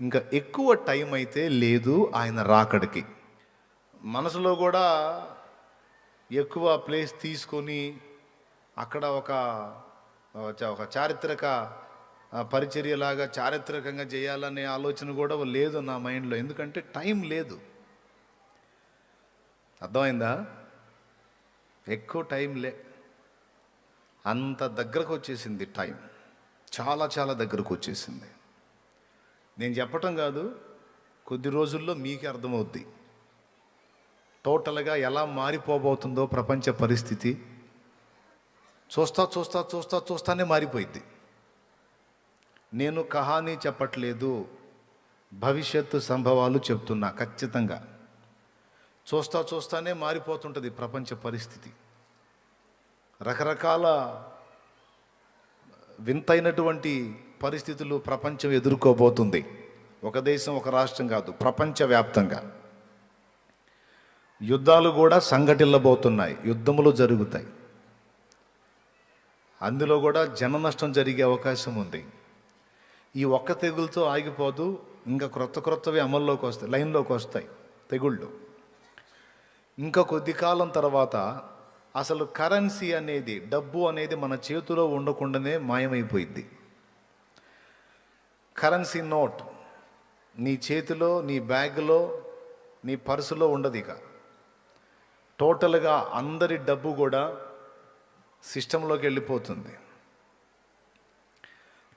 ఇంకా ఎక్కువ టైం అయితే లేదు ఆయన రాకడికి. మనసులో కూడా ఎక్కువ ప్లేస్ తీసుకొని అక్కడ ఒక చారిత్రక పరిచర్యలాగా చారిత్రకంగా చేయాలనే ఆలోచన కూడా లేదు నా మైండ్లో. ఎందుకంటే టైం లేదు. అర్థమైందా? ఎక్కువ టైం అంత దగ్గరకు వచ్చేసింది టైం. చాలా చాలా దగ్గరకు వచ్చేసింది. నేను చెప్పటం కాదు, కొద్ది రోజుల్లో మీకే అర్థమవుద్ది టోటల్గా ఎలా మారిపోబోతుందో ప్రపంచ పరిస్థితి. చూస్తానే మారిపోయింది. నేను కహానీ చెప్పట్లేదు, భవిష్యత్తు సంభవాలు చెప్తున్నా. ఖచ్చితంగా చూస్తానే మారిపోతుంటుంది ప్రపంచ పరిస్థితి. రకరకాల వింతైనటువంటి పరిస్థితులు ప్రపంచం ఎదుర్కోబోతుంది. ఒక దేశం, ఒక రాష్ట్రం కాదు, ప్రపంచవ్యాప్తంగా యుద్ధాలు కూడా సంఘటిల్లబోతున్నాయి. యుద్ధములు జరుగుతాయి. అందులో కూడా జన నష్టం జరిగే అవకాశం ఉంది. ఈ ఒక్క తెగులతో ఆగిపోదు, ఇంకా క్రొత్తవి అమల్లోకి వస్తాయి, లైన్లోకి వస్తాయి తెగుళ్ళు. ఇంకా కొద్ది కాలం తర్వాత అసలు కరెన్సీ అనేది, డబ్బు అనేది మన చేతిలో ఉండకుండానే మాయమైపోయింది. కరెన్సీ నోట్ నీ చేతిలో, నీ బ్యాగ్లో, నీ పర్సులో ఉండదు. ఇక టోటల్గా అందరి డబ్బు కూడా సిస్టంలోకి వెళ్ళిపోతుంది.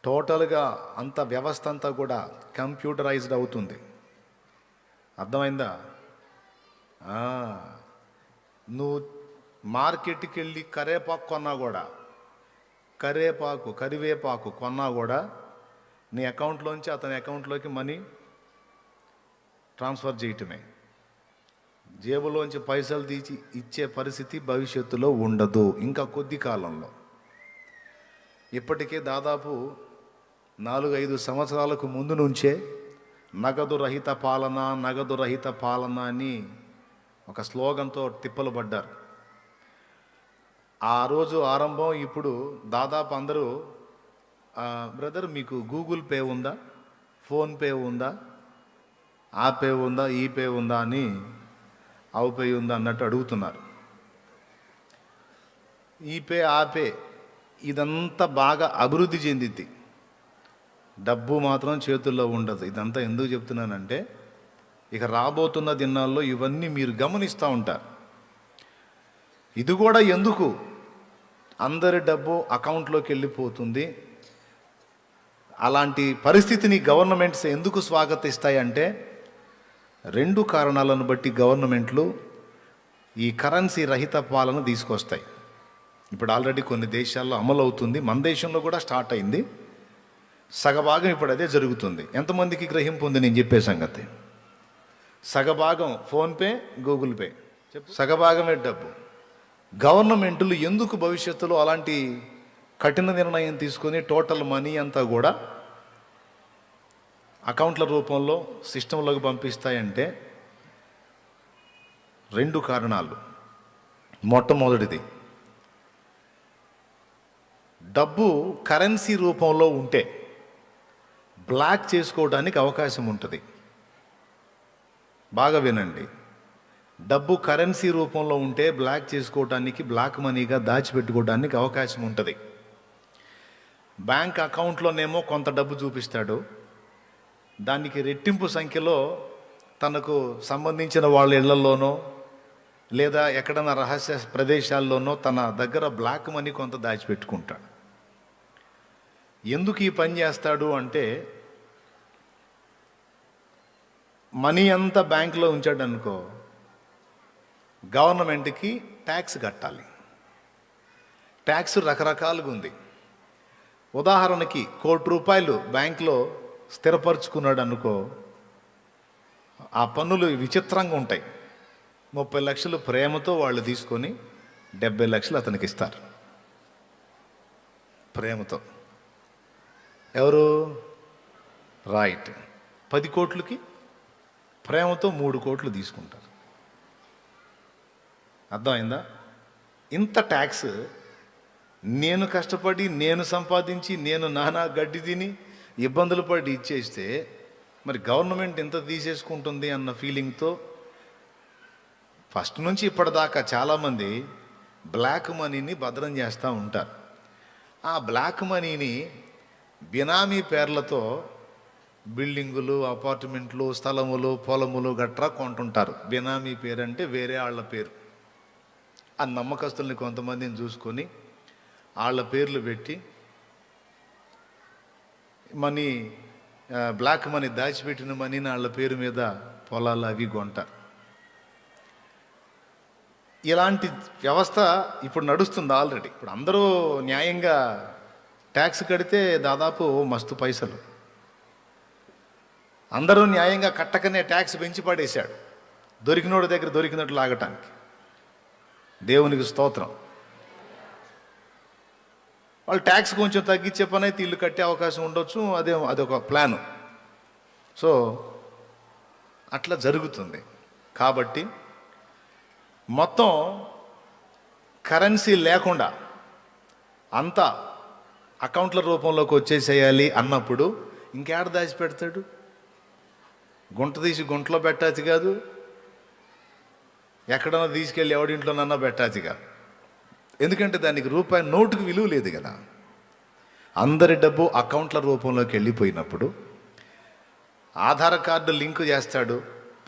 టోటల్గా అంత వ్యవస్థ అంతా కూడా కంప్యూటరైజ్డ్ అవుతుంది. అర్థమైందా? నువ్వు మార్కెట్కి వెళ్ళి కరివేపాకు కొన్నా కూడా నీ అకౌంట్లోంచి అతని అకౌంట్లోకి మనీ ట్రాన్స్ఫర్ చేయటమే. జేబులోంచి పైసలు తీసి ఇచ్చే పరిస్థితి భవిష్యత్తులో ఉండదు ఇంకా కొద్ది కాలంలో. ఇప్పటికే దాదాపు 4-5 సంవత్సరాలకు ముందు నుంచే నగదు రహిత పాలన అని ఒక స్లోగన్తో తిప్పలు పడ్డారు. ఆ రోజు ఆరంభం. ఇప్పుడు దాదాపు అందరూ బ్రదర్ మీకు గూగుల్ పే ఉందా, ఫోన్పే ఉందా, ఆ పే ఉందా, ఈ పే ఉందా అని, ఆవు పే ఉందా అన్నట్టు అడుగుతున్నారు. ఈ పే, ఆ పే ఇదంతా బాగా అభివృద్ధి చెందింది. డబ్బు మాత్రం చేతుల్లో ఉండదు. ఇదంతా ఎందుకు చెప్తున్నానంటే, ఇక రాబోతున్న దినాల్లో ఇవన్నీ మీరు గమనిస్తూ ఉంటారు. ఇది కూడా ఎందుకు అందరి డబ్బు అకౌంట్లోకి వెళ్ళిపోతుంది, అలాంటి పరిస్థితిని గవర్నమెంట్స్ ఎందుకు స్వాగతిస్తాయంటే, 2 కారణాలను బట్టి గవర్నమెంట్లు ఈ కరెన్సీ రహిత పాలన తీసుకొస్తాయి. ఇప్పుడు ఆల్రెడీ కొన్ని దేశాల్లో అమలు అవుతుంది. మన దేశంలో కూడా స్టార్ట్ అయింది. సగభాగం ఇప్పుడు అదే జరుగుతుంది. ఎంతమందికి గ్రహింపు ఉంది నేను చెప్పే సంగతి? సగభాగం ఫోన్పే, గూగుల్ పే, సగభాగమే డబ్బు. గవర్నమెంట్లు ఎందుకు భవిష్యత్తులో అలాంటి కఠిన నిర్ణయం తీసుకొని టోటల్ మనీ అంతా కూడా అకౌంట్ల రూపంలో సిస్టంలోకి పంపిస్తాయంటే 2 కారణాలు. మొట్టమొదటిది, డబ్బు కరెన్సీ రూపంలో ఉంటే బ్లాక్ చేసుకోవడానికి అవకాశం ఉంటుంది. బాగా వినండి. డబ్బు కరెన్సీ రూపంలో ఉంటే బ్లాక్ చేసుకోవడానికి, బ్లాక్ మనీగా దాచిపెట్టుకోవడానికి అవకాశం ఉంటుంది. బ్యాంక్ అకౌంట్లోనేమో కొంత డబ్బు చూపిస్తాడు, దానికి రెట్టింపు సంఖ్యలో తనకు సంబంధించిన వాళ్ళ ఇళ్లలోనో లేదా ఎక్కడైనా రహస్య ప్రదేశాల్లోనో తన దగ్గర బ్లాక్ మనీ కొంత దాచిపెట్టుకుంటాడు. ఎందుకు ఈ పని చేస్తాడు అంటే, మనీ అంతా బ్యాంకులో ఉంచాడు అనుకో, గవర్నమెంట్కి ట్యాక్స్ కట్టాలి. ట్యాక్స్ రకరకాలుగా ఉంది. ఉదాహరణకి ₹1,00,00,000 బ్యాంకులో స్థిరపరుచుకున్నాడు అనుకో, ఆ పన్నులు విచిత్రంగా ఉంటాయి. 30 లక్షలు ప్రేమతో వాళ్ళు తీసుకొని 70 లక్షలు అతనికి ఇస్తారు. ప్రేమతో. ఎవరు? రైట్. 10 కోట్లకి ప్రేమతో 3 కోట్లు తీసుకుంటారు. అర్థమైందా? ఇంత ట్యాక్స్ నేను కష్టపడి, నేను సంపాదించి, నేను నానా గడ్డి తిని ఇబ్బందులు పడి ఇచ్చేస్తే మరి గవర్నమెంట్ ఎంత తీసేసుకుంటుంది అన్న ఫీలింగ్తో ఫస్ట్ నుంచి ఇప్పటిదాకా చాలామంది బ్లాక్ మనీని భద్రం చేస్తూ ఉంటారు. ఆ బ్లాక్ మనీని బినామీ పేర్లతో బిల్డింగులు, అపార్ట్మెంట్లు, స్థలములు, పొలములు గట్రా కొంటుంటారు. బినామీ పేరు అంటే వేరే వాళ్ళ పేరు. ఆ నమ్మకస్తుల్ని కొంతమందిని చూసుకొని వాళ్ళ పేర్లు పెట్టి మనీ, బ్లాక్ మనీ, దాచిపెట్టిన మనీని వాళ్ళ పేరు మీద పొలాలు అవి కొంటారు. ఇలాంటి వ్యవస్థ ఇప్పుడు నడుస్తుంది ఆల్రెడీ. ఇప్పుడు అందరూ న్యాయంగా ట్యాక్స్ కడితే దాదాపు మస్తు పైసలు. అందరూ న్యాయంగా కట్టకనే ట్యాక్స్ పెంచి పడేశాడు, దొరికినోడి దగ్గర దొరికినట్టు లాగటానికి. దేవునికి స్తోత్రం. వాళ్ళు ట్యాక్స్ కొంచెం తగ్గించే పని అయితే ఇల్లు కట్టే అవకాశం ఉండొచ్చు, అదొక ప్లాను. సో అట్లా జరుగుతుంది. కాబట్టి మొత్తం కరెన్సీ లేకుండా అంతా అకౌంట్ల రూపంలోకి వచ్చేసేయాలి అన్నప్పుడు ఇంకేడ దాచి పెడతాడు? గుంట తీసి గుంటలో పెట్టాచి కాదు, ఎక్కడన్నా తీసుకెళ్ళి ఎవడింట్లోనన్నా పెట్టాచి కాదు. ఎందుకంటే దానికి రూపాయి నోటుకు విలువ లేదు కదా. అందరి డబ్బు అకౌంట్ల రూపంలోకి వెళ్ళిపోయినప్పుడు ఆధార్ కార్డు లింక్ చేస్తాడు,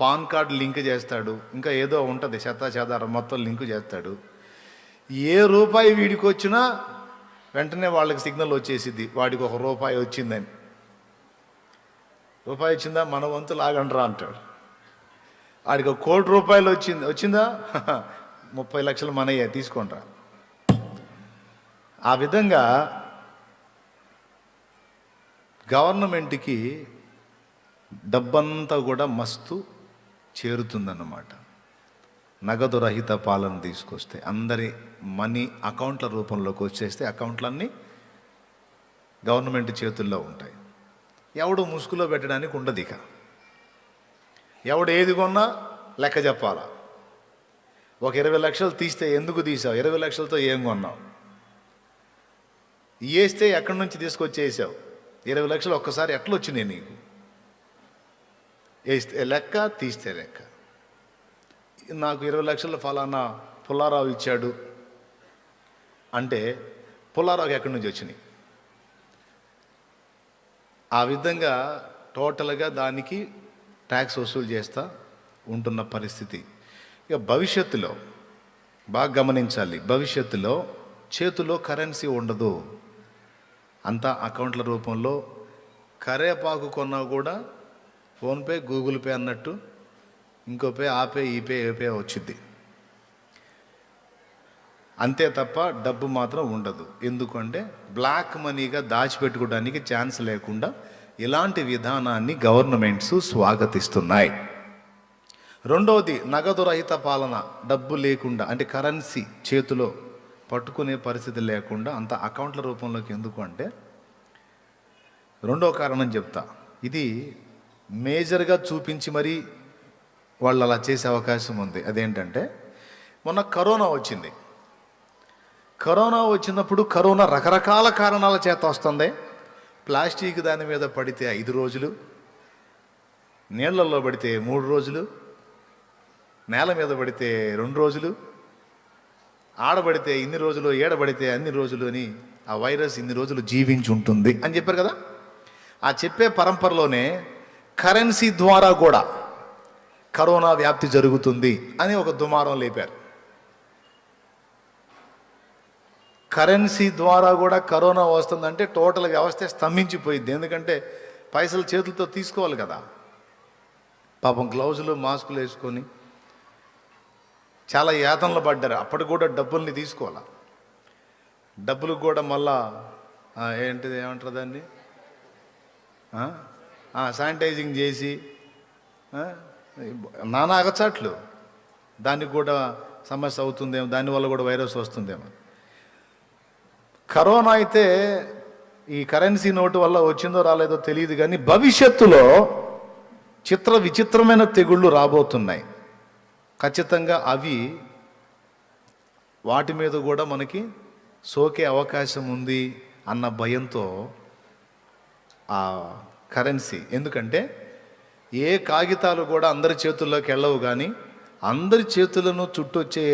పాన్ కార్డు లింక్ చేస్తాడు, ఇంకా ఏదో ఉంటుంది శతాధారం మొత్తం లింకు చేస్తాడు. ఏ రూపాయి వీడికి వచ్చినా వెంటనే వాళ్ళకి సిగ్నల్ వచ్చేసిద్ది, వాడికి ₹1 వచ్చిందని. రూపాయి వచ్చిందా, మన వంతు లాగండ్రా అంటాడు. వాడికి ₹1,00,00,000 వచ్చిందా, 30 లక్షలు మనయ్యే తీసుకుంటా. ఆ విధంగా గవర్నమెంట్కి డబ్బంతా కూడా మస్తు చేరుతుందన్నమాట. నగదు రహిత పాలన తీసుకొస్తే, అందరి మనీ అకౌంట్ల రూపంలోకి వచ్చేస్తే అకౌంట్లన్నీ గవర్నమెంట్ చేతుల్లో ఉంటాయి. ఎవడు ముసుగులో పెట్టడానికి ఉండదు. ఇక ఎవడు ఏది కొన్నా లెక్క చెప్పాలా. ఒక 20 లక్షలు తీస్తే ఎందుకు తీసావు, 20 లక్షలతో ఏం కొన్నావు, వేస్తే ఎక్కడి నుంచి తీసుకొచ్చేసావు, 20 లక్షలు ఒక్కసారి ఎట్లా వచ్చినాయి నీకు, వేస్తే లెక్క, తీస్తే లెక్క. నాకు 20 లక్షలు ఫలానా పుల్లారావు ఇచ్చాడు అంటే పుల్లారావుకి ఎక్కడి నుంచి వచ్చినాయి. ఆ విధంగా టోటల్గా దానికి ట్యాక్స్ వసూలు చేస్తూ ఉంటున్న పరిస్థితి. ఇక భవిష్యత్తులో బాగా గమనించాలి, భవిష్యత్తులో చేతిలో కరెన్సీ ఉండదు, అంతా అకౌంట్ల రూపంలో. కరేపాకు కొన్నా కూడా ఫోన్పే, గూగుల్ పే అన్నట్టు ఇంకో పే, ఆ పే, ఈ పే, ఏ పే వచ్చింది అంతే తప్ప డబ్బు మాత్రం ఉండదు. ఎందుకంటే బ్లాక్ మనీగా దాచిపెట్టుకోవడానికి ఛాన్స్ లేకుండా ఇలాంటి విధానాన్ని గవర్నమెంట్స్ స్వాగతిస్తున్నాయి. రెండవది, నగదు రహిత పాలన. డబ్బు లేకుండా అంటే కరెన్సీ చేతిలో పట్టుకునే పరిస్థితి లేకుండా అంత అకౌంట్ల రూపంలోకి. ఎందుకు అంటే రెండో కారణం చెప్తా. ఇది మేజర్గా చూపించి మరీ వాళ్ళు అలా చేసే అవకాశం ఉంది. అదేంటంటే మొన్న కరోనా వచ్చింది. కరోనా వచ్చినప్పుడు కరోనా రకరకాల కారణాల చేత వస్తుంది. ప్లాస్టిక్ దాని మీద పడితే 5 రోజులు, నీళ్లలో పడితే 3 రోజులు, నేల మీద పడితే 2 రోజులు, ఆడబడితే ఇన్ని రోజులు, ఏడబడితే అన్ని రోజులు అని ఆ వైరస్ ఇన్ని రోజులు జీవించి ఉంటుంది అని చెప్పారు కదా. ఆ చెప్పే పరంపరలోనే కరెన్సీ ద్వారా కూడా కరోనా వ్యాప్తి జరుగుతుంది అని ఒక దుమారం లేపారు. కరెన్సీ ద్వారా కూడా కరోనా వస్తుందంటే టోటల్ వ్యవస్థ స్తంభించిపోయింది. ఎందుకంటే పైసలు చేతులతో తీసుకోవాలి కదా. పాపం గ్లౌజులు, మాస్కులు వేసుకొని చాలా యాతనలు పడ్డారు. అప్పటికి కూడా డబ్బుల్ని తీసుకోవాలి. డబ్బులకు కూడా మళ్ళా ఏంటిది, ఏమంటారు దాన్ని, శానిటైజింగ్ చేసి నానా అగచాట్లు. దానికి కూడా సమస్య అవుతుందేమో, దానివల్ల కూడా వైరస్ వస్తుందేమో. కరోనా అయితే ఈ కరెన్సీ నోటు వల్ల వచ్చిందో రాలేదో తెలియదు, కానీ భవిష్యత్తులో విచిత్రమైన తెగుళ్ళు రాబోతున్నాయి. ఖచ్చితంగా అవి వాటి మీద కూడా మనకి సోకే అవకాశం ఉంది అన్న భయంతో ఆ కరెన్సీ. ఎందుకంటే ఏ కాగితాలు కూడా అందరి చేతుల్లోకి వెళ్ళవు, కానీ అందరి చేతులను చుట్టొచ్చే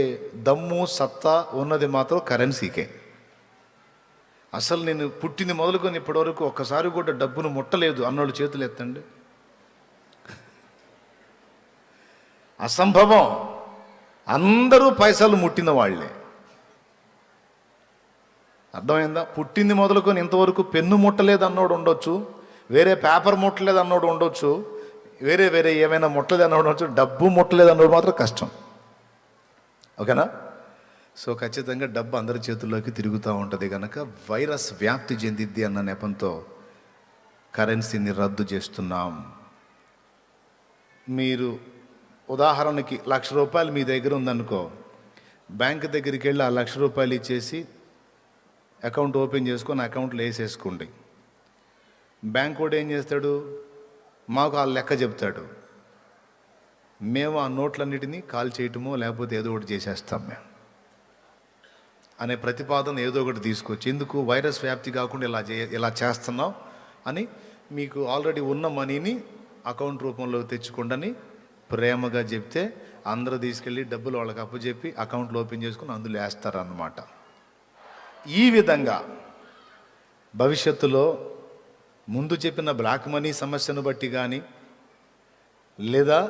దమ్ము సత్తా ఉన్నది మాత్రం కరెన్సీకే. అసలు నేను పుట్టింది మొదలుకొని ఇప్పటివరకు ఒక్కసారి కూడా డబ్బును ముట్టలేదు అన్నోళ్ళు చేతులు ఎత్తండి. అసంభవం. అందరూ పైసలు ముట్టిన వాళ్ళే. అర్థమైందా? పుట్టింది మొదలుకొని ఇంతవరకు పెన్ను ముట్టలేదు అన్నోడు ఉండొచ్చు, వేరే పేపర్ ముట్టలేదు అన్నోడు ఉండొచ్చు, వేరే ఏమైనా ముట్టలేదు అన్నోడు ఉండొచ్చు, డబ్బు ముట్టలేదు అన్నోడు మాత్రం కష్టం. ఓకేనా? సో ఖచ్చితంగా డబ్బు అందరి చేతుల్లోకి తిరుగుతూ ఉంటుంది కనుక వైరస్ వ్యాప్తి చెందిద్ది అన్న నెపంతో కరెన్సీని రద్దు చేస్తున్నాం. మీరు ఉదాహరణకి ₹1,00,000 మీ దగ్గర ఉందనుకో, బ్యాంక్ దగ్గరికి వెళ్ళి ఆ ₹1,00,000 ఇచ్చేసి అకౌంట్ ఓపెన్ చేసుకొని అకౌంట్లో వేసేసుకోండి. బ్యాంక్ కూడా ఏం చేస్తాడు, మాకు ఆ లెక్క చెప్తాడు, మేము ఆ నోట్లన్నిటినీ కాల్ చేయటమో లేకపోతే ఏదో ఒకటి చేసేస్తాం మేము అనే ప్రతిపాదన ఏదో ఒకటి తీసుకొచ్చి, ఎందుకు వైరస్ వ్యాప్తి కాకుండా ఇలా చేస్తున్నాం అని మీకు ఆల్రెడీ ఉన్న మనీని అకౌంట్ రూపంలో తెచ్చుకోండి ప్రేమగా చెప్తే అందరూ తీసుకెళ్ళి డబ్బులు వాళ్ళకి అప్పచెప్పి అకౌంట్లు ఓపెన్ చేసుకుని అందులో వేస్తారన్నమాట. ఈ విధంగా భవిష్యత్తులో ముందు చెప్పిన బ్లాక్ మనీ సమస్యను బట్టి కానీ లేదా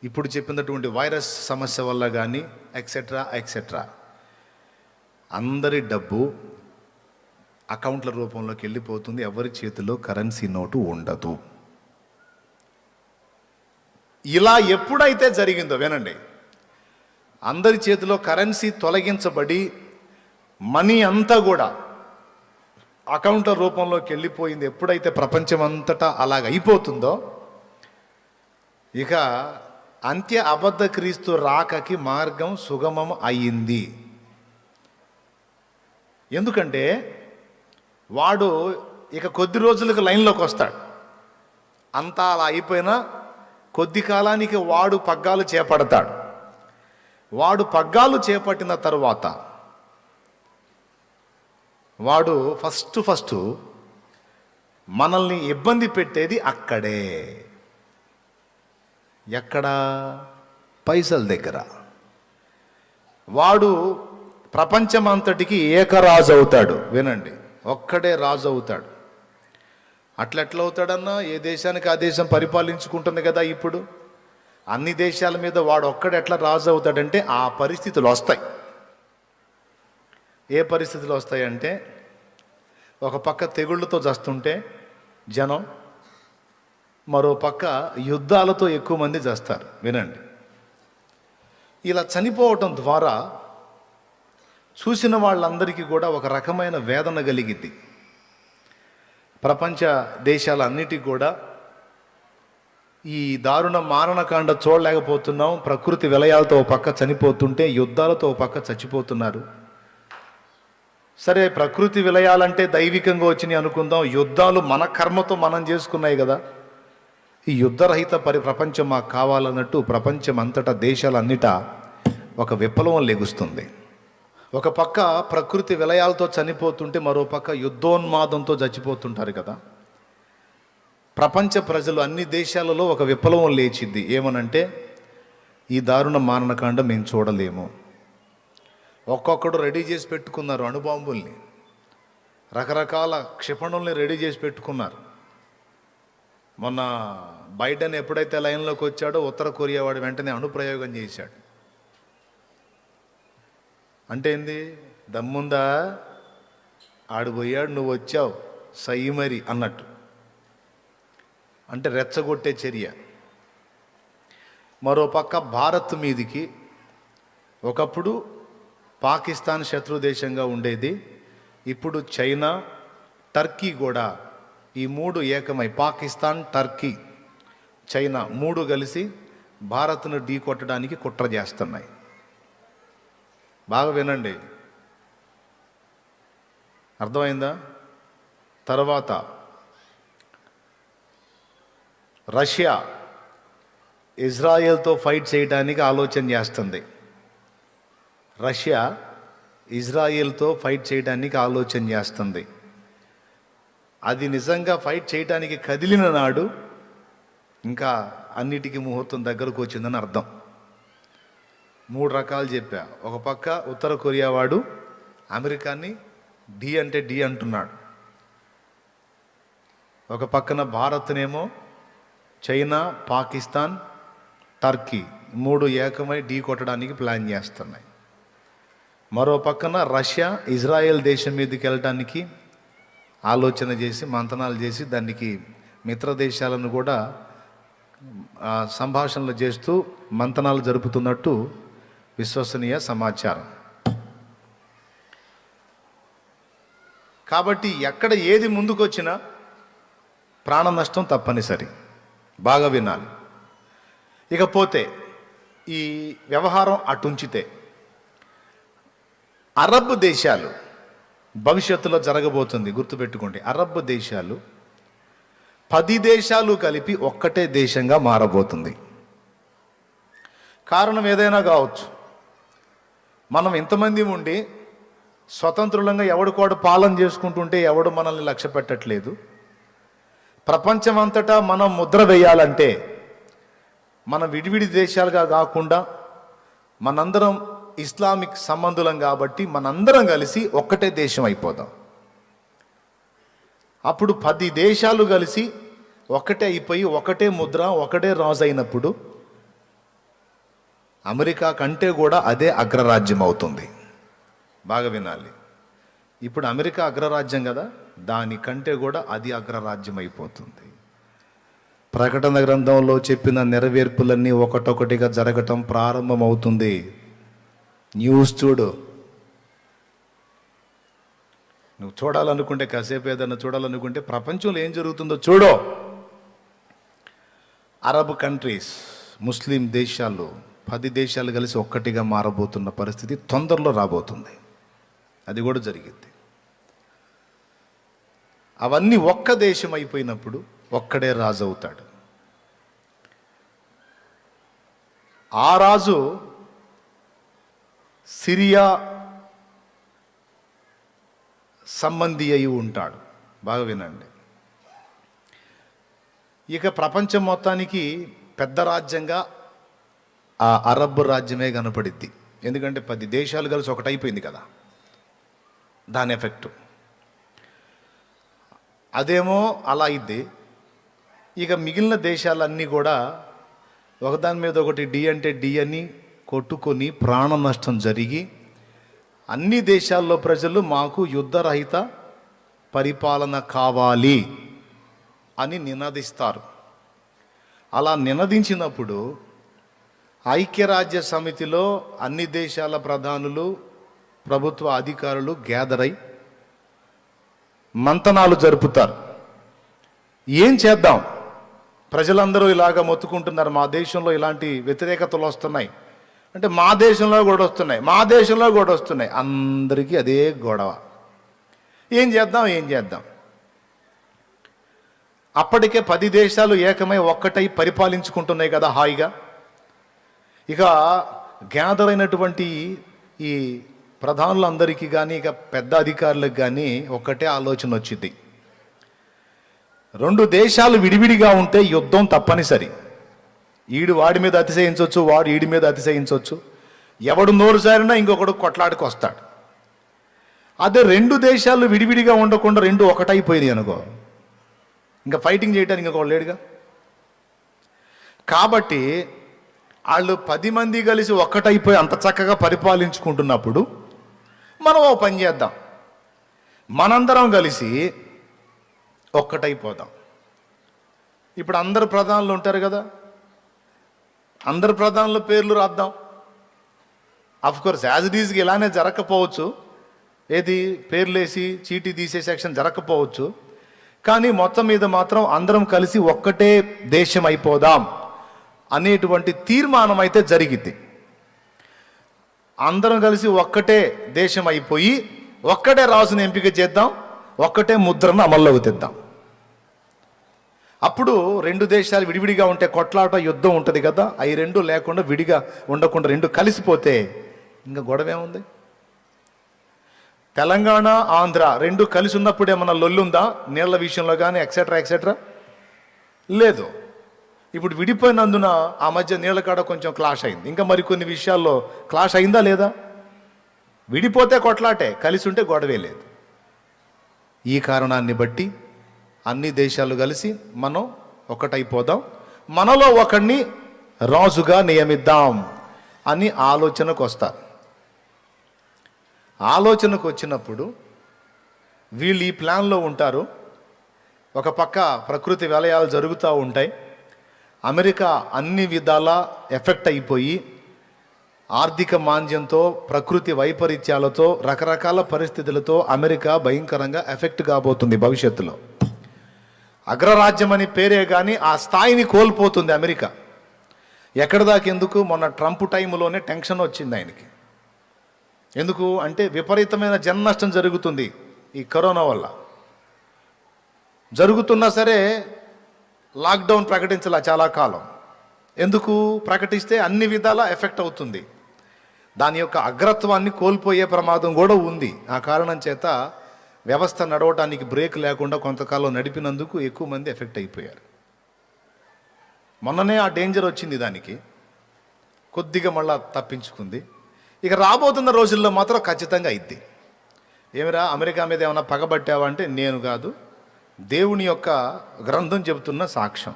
ఇప్పుడు చెప్పినటువంటి వైరస్ సమస్య వల్ల కానీ ఎక్సెట్రా అందరి డబ్బు అకౌంట్ల రూపంలోకి వెళ్ళిపోతుంది. ఎవరి చేతిలో కరెన్సీ నోటు ఉండదు. ఇలా ఎప్పుడైతే జరిగిందో వినండి, అందరి చేతిలో కరెన్సీ తొలగించబడి మనీ అంతా కూడా అకౌంట్ల రూపంలోకి వెళ్ళిపోయింది, ఎప్పుడైతే ప్రపంచం అంతటా అలాగ అయిపోతుందో ఇక అంత్య అబద్ధ క్రీస్తు రాకకి మార్గం సుగమం అయ్యింది. ఎందుకంటే వాడు ఇక కొద్ది రోజులకు లైన్లోకి వస్తాడు. అంతా అలా అయిపోయినా కొద్ది కాలానికి వాడు పగ్గాలు చేపడతాడు. వాడు పగ్గాలు చేపట్టిన తరువాత వాడు ఫస్ట్ మనల్ని ఇబ్బంది పెట్టేది అక్కడే. ఎక్కడ? పైసల దగ్గర. వాడు ప్రపంచమంతటికి ఏకరాజు అవుతాడు. వినండి, ఒక్కడే రాజు అవుతాడు. అట్లెట్లా అవుతాడన్నా, ఏ దేశానికి ఆ దేశం పరిపాలించుకుంటుంది కదా. ఇప్పుడు అన్ని దేశాల మీద వాడు ఒక్కడే ఎట్లా రాజు అవుతాడంటే ఆ పరిస్థితులు వస్తాయి. ఏ పరిస్థితులు వస్తాయంటే, ఒక పక్క తెగుళ్ళతో చస్తుంటే జనం, మరో పక్క యుద్ధాలతో ఎక్కువ మంది చస్తారు. వినండి, ఇలా చనిపోవటం ద్వారా చూసిన వాళ్ళందరికీ కూడా ఒక రకమైన వేదన కలిగిద్ది. ప్రపంచ దేశాలన్నిటికీ కూడా ఈ దారుణ మారణకాండ చూడలేకపోతున్నాం. ప్రకృతి విలయాలతో ఒక పక్క చనిపోతుంటే యుద్ధాలతో ఒక పక్క చచ్చిపోతున్నారు. సరే, ప్రకృతి విలయాలంటే దైవికంగా వచ్చినాయి అనుకుందాం. యుద్ధాలు మన కర్మతో మనం చేసుకున్నాయి కదా. ఈ యుద్ధరహిత ప్రపంచం మాకు కావాలన్నట్టు ప్రపంచం అంతటా దేశాలన్నిటా ఒక విప్లవం లెగుస్తుంది. ఒక పక్క ప్రకృతి విలయాలతో చనిపోతుంటే మరో పక్క యుద్ధోన్మాదంతో చచ్చిపోతుంటారు కదా. ప్రపంచ ప్రజలు అన్ని దేశాలలో ఒక విప్లవం లేచింది. ఏమనంటే, ఈ దారుణ మారణకాండ మేము చూడలేము. ఒక్కొక్కడు రెడీ చేసి పెట్టుకున్నారు అణుబాంబుల్ని, రకరకాల క్షిపణుల్ని రెడీ చేసి పెట్టుకున్నారు. మొన్న బైడెన్ ఎప్పుడైతే లైన్లోకి వచ్చాడో ఉత్తర కొరియా వాడు వెంటనే అణుప్రయోగం చేశాడు. అంటే ఏంది? దమ్ముందా, ఆడిపోయాడు, నువ్వు వచ్చావు సై మరి అన్నట్టు. అంటే రెచ్చగొట్టే చర్య. మరోపక్క భారత్ మీదికి ఒకప్పుడు పాకిస్తాన్ శత్రు దేశంగా ఉండేది, ఇప్పుడు చైనా, టర్కీ కూడా, ఈ మూడు ఏకమై పాకిస్తాన్, టర్కీ, చైనా మూడు కలిసి భారత్ను ఢీ కొట్టడానికి కుట్ర చేస్తున్నాయి. బాగా వినండి, అర్థమైందా? తర్వాత రష్యా ఇజ్రాయెల్తో ఫైట్ చేయడానికి ఆలోచన చేస్తుంది. రష్యా ఇజ్రాయెల్తో ఫైట్ చేయడానికి ఆలోచన చేస్తుంది. అది నిజంగా ఫైట్ చేయడానికి కదిలిన నాడు ఇంకా అన్నిటికీ ముహూర్తం దగ్గరకు వచ్చిందని అర్థం. 3 రకాలు చెప్పా. ఒక పక్క ఉత్తర కొరియా వాడు అమెరికాని డి అంటే డి అంటున్నాడు. ఒక పక్కన భారత్నేమో చైనా, పాకిస్తాన్, టర్కీ 3 ఏకమై ఢీ కొట్టడానికి ప్లాన్ చేస్తున్నాయి. మరో పక్కన రష్యా ఇజ్రాయెల్ దేశం మీదకి వెళ్ళటానికి ఆలోచన చేసి మంతనాలు చేసి దానికి మిత్ర దేశాలను కూడా సంభాషణలు చేస్తూ మంతనాలు జరుపుతున్నట్టు విశ్వసనీయ సమాచారం. కాబట్టి ఎక్కడ ఏది ముందుకొచ్చినా ప్రాణ నష్టం తప్పనిసరి. బాగా వినాలి. ఇకపోతే ఈ వ్యవహారం అటుంచితే అరబ్ దేశాలు భవిష్యత్తులో జరగబోతుంది, గుర్తుపెట్టుకోండి. అరబ్ దేశాలు 10 దేశాలు కలిపి ఒక్కటే దేశంగా మారబోతుంది. కారణం ఏదైనా కావచ్చు. మనం ఇంతమంది ఉండి స్వతంత్రులంగా ఎవడికోడు పాలన చేసుకుంటుంటే ఎవడు మనల్ని లక్ష్య పెట్టట్లేదు. ప్రపంచమంతటా మనం ముద్ర వేయాలంటే మనం విడివిడి దేశాలుగా కాకుండా మనందరం ఇస్లామిక్ సంబంధులం కాబట్టి మనందరం కలిసి ఒక్కటే దేశం అయిపోదాం. అప్పుడు 10 దేశాలు కలిసి ఒకటే అయిపోయి ఒకటే ముద్ర ఒకటే రాజు అయినప్పుడు అమెరికా కంటే కూడా అదే అగ్రరాజ్యం అవుతుంది. బాగా వినాలి. ఇప్పుడు అమెరికా అగ్రరాజ్యం కదా, దానికంటే కూడా అది అగ్రరాజ్యం అయిపోతుంది. ప్రకటన గ్రంథంలో చెప్పిన నెరవేర్పులన్నీ ఒకటొకటిగా జరగటం ప్రారంభమవుతుంది. న్యూస్ చూడు. నువ్వు చూడాలనుకుంటే, కాసేపు ఏదన్నా చూడాలనుకుంటే ప్రపంచంలో ఏం జరుగుతుందో చూడు. అరబ్ కంట్రీస్, ముస్లిం దేశాలు 10 దేశాలు కలిసి ఒక్కటిగా మారబోతున్న పరిస్థితి తొందరలో రాబోతుంది. అది కూడా జరిగింది. అవన్నీ ఒక్క దేశం అయిపోయినప్పుడు ఒక్కడే రాజు అవుతాడు. ఆ రాజు సిరియా సంబంధి అయి ఉంటాడు. బాగా వినండి. ఇక ప్రపంచం మొత్తానికి పెద్ద రాజ్యంగా ఆ అరబ్ రాజ్యమే కనపడిద్ది. ఎందుకంటే 10 దేశాలు కలిసి ఒకటైపోయింది కదా, దాని ఎఫెక్టు. అదేమో అలా అయింది. ఇక మిగిలిన దేశాలన్నీ కూడా ఒకదాని మీద ఒకటి డి అంటే డి అని కొట్టుకొని ప్రాణ నష్టం జరిగి అన్ని దేశాల్లో ప్రజలు మాకు యుద్ధరహిత పరిపాలన కావాలి అని నినదిస్తారు. అలా నినదించినప్పుడు ఐక్యరాజ్య సమితిలో అన్ని దేశాల ప్రధానులు, ప్రభుత్వ అధికారులు గ్యాదర్ అయి మంతనాలు జరుపుతారు. ఏం చేద్దాం? ప్రజలందరూ ఇలాగ మొత్తుకుంటున్నారు, మా దేశంలో ఇలాంటి వ్యతిరేకతలు వస్తున్నాయి అంటే మా దేశంలో కూడా వస్తున్నాయి, మా దేశంలో కూడా వస్తున్నాయి. అందరికీ అదే గొడవ. ఏం చేద్దాం? అప్పటికే 10 దేశాలు ఏకమై ఒక్కటై పరిపాలించుకుంటున్నాయి కదా హాయిగా. ఇక గ్యాదర్ అయినటువంటి ఈ ప్రధానులందరికీ కానీ, ఇక పెద్ద అధికారులకు కానీ ఒక్కటే ఆలోచన వచ్చింది. 2 దేశాలు విడివిడిగా ఉంటే యుద్ధం తప్పనిసరి. ఈడు వాడి మీద అతిశయించవచ్చు, వాడు ఈడి మీద అతిశయించవచ్చు. ఎవడు నోరు జారినా ఇంకొకడు కొట్లాడికి వస్తాడు. అదే 2 దేశాలు విడివిడిగా ఉండకుండా 2 ఒకటైపోయింది అనుకో, ఇంకా ఫైటింగ్ చేయడానికి ఇంకొకడు లేడుగా. కాబట్టి వాళ్ళు 10 మంది కలిసి ఒక్కటైపోయి అంత చక్కగా పరిపాలించుకుంటున్నప్పుడు మనం ఓ పని చేద్దాం, మనందరం కలిసి ఒక్కటైపోదాం. ఇప్పుడు అందరు ప్రధానులు ఉంటారు కదా, అందరు ప్రధానుల పేర్లు రాద్దాం. అఫ్కోర్స్ యాజ్ ఇట్ ఈజ్కి ఇలానే జరగకపోవచ్చు, ఏది పేర్లేసి చీటీ తీసే సెక్షన్ జరగకపోవచ్చు. కానీ మొత్తం మీద మాత్రం అందరం కలిసి ఒక్కటే దేశం అయిపోదాం అనేటువంటి తీర్మానం అయితే జరిగింది. అందరం కలిసి ఒక్కటే దేశం అయిపోయి ఒక్కటే రాజుని ఎంపిక చేద్దాం, ఒక్కటే ముద్రను అమల్లోకి తెద్దాం. అప్పుడు 2 దేశాలు విడివిడిగా ఉంటే కొట్లాట, యుద్ధం ఉంటుంది కదా. అవి 2 లేకుండా, విడిగా ఉండకుండా 2 కలిసిపోతే ఇంకా గొడవ ఉంది. తెలంగాణ, ఆంధ్ర 2 కలిసి ఉన్నప్పుడు ఏమన్నా లొల్లుందా? నీళ్ల విషయంలో కానీ ఎక్సెట్రా లేదు. ఇప్పుడు విడిపోయినందున ఆ మధ్య నీళ్ళ కాడ కొంచెం క్లాష్ అయింది. ఇంకా మరికొన్ని విషయాల్లో క్లాష్ అయిందా లేదా? విడిపోతే కొట్లాటే, కలిసి ఉంటే గొడవే లేదు. ఈ కారణాన్ని బట్టి అన్ని దేశాలు కలిసి మనం ఒకటైపోదాం, మనలో ఒకడిని రాజుగా నియమిద్దాం అని ఆలోచనకు వస్తారు. ఆలోచనకు వచ్చినప్పుడు వీళ్ళు ఈ ప్లాన్లో ఉంటారు. ఒక పక్క ప్రకృతి విలయాలు జరుగుతూ ఉంటాయి. అమెరికా అన్ని విధాలా ఎఫెక్ట్ అయిపోయి ఆర్థిక మాంద్యంతో, ప్రకృతి వైపరీత్యాలతో, రకరకాల పరిస్థితులతో అమెరికా భయంకరంగా ఎఫెక్ట్ కాబోతుంది భవిష్యత్తులో. అగ్రరాజ్యం అని పేరే కానీ ఆ స్థాయిని కోల్పోతుంది అమెరికా. ఎక్కడి దాకా ఎందుకు? మొన్న ట్రంప్ టైంలోనే టెన్షన్ వచ్చింది ఆయనకి. ఎందుకు అంటే విపరీతమైన జన నష్టం జరుగుతుంది ఈ కరోనా వల్ల. జరుగుతున్నా సరే లాక్డౌన్ ప్రకటించాల చాలా కాలం. ఎందుకు ప్రకటిస్తే అన్ని విధాలా ఎఫెక్ట్ అవుతుంది, దాని యొక్క అగ్రత్వాన్ని కోల్పోయే ప్రమాదం కూడా ఉంది. ఆ కారణం చేత వ్యవస్థ నడవటానికి బ్రేక్ లేకుండా కొంతకాలం నడిపినందుకు ఎక్కువ మంది ఎఫెక్ట్ అయిపోయారు. మొన్ననే ఆ డేంజర్ వచ్చింది, దానికి కొద్దిగా మళ్ళా తప్పించుకుంది. ఇక రాబోతున్న రోజుల్లో మాత్రం ఖచ్చితంగా అయింది. ఏమిరా అమెరికా మీద ఏమైనా పగబట్టావా అంటే నేను కాదు, దేవుని యొక్క గ్రంథం చెబుతున్న సాక్ష్యం.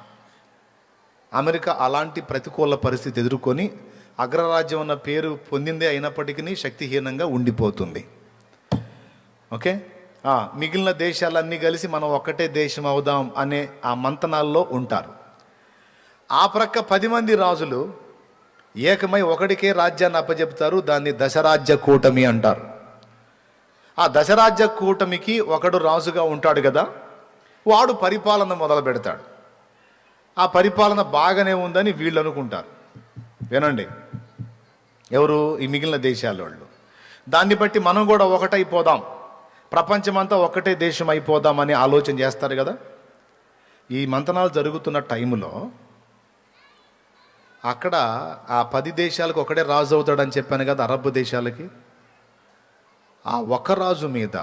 అమెరికా అలాంటి ప్రతికూల పరిస్థితి ఎదుర్కొని అగ్రరాజ్యం అన్న పేరు పొందిందే అయినప్పటికీ శక్తిహీనంగా ఉండిపోతుంది. ఓకే, మిగిలిన దేశాలన్నీ కలిసి మనం ఒక్కటే దేశం అవుదాం అనే ఆ మంతనాల్లో ఉంటారు. ఆ ప్రక్క 10 మంది రాజులు ఏకమై ఒకడికే రాజ్యాన్ని అప్పచెప్తారు. దాన్ని దశరాజ్య కూటమి అంటారు. ఆ దశరాజ్య కూటమికి ఒకడు రాజుగా ఉంటాడు కదా, వాడు పరిపాలన మొదలు పెడతాడు. ఆ పరిపాలన బాగానే ఉందని వీళ్ళు అనుకుంటారు. వినండి, ఎవరు? ఈ మిగిలిన దేశాల వాళ్ళు. దాన్ని బట్టి మనం కూడా ఒకటైపోదాం, ప్రపంచమంతా ఒక్కటే దేశం అయిపోదామని ఆలోచన చేస్తారు కదా. ఈ మంతనాలు జరుగుతున్న టైంలో అక్కడ ఆ 10 దేశాలకు ఒకడే రాజు అవుతాడని చెప్పాను కదా, అరబ్ దేశాలకి. ఆ ఒక రాజు మీద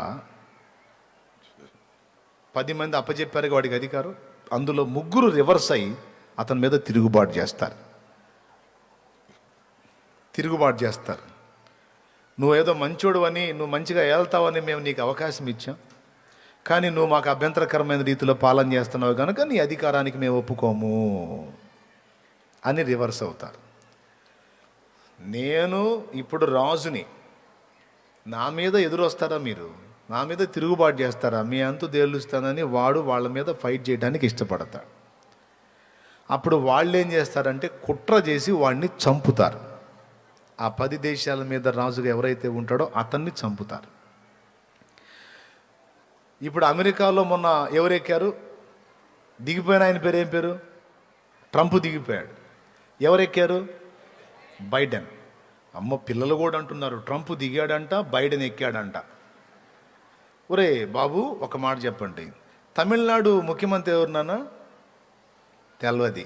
10 మంది అప్పచెప్పారు వాడికి అధికారం. అందులో 3 రివర్స్ అయ్యి అతని మీద తిరుగుబాటు చేస్తారు. నువ్వేదో మంచోడు అని, నువ్వు మంచిగా వెళ్తావని మేము నీకు అవకాశం ఇచ్చాం, కానీ నువ్వు మాకు అభ్యంతరకరమైన రీతిలో పాలన చేస్తున్నావు కనుక నీ అధికారానికి మేము ఒప్పుకోము అని రివర్స్ అవుతారు. నేను ఇప్పుడు రాజుని, నా మీద ఎదురొస్తారా మీరు? నా మీద తిరుగుబాటు చేస్తారా? మీ అంతు తేలుస్తానని వాడు వాళ్ళ మీద ఫైట్ చేయడానికి ఇష్టపడతాడు. అప్పుడు వాళ్ళు ఏం చేస్తారంటే కుట్ర చేసి వాడిని చంపుతారు. ఆ 10 దేశాల మీద రాజుగా ఎవరైతే ఉంటాడో అతన్ని చంపుతారు. ఇప్పుడు అమెరికాలో మొన్న ఎవరెక్కారు? దిగిపోయిన ఆయన పేరు ఏం పేరు? ట్రంప్ దిగిపోయాడు. ఎవరెక్కారు? బైడెన్. అమ్మ, పిల్లలు కూడా అంటున్నారు ట్రంప్ దిగాడంట, బైడెన్ ఎక్కాడంట. ఒరే బాబు, ఒక మాట చెప్పండి, తమిళనాడు ముఖ్యమంత్రి ఎవరు నాన్న? తెల్వది.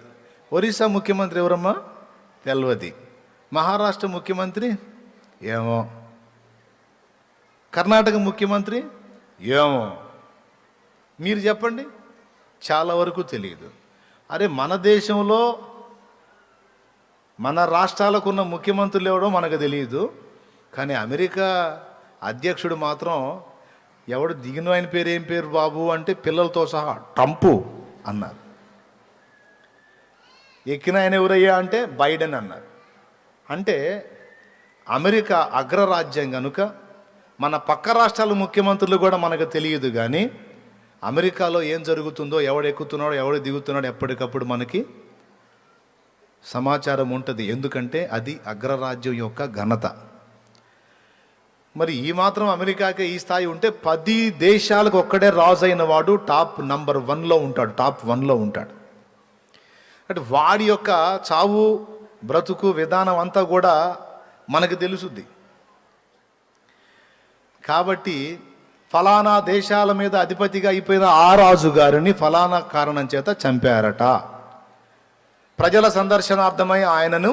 ఒరిస్సా ముఖ్యమంత్రి ఎవరమ్మా? తెల్వది. మహారాష్ట్ర ముఖ్యమంత్రి ఏమో. కర్ణాటక ముఖ్యమంత్రి ఏమో. మీరు చెప్పండి, చాలా వరకు తెలియదు. అరే, మన దేశంలో మన రాష్ట్రాలకు ఉన్న ముఖ్యమంత్రులు ఎవడో మనకు తెలియదు, కానీ అమెరికా అధ్యక్షుడు మాత్రం ఎవడు దిగిన ఆయన పేరు ఏం పేరు బాబు అంటే పిల్లలతో సహా ట్రంపు అన్నారు. ఎక్కిన ఆయన ఎవరయ్యా అంటే బైడెన్ అన్నారు. అంటే అమెరికా అగ్రరాజ్యం కనుక మన పక్క రాష్ట్రాల ముఖ్యమంత్రులు కూడా మనకు తెలియదు, కానీ అమెరికాలో ఏం జరుగుతుందో, ఎవడు ఎక్కుతున్నాడో ఎవడు దిగుతున్నాడో ఎప్పటికప్పుడు మనకి సమాచారం ఉంటుంది. ఎందుకంటే అది అగ్రరాజ్యం యొక్క ఘనత. మరి ఈ మాత్రం అమెరికాకే ఈ స్థాయి ఉంటే 10 దేశాలకు ఒక్కడే రాజు అయిన వాడు టాప్ నంబర్ 1లో ఉంటాడు, టాప్ 1లో ఉంటాడు. అంటే వాడి యొక్క చావు బ్రతుకు విధానం అంతా కూడా మనకు తెలుసుద్ది. కాబట్టి ఫలానా దేశాల మీద అధిపతిగా అయిపోయిన ఆ రాజు గారిని ఫలానా కారణం చేత చంపారట. ప్రజల సందర్శనార్థమై ఆయనను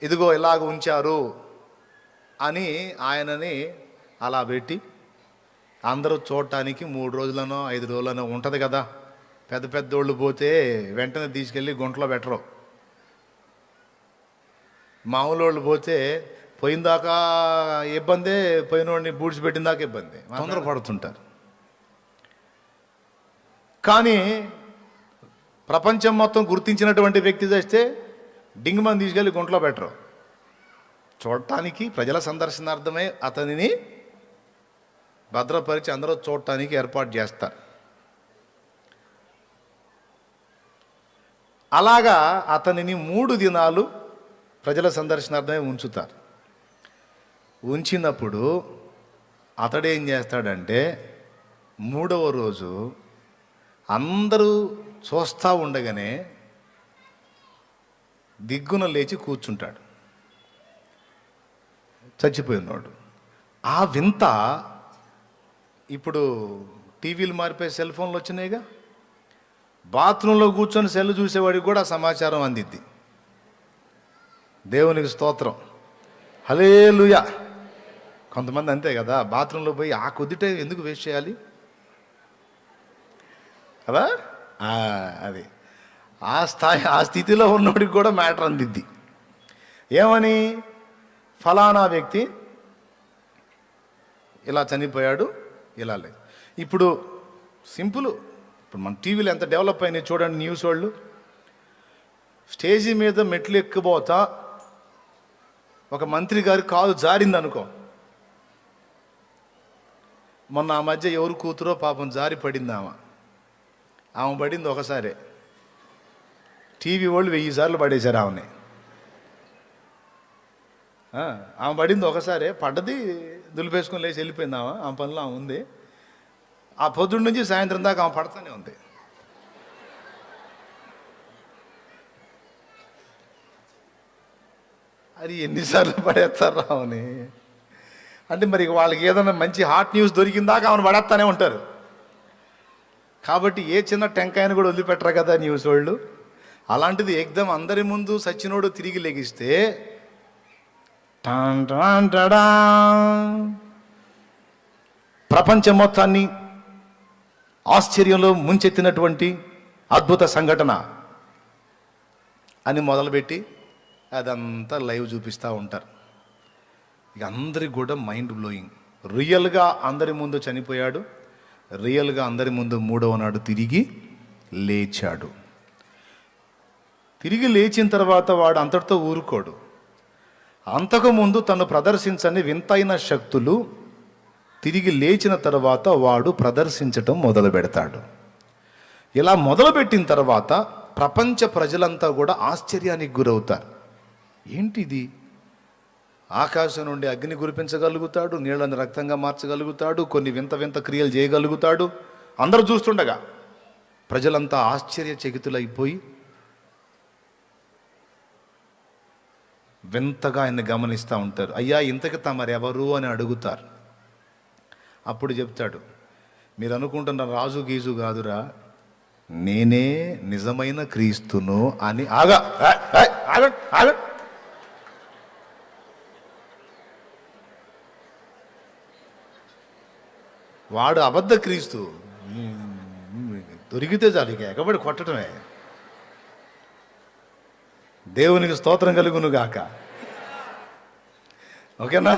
ఇదిగో ఇలాగ ఉంచారు అని ఆయనని అలా పెట్టి అందరూ చూడటానికి 3 రోజులనో 5 రోజులనో ఉంటుంది కదా. పెద్ద పెద్దోళ్ళు పోతే వెంటనే తీసుకెళ్ళి గుంటలో పెట్టరు. మామూలు వాళ్ళు పోతే పోయిందాకా ఇబ్బంది, పోయినోడిని బూడ్చిపెట్టిన దాకా ఇబ్బంది, తొందరపడుతుంటారు. కానీ ప్రపంచం మొత్తం గుర్తించినటువంటి వ్యక్తి చేస్తే డింగ్మని తీసుకెళ్ళి గుంటలో పెట్టరు. చూడటానికి ప్రజల సందర్శనార్థమే అతనిని భద్రపరిచి అందరూ చూడటానికి ఏర్పాటు చేస్తారు. అలాగా అతనిని 3 దినాలు ప్రజల సందర్శనార్థమే ఉంచుతారు. ఉంచినప్పుడు అతడేం చేస్తాడంటే 3వ రోజు అందరూ చూస్తూ ఉండగానే దిగ్గున లేచి కూర్చుంటాడు, చచ్చిపోయినాడు. ఆ వింత ఇప్పుడు టీవీలు మారిపోయి సెల్ ఫోన్లు వచ్చినాయిగా, బాత్రూంలో కూర్చొని సెల్ చూసేవాడికి కూడా సమాచారం అందిద్ది. దేవునికి స్తోత్రం, హల్లెలూయా. కొంతమంది అంతే కదా, బాత్రూంలో పోయి ఆ కొద్దిటే ఎందుకు వేస్ట్ చేయాలి కదా, అది ఆ స్థితిలో ఉన్నోడికి కూడా మ్యాటర్ అందిద్ది. ఏమని, ఫలానా వ్యక్తి ఇలా చనిపోయాడు, ఇలా లేదు. ఇప్పుడు సింపుల్, ఇప్పుడు మన టీవీలో ఎంత డెవలప్ అయినాయి చూడండి. న్యూస్ వాళ్ళు స్టేజీ మీద మెట్లు ఎక్కిపోతా ఒక మంత్రి గారి కాలు జారింది అనుకో, మొన్న ఆ మధ్య ఎవరు కూతురో పాపం జారి పడింది. ఆమె పడింది ఒకసారే, టీవీ వాళ్ళు 1000 సార్లు పడేశారు ఆమెని. ఆమె పడింది ఒకసారే, పడ్డది, దులిపేసుకొని లేచి వెళ్ళిపోయింది. ఆమె పనిలో ఆమె ఉంది. ఆ పొద్దున్న నుంచి సాయంత్రం దాకా ఆమె పడుతూనే ఉంది. అది ఎన్నిసార్లు పడేస్తారు ఆమెని అంటే, మరి వాళ్ళకి ఏదైనా మంచి హాట్ న్యూస్ దొరికిందాక ఆమెను పడేస్తానే ఉంటారు. కాబట్టి ఏ చిన్న టెంకాయను కూడా వదిలిపెట్టరు కదా న్యూస్ వాళ్ళు. అలాంటిది ఏకదం అందరి ముందు సచ్చినోడు తిరిగి లెగిస్తే ప్రపంచం మొత్తాన్ని ఆశ్చర్యంలో ముంచెత్తినటువంటి అద్భుత సంఘటన అని మొదలుపెట్టి అదంతా లైవ్ చూపిస్తూ ఉంటారు. ఇక అందరికి కూడా మైండ్ బ్లోయింగ్. రియల్గా అందరి ముందు చనిపోయాడు, రియల్గా అందరి ముందు 3వ నాడు తిరిగి లేచాడు. తిరిగి లేచిన తర్వాత వాడు అంతటితో ఊరుకోడు. అంతకుముందు తను ప్రదర్శించని వింతైన శక్తులు తిరిగి లేచిన తర్వాత వాడు ప్రదర్శించటం మొదలు పెడతాడు. ఇలా మొదలుపెట్టిన తర్వాత ప్రపంచ ప్రజలంతా కూడా ఆశ్చర్యానికి గురవుతారు. ఏంటిది, ఆకాశం నుండి అగ్ని కురిపించగలుగుతాడు, నీళ్ళని రక్తంగా మార్చగలుగుతాడు, కొన్ని వింత వింత క్రియలు చేయగలుగుతాడు. అందరూ చూస్తుండగా ప్రజలంతా ఆశ్చర్యచకితులైపోయి వింతగా ఆయన్ని గమనిస్తూ ఉంటారు. అయ్యా ఇంతకి తమరెవరు అని అడుగుతారు. అప్పుడు చెప్తాడు, మీరు అనుకుంటున్న రాజు గీజు కాదురా, నేనే నిజమైన క్రీస్తును అని. వాడు అబద్ధ క్రీస్తు, దొరికితే చాలు ఇక ఎగబడి కొట్టడమే. దేవునికి స్తోత్రం కలుగును గాక. ఓకేనా,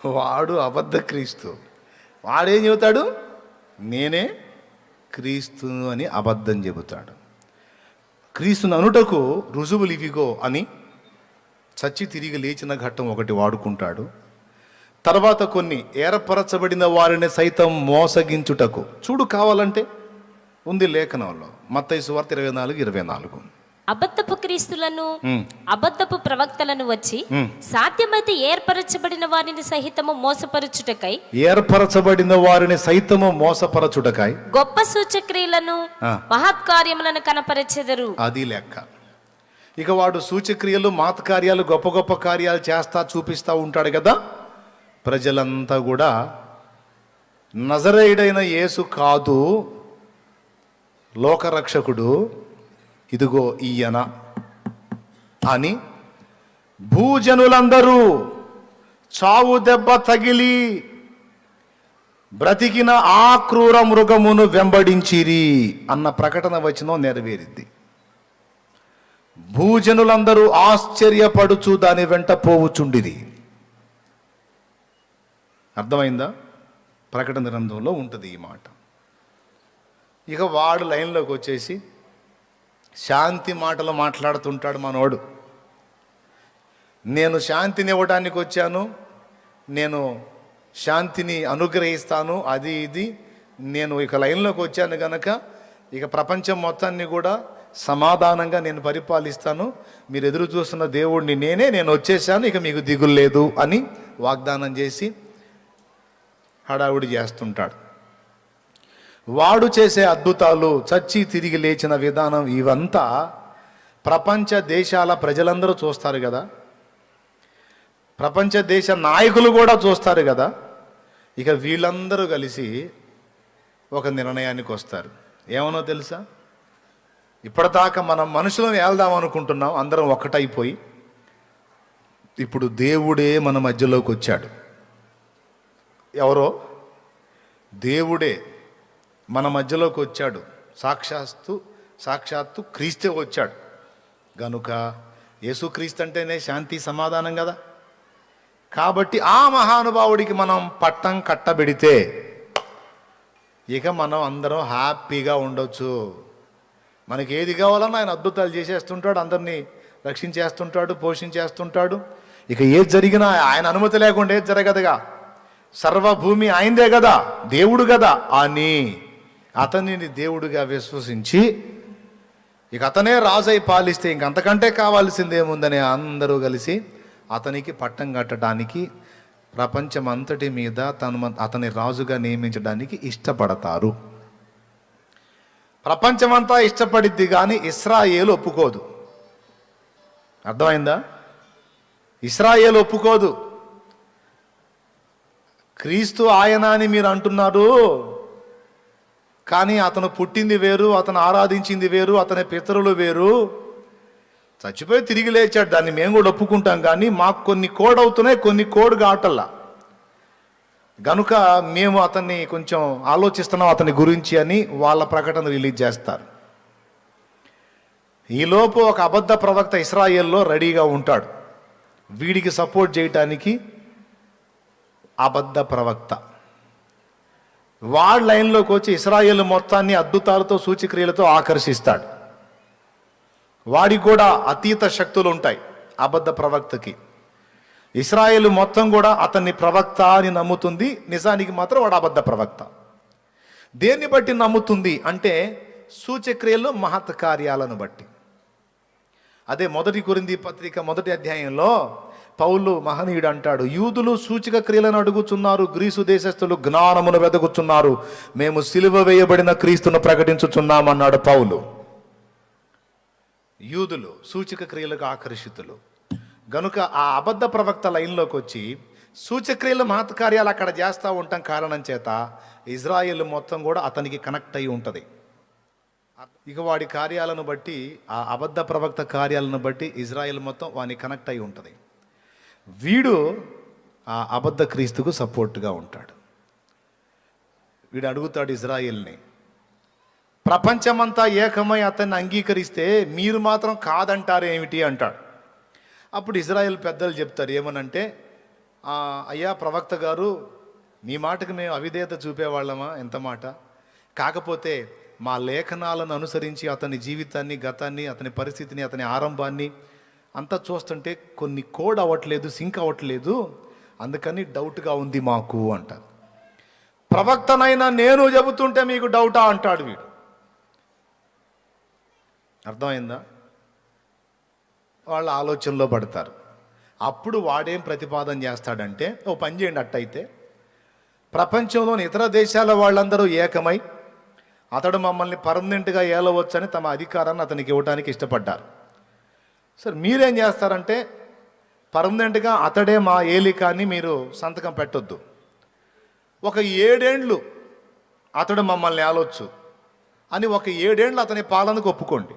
వాడు అబద్ధ క్రీస్తు. వాడేం చెబుతాడు, నేనే క్రీస్తు అని అబద్ధం చెబుతాడు. క్రీస్తుని అనుటకు రుజువులు ఇవిగో అని చచ్చి తిరిగి లేచిన ఘట్టం ఒకటి వాడుకుంటాడు. తర్వాత కొన్ని ఏర్పరచబడిన వారిని సైతం మోసగించుటకు, చూడు కావాలంటే ఉంది లేఖనంలో, మత్తయి సువార్త 24:24. అబద్ధపు క్రీస్తులను అబద్ధపు ప్రవక్తలను వచ్చి సాధ్యమైతే ఏర్పరచబడిన వారిని సహితము మోసపరచుటకై గొప్ప సూచక్రియలను మహత్కార్యములను కనపరచెదరు. అది లెక్క. ఇక వాడు సూచక్రియలు మహత్కార్యాలు గొప్ప గొప్ప కార్యాలు చేస్తా చూపిస్తా ఉంటాడు కదా. ప్రజలంతా కూడా నజరేయుడైన యేసు కాదు లోకరక్షకుడు, ఇదిగో ఈయన అని భూజనులందరూ చావు దెబ్బ తగిలి బ్రతికిన ఆ క్రూర మృగమును వెంబడించిరి అన్న ప్రకటన వచనం నెరవేరింది. భూజనులందరూ ఆశ్చర్యపడుచు దాని వెంట పోవుచుండిరి. అర్థమైందా? ప్రకటన గ్రంథంలో ఉంటుంది ఈ మాట. ఇక వాడు లైన్లోకి వచ్చేసి శాంతి మాటలు మాట్లాడుతుంటాడు మనోడు. నేను శాంతిని ఇవ్వడానికి వచ్చాను, నేను శాంతిని అనుగ్రహిస్తాను, అది ఇది. నేను ఇక లైన్లోకి వచ్చాను కనుక ఇక ప్రపంచం మొత్తాన్ని కూడా సమాధానంగా నేను పరిపాలిస్తాను, మీరు ఎదురు చూస్తున్న దేవుడిని నేను వచ్చేసాను, ఇక మీకు దిగులు లేదు అని వాగ్దానం చేసి హడావుడి చేస్తుంటాడు. వాడు చేసే అద్భుతాలు, చచ్చి తిరిగి లేచిన విధానం, ఇవంతా ప్రపంచ దేశాల ప్రజలందరూ చూస్తారు కదా, ప్రపంచ దేశ నాయకులు కూడా చూస్తారు కదా. ఇక వీళ్ళందరూ కలిసి ఒక నిర్ణయానికి వస్తారు. ఏమనో తెలుసా? ఇప్పటిదాకా మనం మనుషులను ఏల్దాం అనుకుంటున్నాం, అందరం ఒక్కటైపోయి, ఇప్పుడు దేవుడే మన మధ్యలోకి వచ్చాడు. ఎవరో దేవుడే మన మధ్యలోకి వచ్చాడు. సాక్షాత్తు క్రీస్తే వచ్చాడు గనుక యేసుక్రీస్తు అంటేనే శాంతి సమాధానం కదా. కాబట్టి ఆ మహానుభావుడికి మనం పట్టం కట్టబెడితే ఇక మనం అందరం హ్యాపీగా ఉండొచ్చు. మనకి ఏది కావాలన్నా ఆయన అద్భుతాలు చేసేస్తుంటాడు, అందరినీ రక్షించేస్తుంటాడు, పోషించేస్తుంటాడు. ఇక ఏది జరిగినా ఆయన అనుమతి లేకుండా ఏది జరగదుగా, సర్వభూమి ఆయనదే కదా, దేవుడు కదా అని అతనిని దేవుడిగా విశ్వసించి ఇక అతనే రాజై పాలిస్తే ఇంకంతకంటే కావాల్సిందేముందని అందరూ కలిసి అతనికి పట్టం కట్టడానికి, ప్రపంచమంతటి మీద అతని రాజుగా నియమించడానికి ఇష్టపడతారు. ప్రపంచమంతా ఇష్టపడిద్ది కానీ ఇశ్రాయేలు ఒప్పుకోదు. అర్థమైందా? ఇశ్రాయేలు ఒప్పుకోదు. క్రీస్తు ఆయన అని మీరు అంటున్నారు, కానీ అతను పుట్టింది వేరు, అతను ఆరాధించింది వేరు, అతని పితరులు వేరు. చచ్చిపోయి తిరిగి లేచాడు, దాన్ని మేము కూడా ఒప్పుకుంటాం, కానీ మాకు కొన్ని కోడ్ అవుతున్నాయి, కొన్ని కోడ్ కావటల్లా. గనుక మేము అతన్ని కొంచెం ఆలోచిస్తున్నాం అతని గురించి అని వాళ్ళ ప్రకటన రిలీజ్ చేస్తారు. ఈలోపు ఒక అబద్ధ ప్రవక్త ఇశ్రాయేల్లో రెడీగా ఉంటాడు. వీడికి సపోర్ట్ చేయటానికి అబద్ధ ప్రవక్త వాడి లైన్లోకి వచ్చి ఇశ్రాయేలు మొత్తాన్ని అద్భుతాలతో సూచక్రియలతో ఆకర్షిస్తాడు. వాడికి కూడా అతీత శక్తులు ఉంటాయి అబద్ధ ప్రవక్తకి. ఇశ్రాయేలు మొత్తం కూడా అతన్ని ప్రవక్త అని నమ్ముతుంది, నిజానికి మాత్రం వాడు అబద్ధ ప్రవక్త. దేన్ని బట్టి నమ్ముతుంది అంటే సూచక్రియలు, మహత్ కార్యాలను బట్టి. అదే 1 కొరింథీ పత్రిక 1వ అధ్యాయంలో పౌలు మహనీయుడు అంటాడు, యూదులు సూచక క్రియలను అడుగుచున్నారు, గ్రీసు దేశస్థులు జ్ఞానమును వెదకుచున్నారు, మేము సిలువ వేయబడిన క్రీస్తును ప్రకటించుచున్నామన్నాడు పౌలు. యూదులు సూచక క్రియలకు ఆకర్షితులు గనుక ఆ అబద్ధ ప్రవక్త లైన్లోకి వచ్చి సూచక్రియలు, మహత్కార్యాలు అక్కడ చేస్తూ ఉంటాం కారణం చేత ఇజ్రాయేల్ మొత్తం కూడా అతనికి కనెక్ట్ అయి ఉంటుంది. ఇక వాడి కార్యాలను బట్టి, ఆ అబద్ధ ప్రవక్త కార్యాలను బట్టి ఇజ్రాయేల్ మొత్తం వాడిని కనెక్ట్ అయి ఉంటుంది. వీడు ఆ అబద్ధ క్రీస్తుకు సపోర్ట్గా ఉంటాడు. వీడు అడుగుతాడు ఇజ్రాయేల్ని, ప్రపంచమంతా ఏకమై అతన్ని అంగీకరిస్తే మీరు మాత్రం కాదంటారేమిటి అంటాడు. అప్పుడు ఇజ్రాయేల్ పెద్దలు చెప్తారు ఏమనంటే, అయ్యా ప్రవక్త గారు, మీ మాటకు మేము అవిధేయత చూపేవాళ్ళమా? ఎంత మాట! కాకపోతే మా లేఖనాలను అనుసరించి అతని జీవితాన్ని, గతాన్ని, అతని పరిస్థితిని, అతని ఆరంభాన్ని అంతా చూస్తుంటే కొన్ని కోడ్ అవ్వట్లేదు, సింక్ అవ్వట్లేదు, అందుకని డౌట్గా ఉంది మాకు అంటారు. ప్రవక్తనైనా నేను చెబుతుంటే మీకు డౌటా అంటాడు వీడు. అర్థమైందా? వాళ్ళ ఆలోచనలో పడతారు. అప్పుడు వాడేం ప్రతిపాదన చేస్తాడంటే, ఓ పని చేయండి, అట్టయితే ప్రపంచంలోని ఇతర దేశాల వాళ్ళందరూ ఏకమై అతడు మమ్మల్ని పర్మనెంట్గా ఏలవచ్చని తమ అధికారాన్ని అతనికి ఇవ్వడానికి ఇష్టపడ్డారు. సరే మీరేం చేస్తారంటే, పర్మనెంట్గా అతడే మా ఏలికాన్ని మీరు సంతకం పెట్టొద్దు, ఒక 7 ఏండ్లు అతడు మమ్మల్ని ఏలవచ్చు అని ఒక 7 ఏండ్లు అతని పాలనకు ఒప్పుకోండి.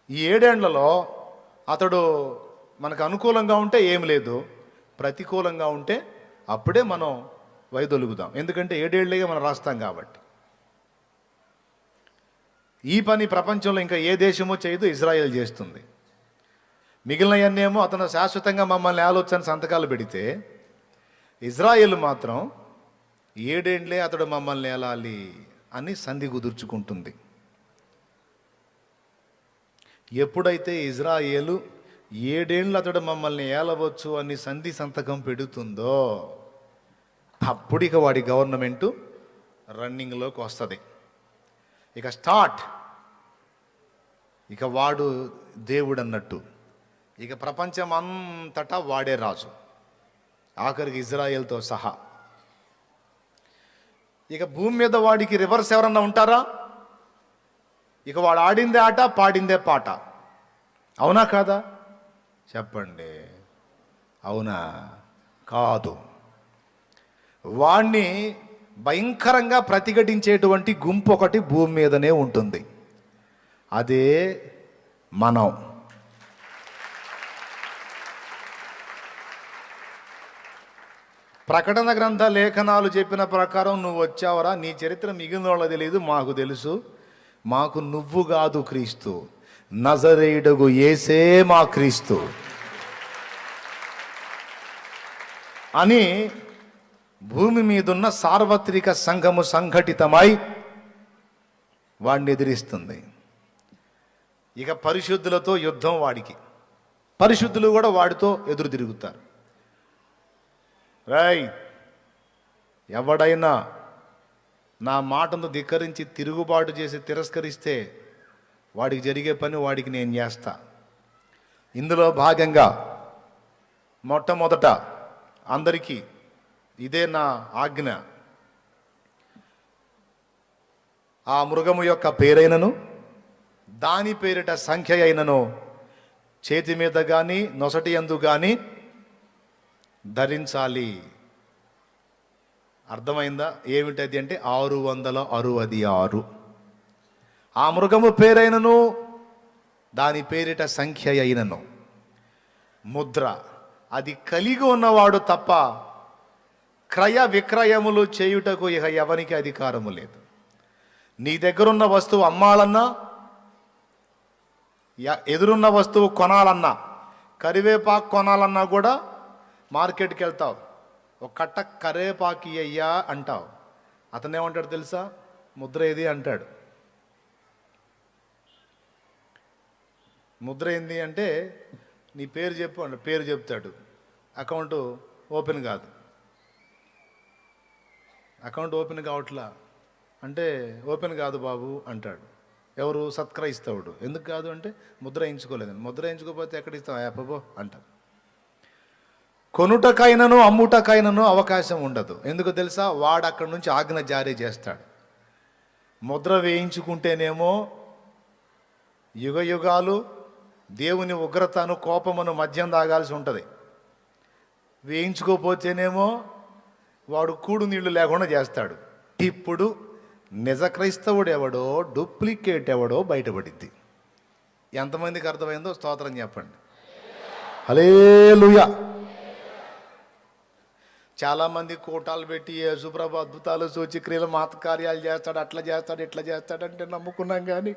ఈ 7 ఏండ్లలో అతడు మనకు అనుకూలంగా ఉంటే ఏం లేదు, ప్రతికూలంగా ఉంటే అప్పుడే మనం వైదొలుగుదాం, ఎందుకంటే 7 ఏళ్ళేగా మనం రాస్తాం కాబట్టి. ఈ పని ప్రపంచంలో ఇంకా ఏ దేశమో చేయదు, ఇజ్రాయెల్ చేస్తుంది. మిగిలినవన్నేమో అతను శాశ్వతంగా మమ్మల్ని ఆలోచన సంతకాలు పెడితే, ఇజ్రాయెల్ మాత్రం 7 ఏళ్ళే అతడు మమ్మల్ని ఏలాలి అని సంధి కుదుర్చుకుంటుంది. ఎప్పుడైతే ఇజ్రాయేలు 7 ఏళ్ళు అతడు మమ్మల్ని ఏలవచ్చు అని సంధి సంతకం పెడుతుందో అప్పుడు ఇక వాడి గవర్నమెంటు రన్నింగ్లోకి వస్తుంది. ఇక స్టార్ట్, ఇక వాడు దేవుడు అన్నట్టు. ఇక ప్రపంచం అంతటా వాడే రాజు, ఆఖరికి ఇజ్రాయెల్తో సహా. ఇక భూమి మీద వాడికి రివర్స్ ఎవరన్నా ఉంటారా? ఇక వాడు ఆడిందే ఆట, పాడిందే పాట. అవునా కాదా చెప్పండి? అవునా కాదు? వాణ్ణి భయంకరంగా ప్రతిఘటించేటువంటి గుంపు ఒకటి భూమి మీదనే ఉంటుంది, అదే మనం. ప్రకటన గ్రంథ లేఖనాలు చెప్పిన ప్రకారం నువ్వు వచ్చావరా, నీ చరిత్ర మిగిలిన వాళ్ళకి తెలియదు, మాకు తెలుసు. మాకు నువ్వు కాదు క్రీస్తు, నజరేయుడగు యేసే మా క్రీస్తు అని భూమి మీదున్న సార్వత్రిక సంఘము సంఘటితమై వాడిని ఎదిరిస్తుంది. ఇక పరిశుద్ధులతో యుద్ధం వాడికి, పరిశుద్ధులు కూడా వాడితో ఎదురు తిరుగుతారు. ఎవడైనా నా మాటను ధిక్కరించి తిరుగుబాటు చేసి తిరస్కరిస్తే వాడికి జరిగే పని వాడికి నేను చేస్తా. ఇందులో భాగంగా మొట్టమొదట అందరికీ ఇదే నా ఆజ్ఞ, ఆ మృగము యొక్క పేరైనను దాని పేరిట సంఖ్య అయినను చేతి మీద కానీ నొసటి యందు కానీ ధరించాలి. అర్థమైందా? ఏమిటది అంటే 666. ఆ మృగము పేరైనను దాని పేరిట సంఖ్య అయినను ముద్ర అది కలిగి ఉన్నవాడు తప్ప క్రయ విక్రయములు చేయుటకు ఇక ఎవరికి అధికారము లేదు. నీ దగ్గరున్న వస్తువు అమ్మాలన్నా, ఎదురున్న వస్తువు కొనాలన్నా, కరివేపాకు కొనాలన్నా కూడా మార్కెట్కి వెళ్తావు, ఒక కట్ట కరివేపాకు అయ్యా అంటావు. అతను ఏమంటాడు తెలుసా? ముద్ర ఏది అంటాడు. ముద్ర ఏంది అంటే నీ పేరు చెప్పు అంటే పేరు చెప్తాడు. అకౌంట్ ఓపెన్ కాదు, అకౌంట్ ఓపెన్ కావట్లా అంటే ఓపెన్ కాదు బాబు అంటాడు. ఎవరు? సత్క్రైస్తవుడు. ఎందుకు కాదు అంటే ముద్ర వేయించుకోలేదని. ముద్ర వేయించుకోకపోతే ఎక్కడ ఇస్తావు యాపబో అంటారు. కొనుటకైనను అమ్ముటకైనను అవకాశం ఉండదు. ఎందుకు తెలుసా? వాడు అక్కడి నుంచి ఆజ్ఞ జారీ చేస్తాడు. ముద్ర వేయించుకుంటేనేమో యుగ యుగాలు దేవుని ఉగ్రతను కోపమును మద్యం తాగాల్సి ఉంటుంది. వేయించుకోపోతేనేమో వాడు కూడు నీళ్లు లేకుండా చేస్తాడు. ఇప్పుడు నిజ క్రైస్తవుడు ఎవడో డూప్లికేట్ ఎవడో బయటపడిద్ది. ఎంతమందికి అర్థమైందో స్తోత్రం చెప్పండి. హల్లెలూయా. చాలామంది కూటాలు పెట్టి యేసుప్రభు అద్భుతాలు సూచక్రియలు మాత కార్యాలు చేస్తాడు, అట్లా చేస్తాడు, ఇట్లా చేస్తాడంటే నమ్ముకున్నాం. కానీ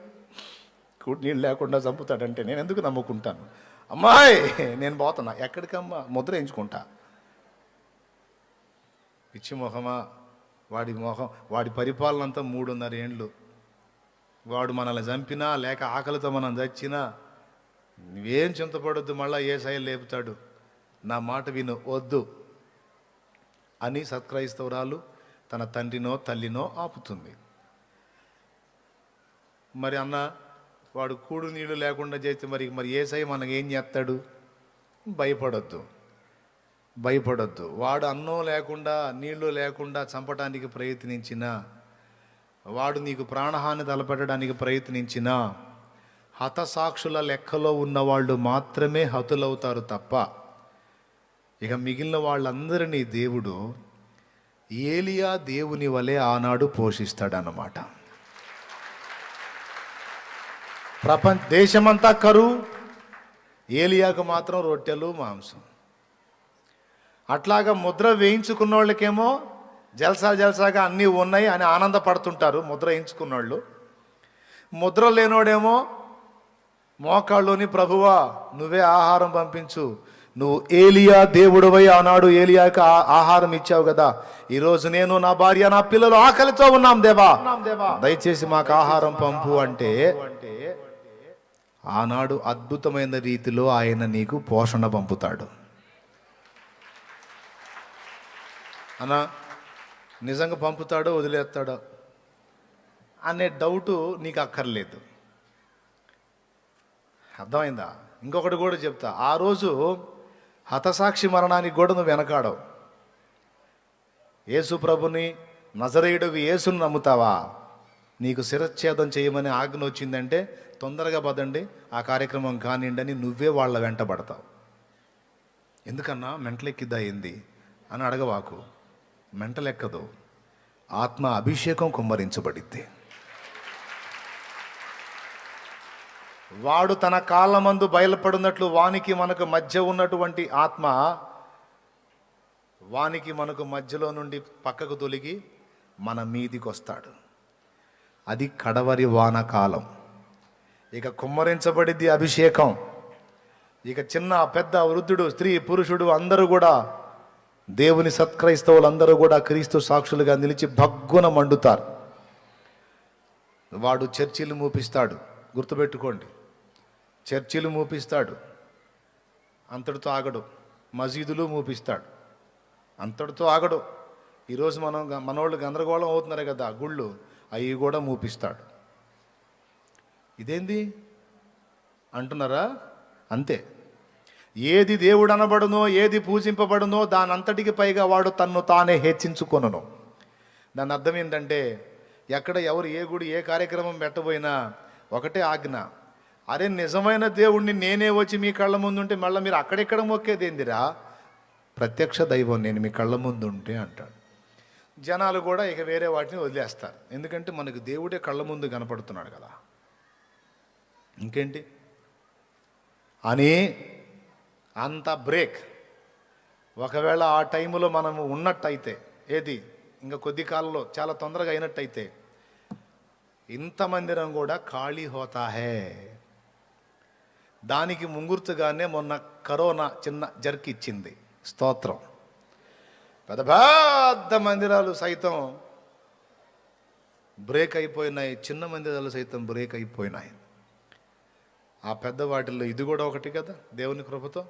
కూటి నీళ్ళు లేకుండా చంపుతాడంటే నేను ఎందుకు నమ్ముకుంటాను? అమ్మాయి నేను పోతున్నా. ఎక్కడికమ్మా? ముద్ర వేయించుకుంటా. పిచ్చి మొహమా, వాడి పరిపాలన అంతా 3.5 ఏండ్లు. వాడు మనల్ని చంపినా లేక ఆకలితో మనం చచ్చినా నువ్వేం చింతపడొద్దు, మళ్ళా ఏ శైలి లేపుతాడు. నా మాట విను, వద్దు అని సత్క్రైస్తవురాలు తన తండ్రినో తల్లినో ఆపుతుంది. మరి అన్న వాడు కూడు నీళ్ళు లేకుండా చేస్తే మరి ఏసై మనకి ఏం చేస్తాడు? భయపడొద్దు. వాడు అన్నం లేకుండా నీళ్లు లేకుండా చంపడానికి ప్రయత్నించినా, వాడు నీకు ప్రాణహాని తలపెట్టడానికి ప్రయత్నించినా హతసాక్షుల లెక్కలో ఉన్నవాళ్ళు మాత్రమే హతులవుతారు తప్ప ఇక మిగిలిన వాళ్ళందరినీ దేవుడు ఏలియా దేవుని వలె ఆనాడు పోషిస్తాడన్నమాట. దేశమంతా కరువు, ఏలియాకు మాత్రం రొట్టెలు మాంసం. అట్లాగా ముద్ర వేయించుకున్న వాళ్ళకేమో జల్సాగా అన్నీ ఉన్నాయి అని ఆనందపడుతుంటారు ముద్ర వేయించుకున్న వాళ్ళు. ముద్ర లేనోడేమో మోకాళ్ళలోని ప్రభువా నువ్వే ఆహారం పంపించు, నువ్వు ఏలియా దేవుడివై ఆనాడు ఏలియాకి ఆహారం ఇచ్చావు కదా, ఈరోజు నేను నా భార్య నా పిల్లలు ఆకలితో ఉన్నాం దేవా, దయచేసి మాకు ఆహారం పంపు అంటే ఆనాడు అద్భుతమైన రీతిలో ఆయన నీకు పోషణ పంపుతాడు. అన్నా నిజంగా పంపుతాడో వదిలేస్తాడో అనే డౌటు నీకు అక్కర్లేదు. అర్థమైందా? ఇంకొకటి కూడా చెప్తా, ఆ రోజు హతసాక్షి మరణానికి కూడా నువ్వు వెనకాడవు. యేసు ప్రభుని నజరేయుడుకు యేసుని నమ్ముతావా, నీకు శిరచ్ఛేదం చేయమని ఆజ్ఞ వచ్చిందంటే తొందరగా పదండి ఆ కార్యక్రమం కానివ్వండి అని నువ్వే వాళ్ళ వెంట పడతావు. ఎందుకన్నా మెంటలెక్కిద్దా ఏంది అని అడగవాకు. మెంటలెక్కదు, ఆత్మ అభిషేకం కుమ్మరించబడిద్ది. వాడు తన కాళ్ళ మందు బయలుపడినట్లు వానికి మనకు మధ్య ఉన్నటువంటి ఆత్మ వానికి మనకు మధ్యలో నుండి పక్కకు తొలగి మన మీదికి వస్తాడు. అది కడవరి వానకాలం. ఇక కుమ్మరించబడిద్ది అభిషేకం. ఇక చిన్న పెద్ద వృద్ధుడు స్త్రీ పురుషుడు అందరూ కూడా దేవుని సత్క్రైస్తవులు అందరూ కూడా క్రీస్తు సాక్షులుగా నిలిచి భగ్గున మండుతారు. వాడు చర్చిలు మూపిస్తాడు. గుర్తుపెట్టుకోండి, చర్చిలు మూపిస్తాడు, అంతటితో ఆగడు. మసీదులు మూపిస్తాడు, అంతటితో ఆగడు. ఈరోజు మనోళ్ళు గందరగోళం అవుతున్నారు కదా గుళ్ళు, అవి కూడా మూపిస్తాడు. ఇదేంది అంటున్నారా? అంతే. ఏది దేవుడు అనబడునో ఏది పూజింపబడునో దానంతటికి పైగా వాడు తన్ను తానే హెచ్చించుకొనును. దాని అర్థం ఏంటంటే ఎక్కడ ఎవరు ఏ గుడి ఏ కార్యక్రమం పెట్టబోయినా ఒకటే ఆజ్ఞ, అరే నిజమైన దేవుణ్ణి నేనే వచ్చి మీ కళ్ళ ముందు ఉంటే మళ్ళీ మీరు అక్కడెక్కడ మొక్కేదేందిరా, ప్రత్యక్ష దైవం నేను మీ కళ్ళ ముందు ఉంటే అంటాడు. జనాలు కూడా ఇక వేరే వాటిని వదిలేస్తారు, ఎందుకంటే మనకు దేవుడే కళ్ళ ముందు కనపడుతున్నాడు కదా, ఇంకేంటి అని అంత బ్రేక్. ఒకవేళ ఆ టైంలో మనము ఉన్నట్టయితే, ఏది ఇంకా కొద్ది కాలంలో చాలా తొందరగా అయినట్టయితే, ఇంత మందిరం కూడా ఖాళీ హోతా హే. దానికి ముంగుర్తుగానే మొన్న కరోనా చిన్న జర్క్ ఇచ్చింది. స్తోత్రం. పెద్ద పెద్ద మందిరాలు సైతం బ్రేక్ అయిపోయినాయి, చిన్న మందిరాలు సైతం బ్రేక్ అయిపోయినాయి. ఆ పెద్ద వాటిల్లో ఇది కూడా ఒకటి కదా దేవుని కృపతో.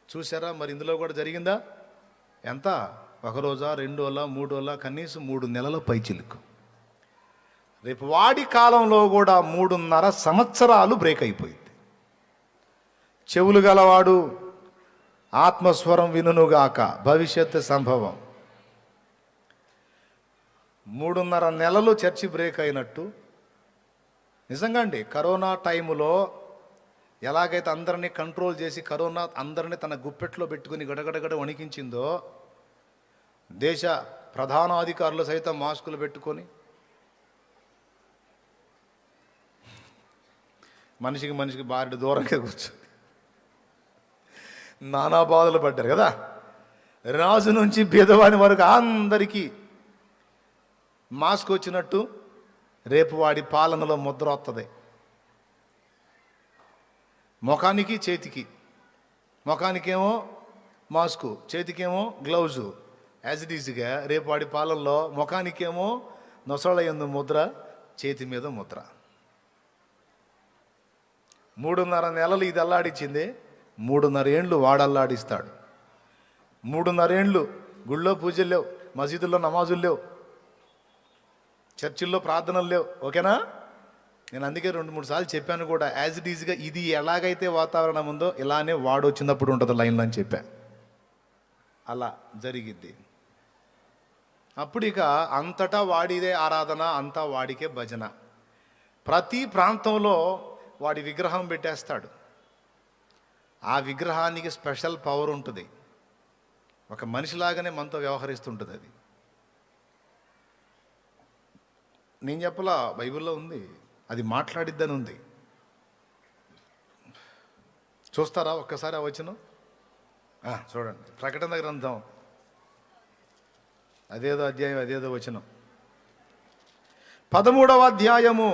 చూసారా మరి ఇందులో కూడా జరిగిందా? ఎంత? ఒక రోజా, 2 రోజులా, 3 రోజులా, కనీసం 3 నెలల పైచిలుకు. రేపు వాడి కాలంలో కూడా 3.5 సంవత్సరాలు బ్రేక్ అయిపోయింది. చెవులు గలవాడు ఆత్మస్వరం వినుగాక, భవిష్యత్తు సంభవం. 3.5 నెలలు చర్చి బ్రేక్ అయినట్టు. నిజంగా అండి, కరోనా టైములో ఎలాగైతే అందరినీ కంట్రోల్ చేసి కరోనా అందరినీ తన గుప్పెట్లో పెట్టుకుని గడగడగడ వణికించిందో, దేశ ప్రధానాధికారులు సైతం మాస్కులు పెట్టుకొని మనిషికి బారెడు దూరంగా కూర్చొని నానా బాధలు పడ్డారు కదా. రాజు నుంచి బీదవాని వరకు అందరికీ మాస్క్ వచ్చినట్టు రేపు వాడి పాలనలో ముద్ర వస్తుంది. ముఖానికి చేతికి, ముఖానికేమో మాస్కు, చేతికేమో గ్లౌజు. యాజ్ ఇట్ ఈజ్గా రేపు వాడి పాలనలో ముఖానికేమో నొసళ్ళ యందు ముద్ర, చేతి మీద ముద్ర. 3.5 నెలలు ఇది అల్లాడించింది. 3.5 ఏండ్లు వాడల్లాడిస్తాడు. 3.5 ఏండ్లు గుళ్ళో పూజలు లేవు, మసీదుల్లో నమాజులు లేవు, చర్చిల్లో ప్రార్థనలు లేవు. ఓకేనా? నేను అందుకే 2-3 సార్లు చెప్పాను కూడా, యాజ్ ఇట్ ఈజ్గా ఇది ఎలాగైతే వాతావరణం ఉందో ఇలానే వాడు వచ్చినప్పుడు ఉంటుంది లైన్లో అని చెప్పా. అలా జరిగిద్ది. అప్పుడు ఇక అంతటా వాడిదే ఆరాధన, అంతా వాడికే భజన. ప్రతి ప్రాంతంలో వాడి విగ్రహం పెట్టేస్తాడు. ఆ విగ్రహానికి స్పెషల్ పవర్ ఉంటుంది. ఒక మనిషిలాగానే మనతో వ్యవహరిస్తుంటుంది అది. నేను చెప్పలా, బైబిల్లో ఉంది, అది మాట్లాడిద్దని ఉంది. చూస్తారా ఒక్కసారి ఆ వచనం? చూడండి, ప్రకటన గ్రంథం అదేదో అధ్యాయం, అదేదో వచనం. 13వ అధ్యాయము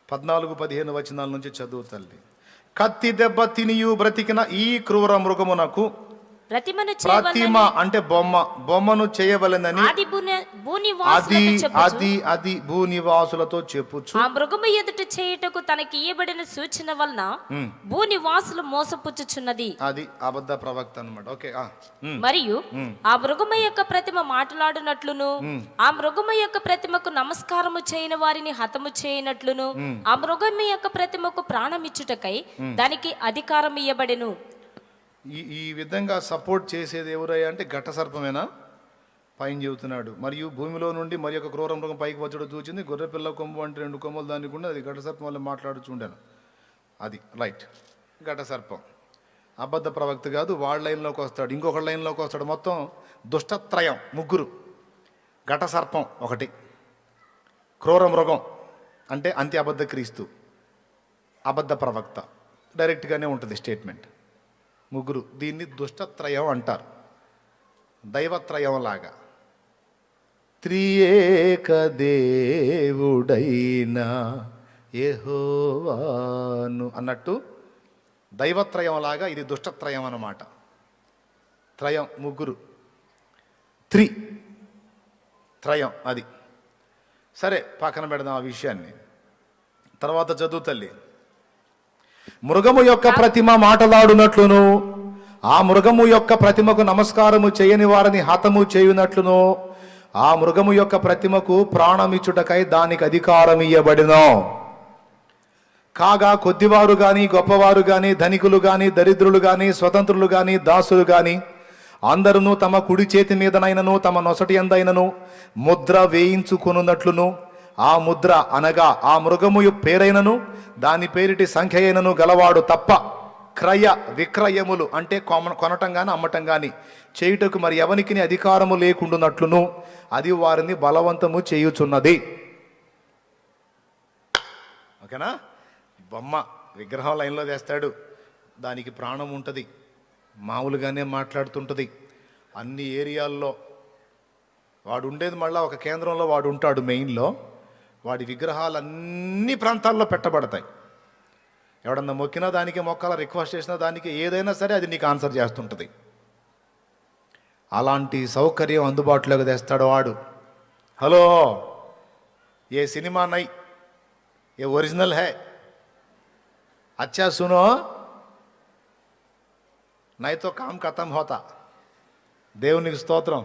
14-15 వచనాల నుంచి చదువు తల్లి. కత్తి దెబ్బ తినియు బ్రతికిన ఈ క్రూర మృగమునకు ప్రతిమను ప్రతిమ అంటే బొమ్మను చేయవలెనని అది భూనివాసులతో చెప్పుచు ఆ మృగము ఎదుట చేయుటకు తనకి ఇయ్యబడిన సూచన వలన భూనివాసులు మోసపుచ్చుచున్నది. అది అబద్ధ ప్రవక్త అన్నమాట. ఓకే. మరియు ఆ మృగము యొక్క ప్రతిమ మాట్లాడినట్లును ఆ మృగము యొక్క ప్రతిమకు నమస్కారము చేయని వారిని హతము చేయనట్లును ఆ మృగము యొక్క ప్రతిమకు ప్రాణమిచ్చుటకై దానికి అధికారం ఇయ్యబడెను. ఈ విధంగా సపోర్ట్ చేసేది ఎవరయ్యా అంటే ఘట సర్పమేనా? పైన చెబుతున్నాడు. మరియు భూమిలో నుండి మరి ఒక క్రూర మృగం పైకి వచ్చడం చూచింది. గొర్రె పిల్ల కొమ్ము అంటే 2 కొమ్మలు దానికి ఉండి అది ఘట సర్పం వల్ల మాట్లాడుచుండాను. అది రైట్. ఘట సర్పం అబద్ధ ప్రవక్త కాదు. వాళ్ళ లైన్లోకి వస్తాడు, ఇంకొక లైన్లోకి వస్తాడు. మొత్తం దుష్టత్రయం, ముగ్గురు. ఘట సర్పం ఒకటి, క్రూర మృగం అంటే అంత్య అబద్ధ క్రీస్తు, అబద్ధ ప్రవక్త. డైరెక్ట్గానే ఉంటుంది స్టేట్మెంట్. ముగ్గురు. దీన్ని దుష్టత్రయం అంటారు, దైవత్రయం లాగా. త్రియేక దేవుడైన యెహోవాను అన్నట్టు దైవత్రయం లాగా ఇది దుష్టత్రయం అన్నమాట. త్రయం ముగ్గురు, త్రయం అది. సరే, పక్కన పెడదాం ఆ విషయాన్ని. తర్వాత చదువు తల్లి. మృగము యొక్క ప్రతిమ మాటలాడునట్లును ఆ మృగము యొక్క ప్రతిమకు నమస్కారము చేయని వారిని హతము చేయునట్లును ఆ మృగము యొక్క ప్రతిమకు ప్రాణమిచ్చుటకై దానికి అధికారం ఇయ్యబడినో. కాగా కొద్దివారు గాని గొప్పవారు గాని ధనికులు గాని దరిద్రులు గాని స్వతంత్రులు గాని దాసులు గాని అందరూ తమ కుడి చేతి మీదనైనను తమ నొసటి యందైనను ముద్ర వేయించుకొనున్నట్లును ఆ ముద్ర అనగా ఆ మృగము పేరైనను దాని పేరిటి సంఖ్య అయినను గలవాడు తప్ప క్రయ విక్రయములు అంటే కొనటం గాని అమ్మటం గాని చేయుటకు మరి ఎవనికి అధికారము లేకుండునట్లును అది వారిని బలవంతము చేయుచున్నది. ఓకేనా? బొమ్మ విగ్రహం లైన్లో తెస్తాడు, దానికి ప్రాణం ఉంటుంది, మామూలుగానే మాట్లాడుతుంటుంది. అన్ని ఏరియాల్లో వాడు ఉండేది, మళ్ళీ ఒక కేంద్రంలో వాడు ఉంటాడు మెయిన్లో. వాడి విగ్రహాలు అన్ని ప్రాంతాల్లో పెట్టబడతాయి. ఎవడన్నా మొక్కినా దానికి, మొక్కల రిక్వెస్ట్ చేసినా దానికి, ఏదైనా సరే అది నీకు ఆన్సర్ చేస్తుంటుంది. అలాంటి సౌకర్యం అందుబాటులోకి తెస్తాడు వాడు. హలో, ఏ సినిమా నై, ఏ ఒరిజినల్ హై, అచ్చా సునో నైతో కామ్ ఖతం హోతా. దేవునికి స్తోత్రం,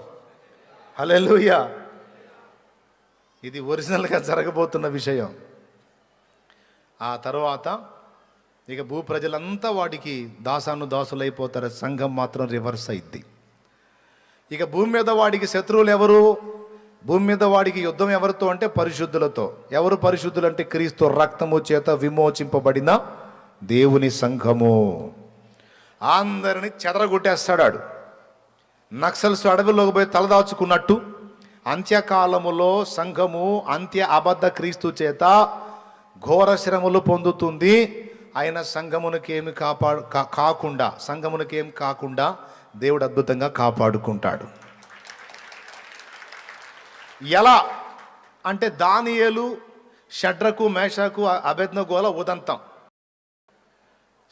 హల్లెలూయా. ఇది ఒరిజినల్గా జరగబోతున్న విషయం. ఆ తర్వాత ఇక భూ ప్రజలంతా వాడికి దాసులైపోతారు. సంఘం మాత్రం రివర్స్ అయింది. ఇక భూమి మీద వాడికి శత్రువులు ఎవరు? భూమి మీద వాడికి యుద్ధం ఎవరితో అంటే పరిశుద్ధులతో. ఎవరు పరిశుద్ధులు అంటే క్రీస్తు రక్తము చేత విమోచింపబడిన దేవుని సంఘము. అందరిని చెదరగొట్టేస్తాడు. నక్సల్స్ అడవిలోకి పోయి తలదాచుకున్నట్టు అంత్యకాలములో సంఘము అంత్య అబద్ధ క్రీస్తు చేత ఘోర శ్రమలు పొందుతుంది. ఆయన సంఘమునకేమి కాకుండా దేవుడు అద్భుతంగా కాపాడుకుంటాడు. ఎలా అంటే దానియేలు, షడ్రకు, మేషకు, అబేద్నెగోల ఉదంతం.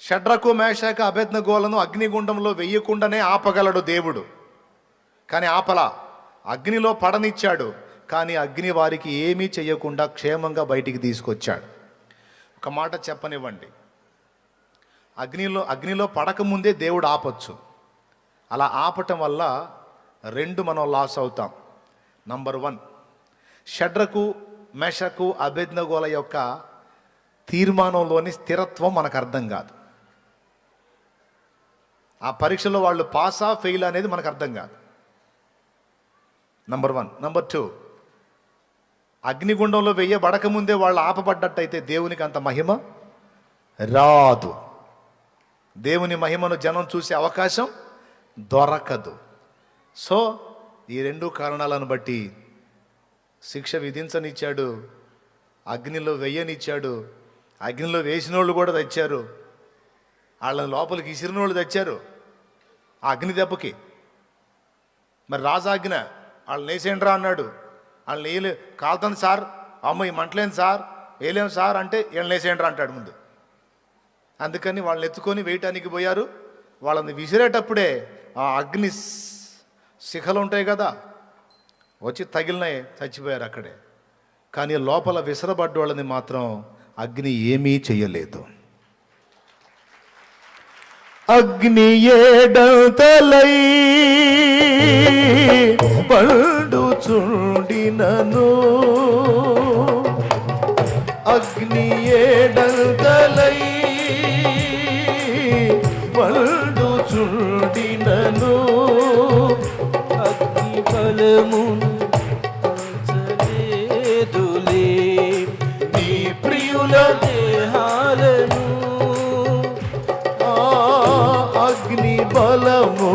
షడ్రకు, మేషకు, అబేద్నెగోలను అగ్నిగుండంలో వెయ్యకుండానే ఆపగలడు దేవుడు. కానీ ఆపలా, అగ్నిలో పడనిచ్చాడు. కానీ అగ్ని వారికి ఏమీ చేయకుండా క్షేమంగా బయటికి తీసుకొచ్చాడు. ఒక మాట చెప్పనివ్వండి, అగ్నిలో పడకముందే దేవుడు ఆపొచ్చు. అలా ఆపటం వల్ల రెండు మనం లాస్ అవుతాం. నంబర్ 1, షడ్రకు, మేషకు, అబేద్నెగోల యొక్క తీర్మానంలోని స్థిరత్వం మనకు అర్థం కాదు. ఆ పరీక్షలో వాళ్ళు పాసా ఫెయిల్ అనేది మనకు అర్థం కాదు. నంబర్ 1. నంబర్ 2, అగ్నిగుండంలో వెయ్యబడకముందే వాళ్ళు ఆపబడ్డట్టయితే దేవునికి అంత మహిమ రాదు. దేవుని మహిమను జనం చూసే అవకాశం దొరకదు. సో ఈ 2 కారణాలను బట్టి శిక్ష విధించనిచ్చాడు, అగ్నిలో వెయ్యనిచ్చాడు. అగ్నిలో వేసిన వాళ్ళు కూడా తెచ్చారు, వాళ్ళని లోపలికి ఇసిరిన వాళ్ళు తెచ్చారు. ఆ అగ్ని దెబ్బకి. మరి రాజాజ్ఞ, వాళ్ళు లేసేండ్రా అన్నాడు. వాళ్ళు వేయలే, కాలుతుంది సార్, అమ్మ ఈ మంటలేను సార్, వేయలేము సార్ అంటే వీళ్ళని లేసేండ్రా అంటాడు ముందు. అందుకని వాళ్ళని ఎత్తుకొని వేయటానికి పోయారు. వాళ్ళని విసిరేటప్పుడే ఆ అగ్ని శిఖలు ఉంటాయి కదా, వచ్చి తగిలినాయి, చచ్చిపోయారు అక్కడే. కానీ లోపల విసరబడ్డ వాళ్ళని మాత్రం అగ్ని ఏమీ చెయ్యలేదు. అగ్ని ఏడంతలై పండుచుండినను, అగ్ని ఏడంతలై పండుచుండినను, అగ్ని బలమును పంచలేదులే నీ ప్రియుల దేహాలను. అగ్ని బలము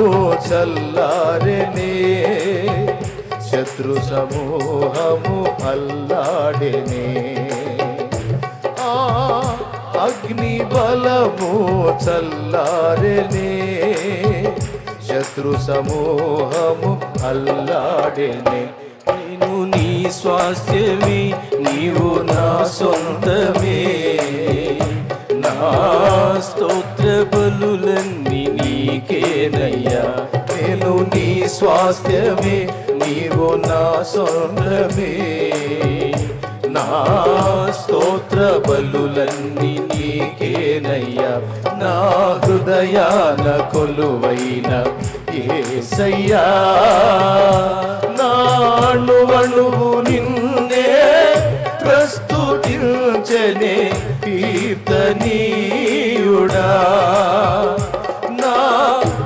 చల్లారెనే, శత్రు సమూహము అల్లాడెనే. అగ్ని బలము చల్లారెనే, శత్రు సమూహము అల్లాడెనే. నేను నీ స్వాస్థ్యమే, నీవు నా సొంతమే, నా స్తోత్ర బలులన్నీ నీకేనయ్యా. నేను నీ స్వాస్థ్యమే, నీవు నా సొంతమే, నా స్తోత్ర బలులన్నీ నీకేనయ్యా. నా హృదయాన కొలువైన యేసయ్యా, నా అణువణువు నిన్నే ప్రస్తుతించనే కీర్తనీయుడా. నా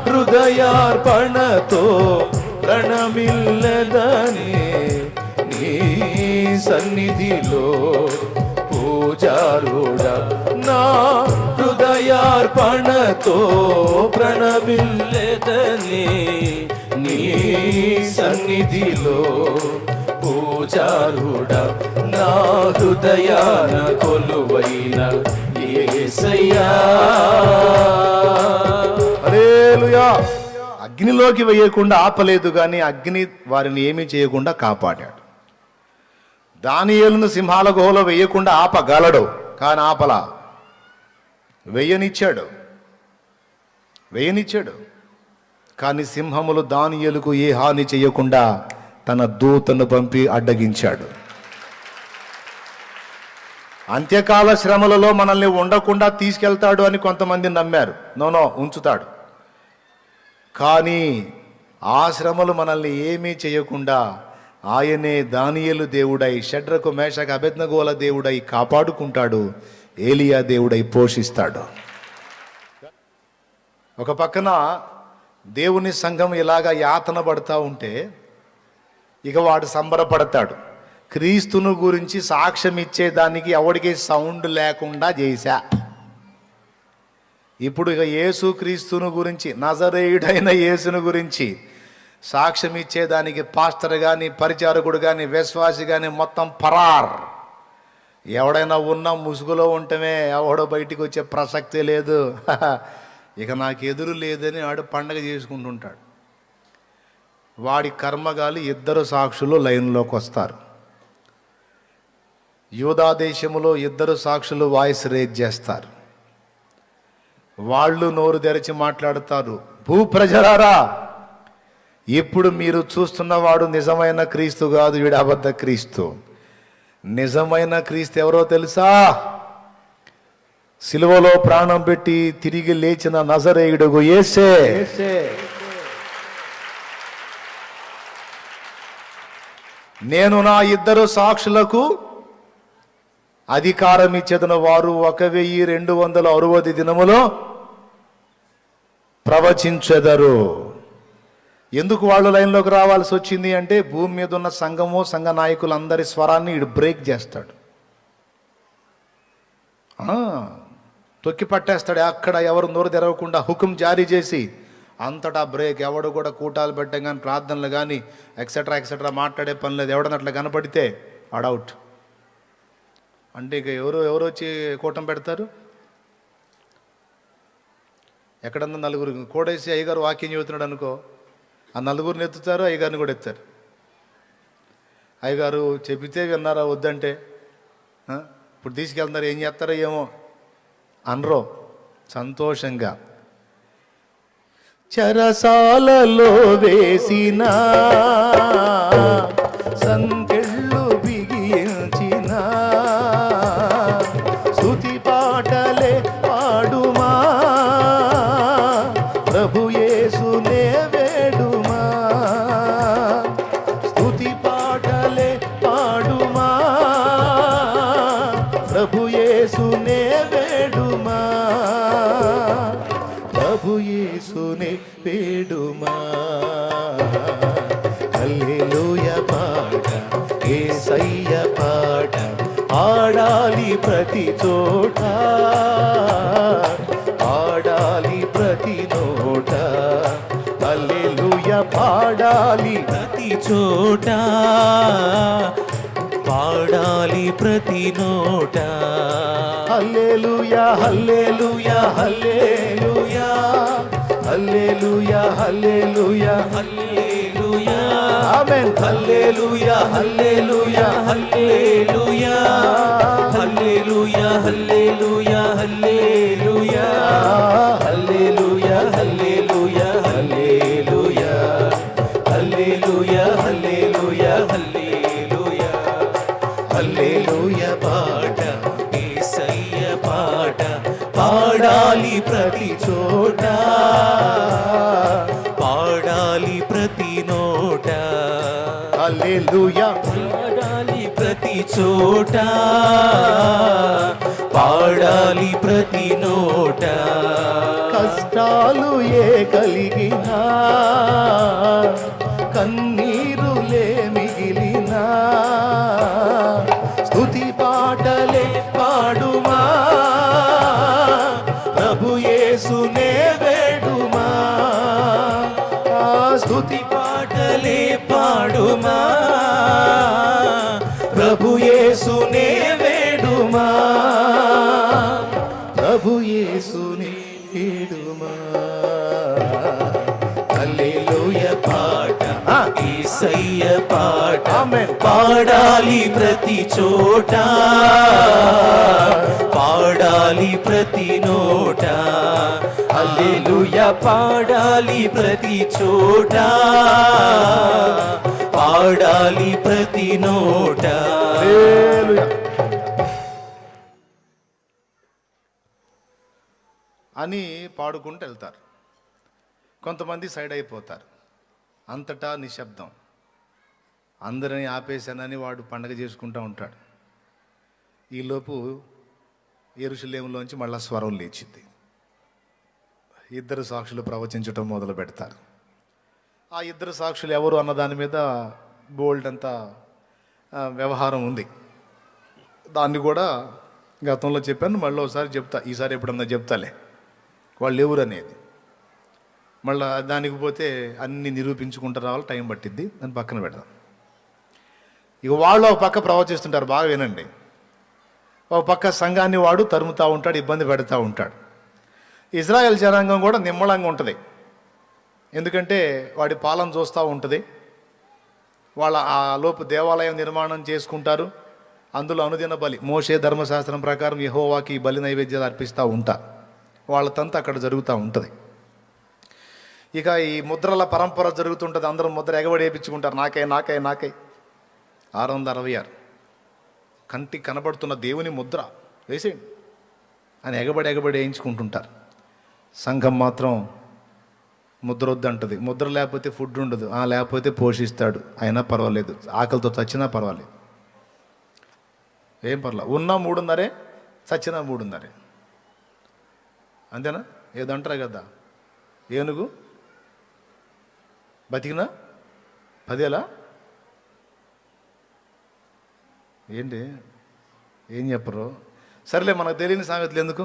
హృదయార్పణతో ప్రణమిల్లదని నీ సన్నిధిలో పూజారుడా. నా హృదయార్పణతో ప్రణమిల్లెదని నీ సన్నిధిలో పూజారుడా. నా హృదయాన కొలువైన యేసయ్యా. హల్లెలూయా. అగ్నిలోకి వేయకుండా ఆపలేదు, కానీ అగ్ని వారిని ఏమీ చేయకుండా కాపాడాడు. దానియేలును సింహాల గుహలో వేయకుండా ఆపగలడు, కానీ ఆపలా. వేయనిచ్చాడు. కానీ సింహములు దానియేలుకు ఏ హాని చేయకుండా తన దూతను పంపి అడ్డగించాడు. అంత్యకాల శ్రమలలో మనల్ని ఉండకుండా తీసుకెళ్తాడు అని కొంతమంది నమ్మారు. నో, ఉంచుతాడు. కానీ ఆ శ్రమలు మనల్ని ఏమీ చేయకుండా ఆయనే దానియేలు దేవుడై, షడ్రకు మేషకు అబేద్నెగోల దేవుడై కాపాడుకుంటాడు. ఏలియా దేవుడై పోషిస్తాడు. ఒక పక్కన దేవుని సంఘం ఇలాగా యాతన పడతా ఉంటే ఇక వాడు సంబరపడతాడు. క్రీస్తును గురించి సాక్ష్యం ఇచ్చేదానికి ఎవడికి సౌండ్ లేకుండా చేశా. ఇప్పుడు ఇక యేసు క్రీస్తును గురించి, నజరేయుడైన యేసును గురించి సాక్ష్యం ఇచ్చేదానికి పాస్టర్ కానీ, పరిచారకుడు కానీ, విశ్వాసి కానీ మొత్తం పరార్. ఎవడైనా ఉన్న ముసుగులో ఉంటమే, ఎవడో బయటికి వచ్చే ప్రసక్తే లేదు. ఇక నాకు ఎదురు లేదని ఆడు పండగ చేసుకుంటుంటాడు. వాడి కర్మగాలి ఇద్దరు సాక్షులు లైన్లోకి వస్తారు. యూదా దేశములో ఇద్దరు సాక్షులు వాయిస్ రేజ్ చేస్తారు. వాళ్ళు నోరు తెరిచి మాట్లాడతారు, భూప్రజలారా, ఇప్పుడు మీరు చూస్తున్నవాడు నిజమైన క్రీస్తు కాదు, వీడు అబద్ధ క్రీస్తు. నిజమైన క్రీస్తు ఎవరో తెలుసా? సిలువలో ప్రాణం పెట్టి తిరిగి లేచిన నజరేయుడు యేసే. నేను నా ఇద్దరు సాక్షులకు అధికారం ఇచ్చేదను, వారు 1260 దినములో ప్రవచించెదరు. ఎందుకు వాళ్ళు లైన్లోకి రావాల్సి వచ్చింది అంటే, భూమి మీద ఉన్న సంఘము, సంఘ నాయకులందరి స్వరాన్ని ఇడు బ్రేక్ చేస్తాడు, తొక్కి పట్టేస్తాడు. అక్కడ ఎవరు నోరు తెరవకుండా హుకుం జారీ చేసి అంతటా బ్రేక్. ఎవడు కూడా కూటాలు పెట్టడం కానీ, ప్రార్థనలు కానీ, ఎక్సెట్రా మాట్లాడే పని లేదు. ఎవడనట్లా కనపడితే అడౌట్. అంటే ఇక ఎవరు వచ్చి కూటం పెడతారు? ఎక్కడన్నా నలుగురు కోడేసి అయ్యగారు వాక్యం చెబుతున్నాడు అనుకో, ఆ నలుగురిని ఎత్తుతారు, అయ్యగారిని కూడా ఎత్తారు. అయ్యగారు చెబితే విన్నారా, వద్దంటే ఇప్పుడు తీసుకెళ్తున్నారు, ఏం చేస్తారో ఏమో అనరో సంతోషంగా. చెరసాలలో వేసిన సంకెళ్ళు బిగించిన స్తుతి పాటలే పాడుమా, ప్రభు యేసునే వేడుమా. స్తుతి పాటలే పాడుమా, ప్రభు యేసునే వేడుమా, ప్రభు యేసునే వేడుమా. హల్లెలూయా పాట, యేసయ్య పాట పాడాలి ప్రతి చోట, పాడాలి ప్రతి నోట. హల్లెలూయా పాడాలి ప్రతి చోట, పాడాలి ప్రతి నోట. హల్లెలూయా హల్లెలూయా హల్లెలూయా హల్లెలూయా హల్లెలూయా హల్లెలూయా, ఆమేన్. హల్లెలూయా, హల్లెలూయా, హల్లెలూయా, హల్లెలూయా, హల్లెలూయా, హల్లెలూయా, హల్లెలూయా, హల్లెలూయా, హల్లెలూయా, హల్లెలూయా, హల్లెలూయా, హల్లెలూయా. హల్లెలూయా పాట, యేసయ్య పాట పాడాలి ప్రతి చోట, పాడాలి ప్రతి నోట. హల్లెలూయా పాడాలి ప్రతి చోట, పాడాలి ప్రతి నోట. కష్టాలు ఏ కలిగినా, కన్నీరులే మిగిలినా, స్తుతి పాటలే పాడుమా, ప్రభు యేసునే వేడుమా. ఆ స్తుతి పాటలే పాడుమా, ప్రభు యేసునే వేడుమా, ప్రభు యేసునే వేడుమా. హల్లెలూయా పాట, యేసయ్య పాట ఆమేన్. పాడాలి ప్రతి చోట, పాడాలి ప్రతి నోట. హల్లెలూయా పాడాలి ప్రతి చోట, పాడాలి ప్రతి నోట. హల్లెలూయా అని పాడుకుంటూ వెళ్తారు. కొంతమంది సైడ్ అయిపోతారు. అంతటా నిశ్శబ్దం. అందరిని ఆపేశానని వాడు పండగ చేసుకుంటూ ఉంటాడు. ఈలోపు యెరూషలేములోంచి మళ్ళా స్వరం లేచింది. ఇద్దరు సాక్షులు ప్రవచించటం మొదలు పెడతారు. ఆ ఇద్దరు సాక్షులు ఎవరు అన్న దాని మీద బోల్డ్ అంతా వ్యవహారం ఉంది. దాన్ని కూడా గతంలో చెప్పాను, మళ్ళీ ఒకసారి చెప్తా. ఈసారి ఎప్పుడన్నా చెప్తాలే వాళ్ళు ఎవరు అనేది. మళ్ళీ దానికి పోతే అన్ని నిరూపించుకుంటూ రావాలి, టైం పట్టిద్ది. దాన్ని పక్కన పెడదాం. ఇక వాళ్ళు ఒక పక్క ప్రవచిస్తుంటారు, బాగా వినండి. ఒక పక్క సంఘాన్ని వాడు తరుముతూ ఉంటాడు, ఇబ్బంది పెడతా ఉంటాడు. ఇజ్రాయెల్ జనాంగం కూడా నిమ్మళంగా ఉంటుంది. ఎందుకంటే వాడి పాలన చూస్తూ ఉంటుంది. వాళ్ళ ఆ లోపు దేవాలయం నిర్మాణం చేసుకుంటారు. అందులో అనుదిన బలి, మోషే ధర్మశాస్త్రం ప్రకారం యెహోవాకి ఈ బలి నైవేద్యాలు అర్పిస్తూ ఉంటారు. వాళ్ళ తంత అక్కడ జరుగుతూ ఉంటుంది. ఇక ఈ ముద్రల పరంపర జరుగుతుంటుంది. అందరూ ముద్ర ఎగబడి వేయించుకుంటారు. నాకై 666 కంటికి కనబడుతున్న దేవుని ముద్ర వేసేయండి అని ఎగబడి వేయించుకుంటుంటారు. సంఘం మాత్రం ముద్ర వద్దంటుంది. ముద్ర లేకపోతే ఫుడ్ ఉండదు, లేకపోతే పోషిస్తాడు, అయినా పర్వాలేదు, ఆకలితో చచ్చినా పర్వాలేదు, ఏం పర్లేదు. ఉన్నా 3:30, చచ్చినా 3:30. అంతేనా? ఏదంటారు కదా, ఏనుగు బతికినా 10 ఏంటి, ఏం చెప్పరు? సరేలే, మనకు తెలియని సామెతలు ఎందుకు.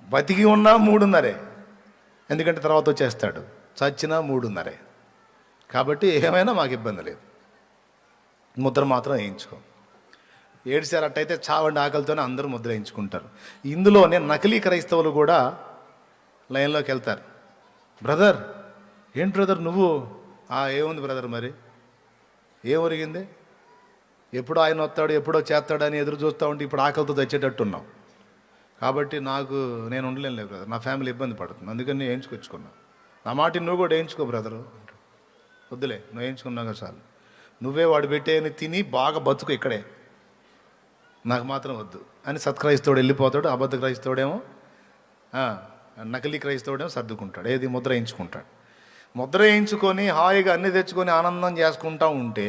బతికి ఉన్నా 3:30, ఎందుకంటే తర్వాత వచ్చేస్తాడు. చచ్చినా 3:30. కాబట్టి ఏమైనా మాకు ఇబ్బంది లేదు, ముద్ర మాత్రం వేయించుకో. ఏడిసారు అట్టయితే చావండి ఆకలితోనే అందరూ ముద్ర వేయించుకుంటారు. ఇందులోనే నకిలీ క్రైస్తవులు కూడా లైన్లోకి వెళ్తారు. బ్రదర్, ఏంటి బ్రదర్ నువ్వు? ఏముంది బ్రదర్, మరి ఏం ఒరిగింది? ఎప్పుడో ఆయన వస్తాడు, ఎప్పుడో చేస్తాడని ఎదురు చూస్తూ ఉంటే ఇప్పుడు ఆకలితో తెచ్చేటట్టున్నావు. కాబట్టి నేను ఉండలేను లేదు బ్రదర్, నా ఫ్యామిలీ ఇబ్బంది పడుతుంది, అందుకని నేను వేయించుకొచ్చుకున్నా. నా మాట నువ్వు కూడా వేయించుకో బ్రదరు. వద్దులే, నువ్వు వేయించుకున్నాక చాలు, నువ్వే వాడు పెట్టేని తిని బాగా బతుకు ఇక్కడే, నాకు మాత్రం వద్దు అని సత్క్రైస్తవుడు వెళ్ళిపోతాడు. అబద్ధ క్రైస్తవుడేమో, నకిలీ క్రైస్తవుడేమో సర్దుకుంటాడు. ఏది? ముద్ర వేయించుకుంటాడు. ముద్ర వేయించుకొని హాయిగా అన్ని తెచ్చుకొని ఆనందం చేసుకుంటా ఉంటే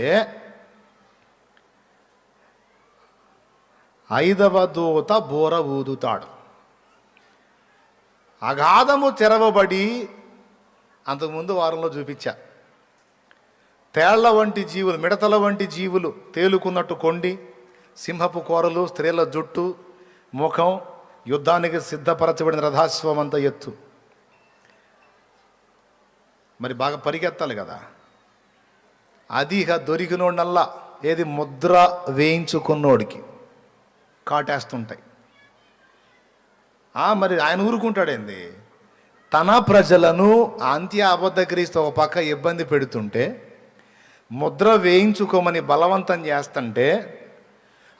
5వ దూత బోర ఊదుతాడు. అగాధము తెరవబడి, అంతకుముందు వారంలో చూపించా, తేళ్ల వంటి జీవులు, మిడతల వంటి జీవులు తేలుకున్నట్టు కొండి, సింహపు కోరలు, స్త్రీల జుట్టు, ముఖం, యుద్ధానికి సిద్ధపరచబడిన రథాశ్వం అంత ఎత్తు. మరి బాగా పరిగెత్తాలి కదా. అది ఇక దొరికినోడల్లా ఏది? ముద్ర వేయించుకున్నోడికి కాటేస్తుంటాయి. మరి ఆయన ఊరుకుంటాడేంది? తన ప్రజలను అంత్య అబద్ధ క్రీస్తు ఒక పక్క ఇబ్బంది పెడుతుంటే, ముద్ర వేయించుకోమని బలవంతం చేస్తుంటే,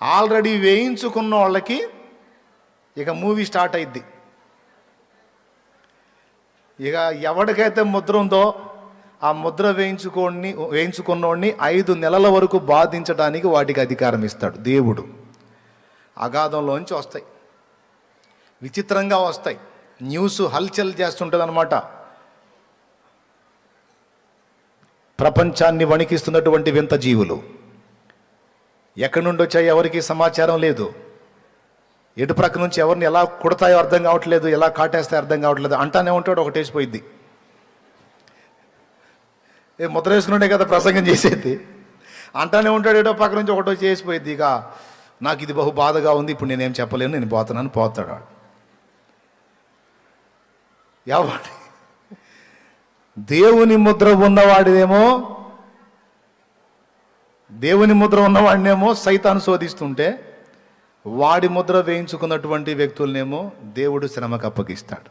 ఆల్రెడీ వేయించుకున్న వాళ్ళకి ఇక మూవీ స్టార్ట్ అయింది. ఇక ఎవరికైతే ముద్ర ఉందో ఆ ముద్ర వేయించుకున్నోడిని 5 నెలల వరకు బాధించడానికి వాటికి అధికారం ఇస్తాడు దేవుడు. అగాధంలోంచి వస్తాయి, విచిత్రంగా వస్తాయి, న్యూస్ హల్చల్ చేస్తుంటుంది అనమాట. ప్రపంచాన్ని వణికిస్తున్నటువంటి వింత జీవులు ఎక్కడి నుండి వచ్చాయో ఎవరికి సమాచారం లేదు. ఎటు ప్రక్క నుంచి ఎవరిని ఎలా కుడతాయో అర్థం కావట్లేదు, ఎలా కాటేస్తాయో అర్థం కావట్లేదు. అంటానే ఉంటాడు, ఒకటేసిపోయింది. ముద్ర వేసుకున్నాడే కదా ప్రసంగం చేసేది. అంటానే ఉంటాడు, ఏటో పక్క నుంచి ఒకటో చేసిపోయింది. ఇక నాకు ఇది బహు బాధగా ఉంది, ఇప్పుడు నేనేం చెప్పలేను, నేను పోతున్నాను, పోతాడు. ఎవడి దేవుని ముద్ర ఉన్నవాడినేమో, దేవుని ముద్ర ఉన్నవాడినేమో సైతాను శోధిస్తుంటే, వాడి ముద్ర వేయించుకున్నటువంటి వ్యక్తులనేమో దేవుడు శ్రమకు అప్పగిస్తాడు.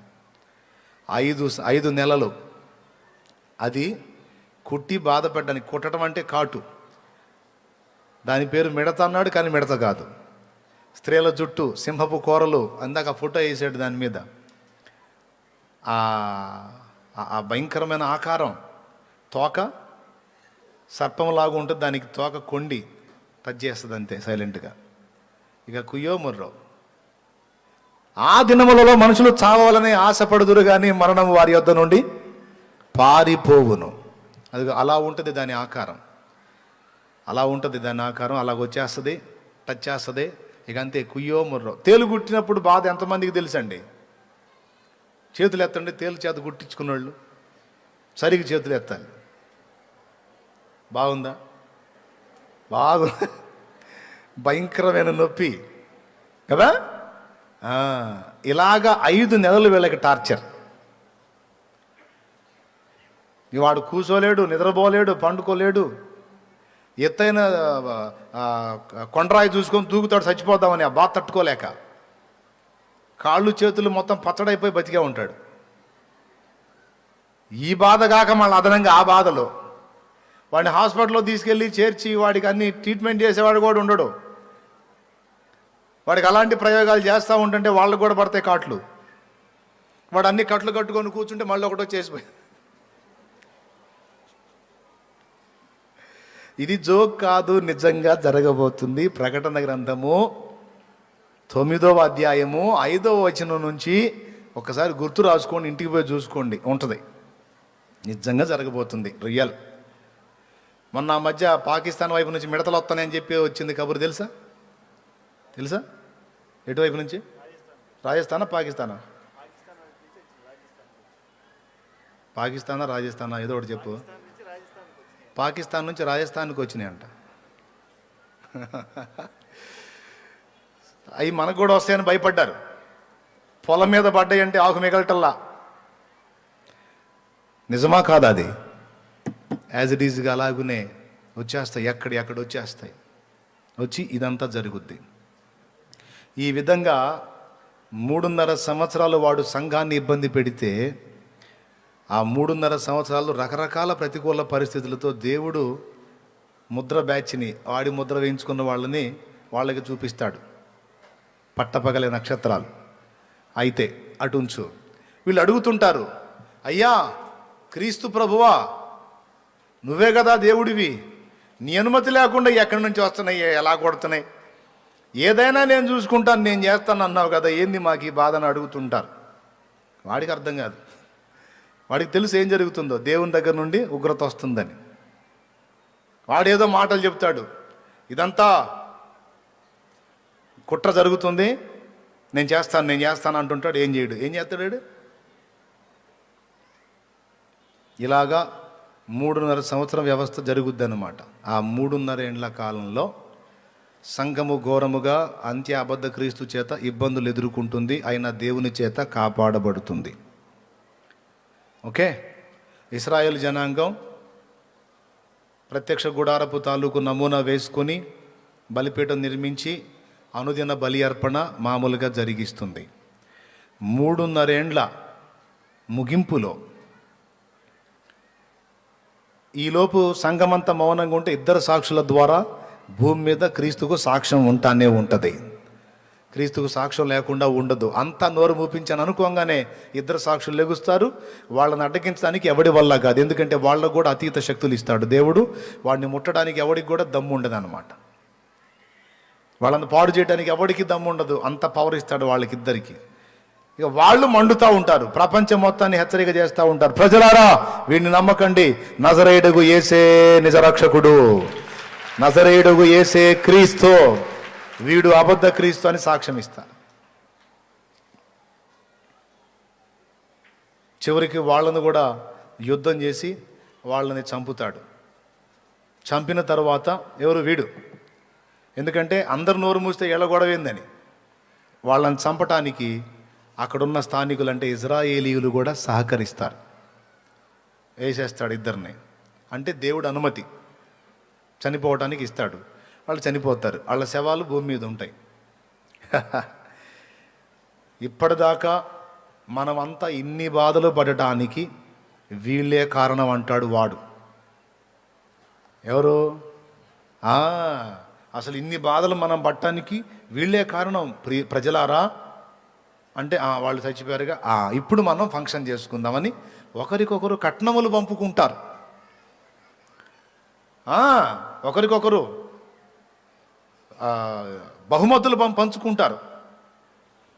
5 నెలలు అది కుట్టి బాధపడ్డానికి. కుట్టడం అంటే కాటు, దాని పేరు మిడత అన్నాడు, కానీ మిడత కాదు. స్త్రీల జుట్టు, సింహపు కూరలు, అందాక ఫోటో వేసాడు దాని మీద. ఆ భయంకరమైన ఆకారం, తోక సర్పంలాగా ఉంటుంది, దానికి తోక కొండి టచ్ చేస్తుంది అంతే సైలెంట్గా. ఇక కుయ్యో ముర్రో. ఆ దినములలో మనుషులు చావాలని ఆశపడుదురు కానీ మరణం వారి యొద్ద నుండి పారిపోవును. అది అలా ఉంటుంది దాని ఆకారం, అలా ఉంటుంది దాని ఆకారం, అలాగ వచ్చేస్తుంది, టచ్ చేస్తుంది. ఇక అంతే, కుయ్యో ముర్రో. తేలు గుట్టినప్పుడు బాధ ఎంతమందికి తెలుసండి? చేతులు ఎత్తండి, తేలు చేత గుట్టించుకున్నోళ్ళు సరిగ్గా చేతులు ఎత్తాలి. బాగుందా? భయంకరమైన నొప్పి కదా. ఇలాగా 5 నెలలు వీళ్ళకి టార్చర్. వాడు కూర్చోలేడు, నిద్రపోలేడు, పండుకోలేడు. ఎత్తైన కొండరాయి చూసుకొని దూకుతాడు చచ్చిపోదామని, ఆ బాధ తట్టుకోలేక కాళ్ళు చేతులు మొత్తం పచ్చడైపోయి బతికే ఉంటాడు. ఈ బాధ కాక మళ్ళీ అదనంగా ఆ బాధలో వాడిని హాస్పిటల్లో తీసుకెళ్ళి చేర్చి వాడికి అన్ని ట్రీట్మెంట్ చేసేవాడు కూడా ఉండడు. వాడికి అలాంటి ప్రయోగాలు చేస్తూ ఉంటుంటే వాళ్ళకు కూడా పడతాయి కాట్లు. వాడు అన్ని కట్లు కట్టుకొని కూర్చుంటే మళ్ళీ ఒకటో చేసిపోయి. ఇది జోక్ కాదు, నిజంగా జరగబోతుంది. ప్రకటన గ్రంథము 9వ అధ్యాయము 5వ వచనం నుంచి ఒకసారి గుర్తు రాసుకోండి, ఇంటికి పోయి చూసుకోండి, ఉంటుంది. నిజంగా జరగబోతుంది, రియల్. మొన్న ఆ మధ్య పాకిస్తాన్ వైపు నుంచి మిడతలు వస్తానని చెప్పి వచ్చింది కబురు, తెలుసా? ఎటువైపు నుంచి? రాజస్థానా పాకిస్తానా? రాజస్థానా ఏదో ఒకటి చెప్పు. పాకిస్తాన్ నుంచి రాజస్థాన్కి వచ్చినాయంట. అవి మనకు కూడా వస్తాయని భయపడ్డారు. పొలం మీద పడ్డాయి అంటే ఆకు మిగలటల్లా. నిజమా కాదా? అది యాజ్ ఇట్ ఈజ్గా అలాగునే వచ్చేస్తాయి, ఎక్కడ వచ్చేస్తాయి, వచ్చి ఇదంతా జరుగుద్ది. ఈ విధంగా 3.5 సంవత్సరాలు వాడు సంఘాన్ని ఇబ్బంది పెడితే ఆ 3.5 సంవత్సరాలు రకరకాల ప్రతికూల పరిస్థితులతో దేవుడు ముద్ర బ్యాచ్ని, వాడి ముద్ర వేయించుకున్న వాళ్ళకి చూపిస్తాడు. పట్టపగలే నక్షత్రాలు. అయితే అటుంచు, వీళ్ళు అడుగుతుంటారు, అయ్యా క్రీస్తు ప్రభువా, నువ్వే కదా దేవుడివి, నీ అనుమతి లేకుండా ఎక్కడి నుంచి వస్తున్నాయి, ఎలా కొడుతున్నాయి, ఏదైనా నేను చూసుకుంటాను, నేను చేస్తాను అన్నావు కదా, ఏంది మాకు ఈ బాధను అడుగుతుంటారు. వాడికి అర్థం కాదు. వాడికి తెలుసు ఏం జరుగుతుందో, దేవుని దగ్గర నుండి ఉగ్రత వస్తుందని. వాడేదో మాటలు చెప్తాడు, ఇదంతా కుట్ర జరుగుతుంది, నేను చేస్తాను అంటుంటాడు. ఏం చేస్తాడు? ఇలాగా 3.5 సంవత్సరం వ్యవస్థ జరుగుద్ది అన్నమాట. ఆ 3.5 ఏండ్ల కాలంలో సంఘము ఘోరముగా అంత్య అబద్ధ క్రీస్తు చేత ఇబ్బందులు ఎదుర్కొంటుంది, అయినా దేవుని చేత కాపాడబడుతుంది. ఓకే, ఇశ్రాయేల్ జనాంగం ప్రత్యక్ష గుడారపు తాలూకు నమూనా వేసుకొని బలిపీఠం నిర్మించి అనుదిన బలి అర్పణ మామూలుగా జరిగిస్తుంది. 3.5 ఏండ్ల ముగింపులో ఈలోపు సంఘమంతా మౌనంగా ఉంటే 2 సాక్షుల ద్వారా భూమి మీద క్రీస్తుకు సాక్ష్యం ఉంటానే ఉంటుంది. క్రీస్తుకు సాక్ష్యం లేకుండా ఉండదు. అంతా నోరు మూపించాను అనుకోగానే 2 సాక్షులు లెగుస్తారు. వాళ్ళని అడ్డగించడానికి ఎవడి వల్ల కాదు, ఎందుకంటే వాళ్ళకు కూడా అతీత శక్తులు ఇస్తాడు దేవుడు. వాడిని ముట్టడానికి ఎవడికి కూడా దమ్ము ఉండదు అన్నమాట. వాళ్ళని పాడు చేయడానికి ఎవడికి దమ్ము ఉండదు, అంత పవర్ ఇస్తాడు వాళ్ళకిద్దరికి. ఇక వాళ్ళు మండుతూ ఉంటారు, ప్రపంచం మొత్తాన్ని హెచ్చరిక చేస్తూ ఉంటారు, ప్రజలారా వీడిని నమ్మకండి, నజరేయుడగు యేసే నిజరక్షకుడు, నజరేయుడగు యేసే క్రీస్తు, వీడు అబద్ధ క్రీస్తు అని సాక్ష్యం ఇస్తారు. చివరికి వాళ్ళను కూడా యుద్ధం చేసి వాళ్ళని చంపుతాడు. చంపిన తర్వాత ఎవరు? వీడు. ఎందుకంటే అందరు నోరు మూస్తే ఎళ్ళగొడవేందని వాళ్ళని చంపటానికి అక్కడున్న స్థానికులు అంటే ఇజ్రాయేలీయులు కూడా సహకరిస్తారు. వేసేస్తాడు 2. అంటే దేవుడు అనుమతి, చనిపోవటానికి ఇస్తాడు. వాళ్ళు చనిపోతారు, వాళ్ళ శవాలు భూమి మీద ఉంటాయి. ఇప్పటిదాకా మనమంతా ఇన్ని బాధలు పడటానికి వీళ్ళే కారణం అంటాడు వాడు. ఎవరు? అసలు ఇన్ని బాధలు మనం పట్టడానికి వీళ్ళే కారణం ప్రజలారా అంటే వాళ్ళు చచ్చిపోయారుగా, ఇప్పుడు మనం ఫంక్షన్ చేసుకుందామని ఒకరికొకరు కట్నములు పంపుకుంటారు. ఒకరికొకరు బహుమతులు పంచుకుంటారు.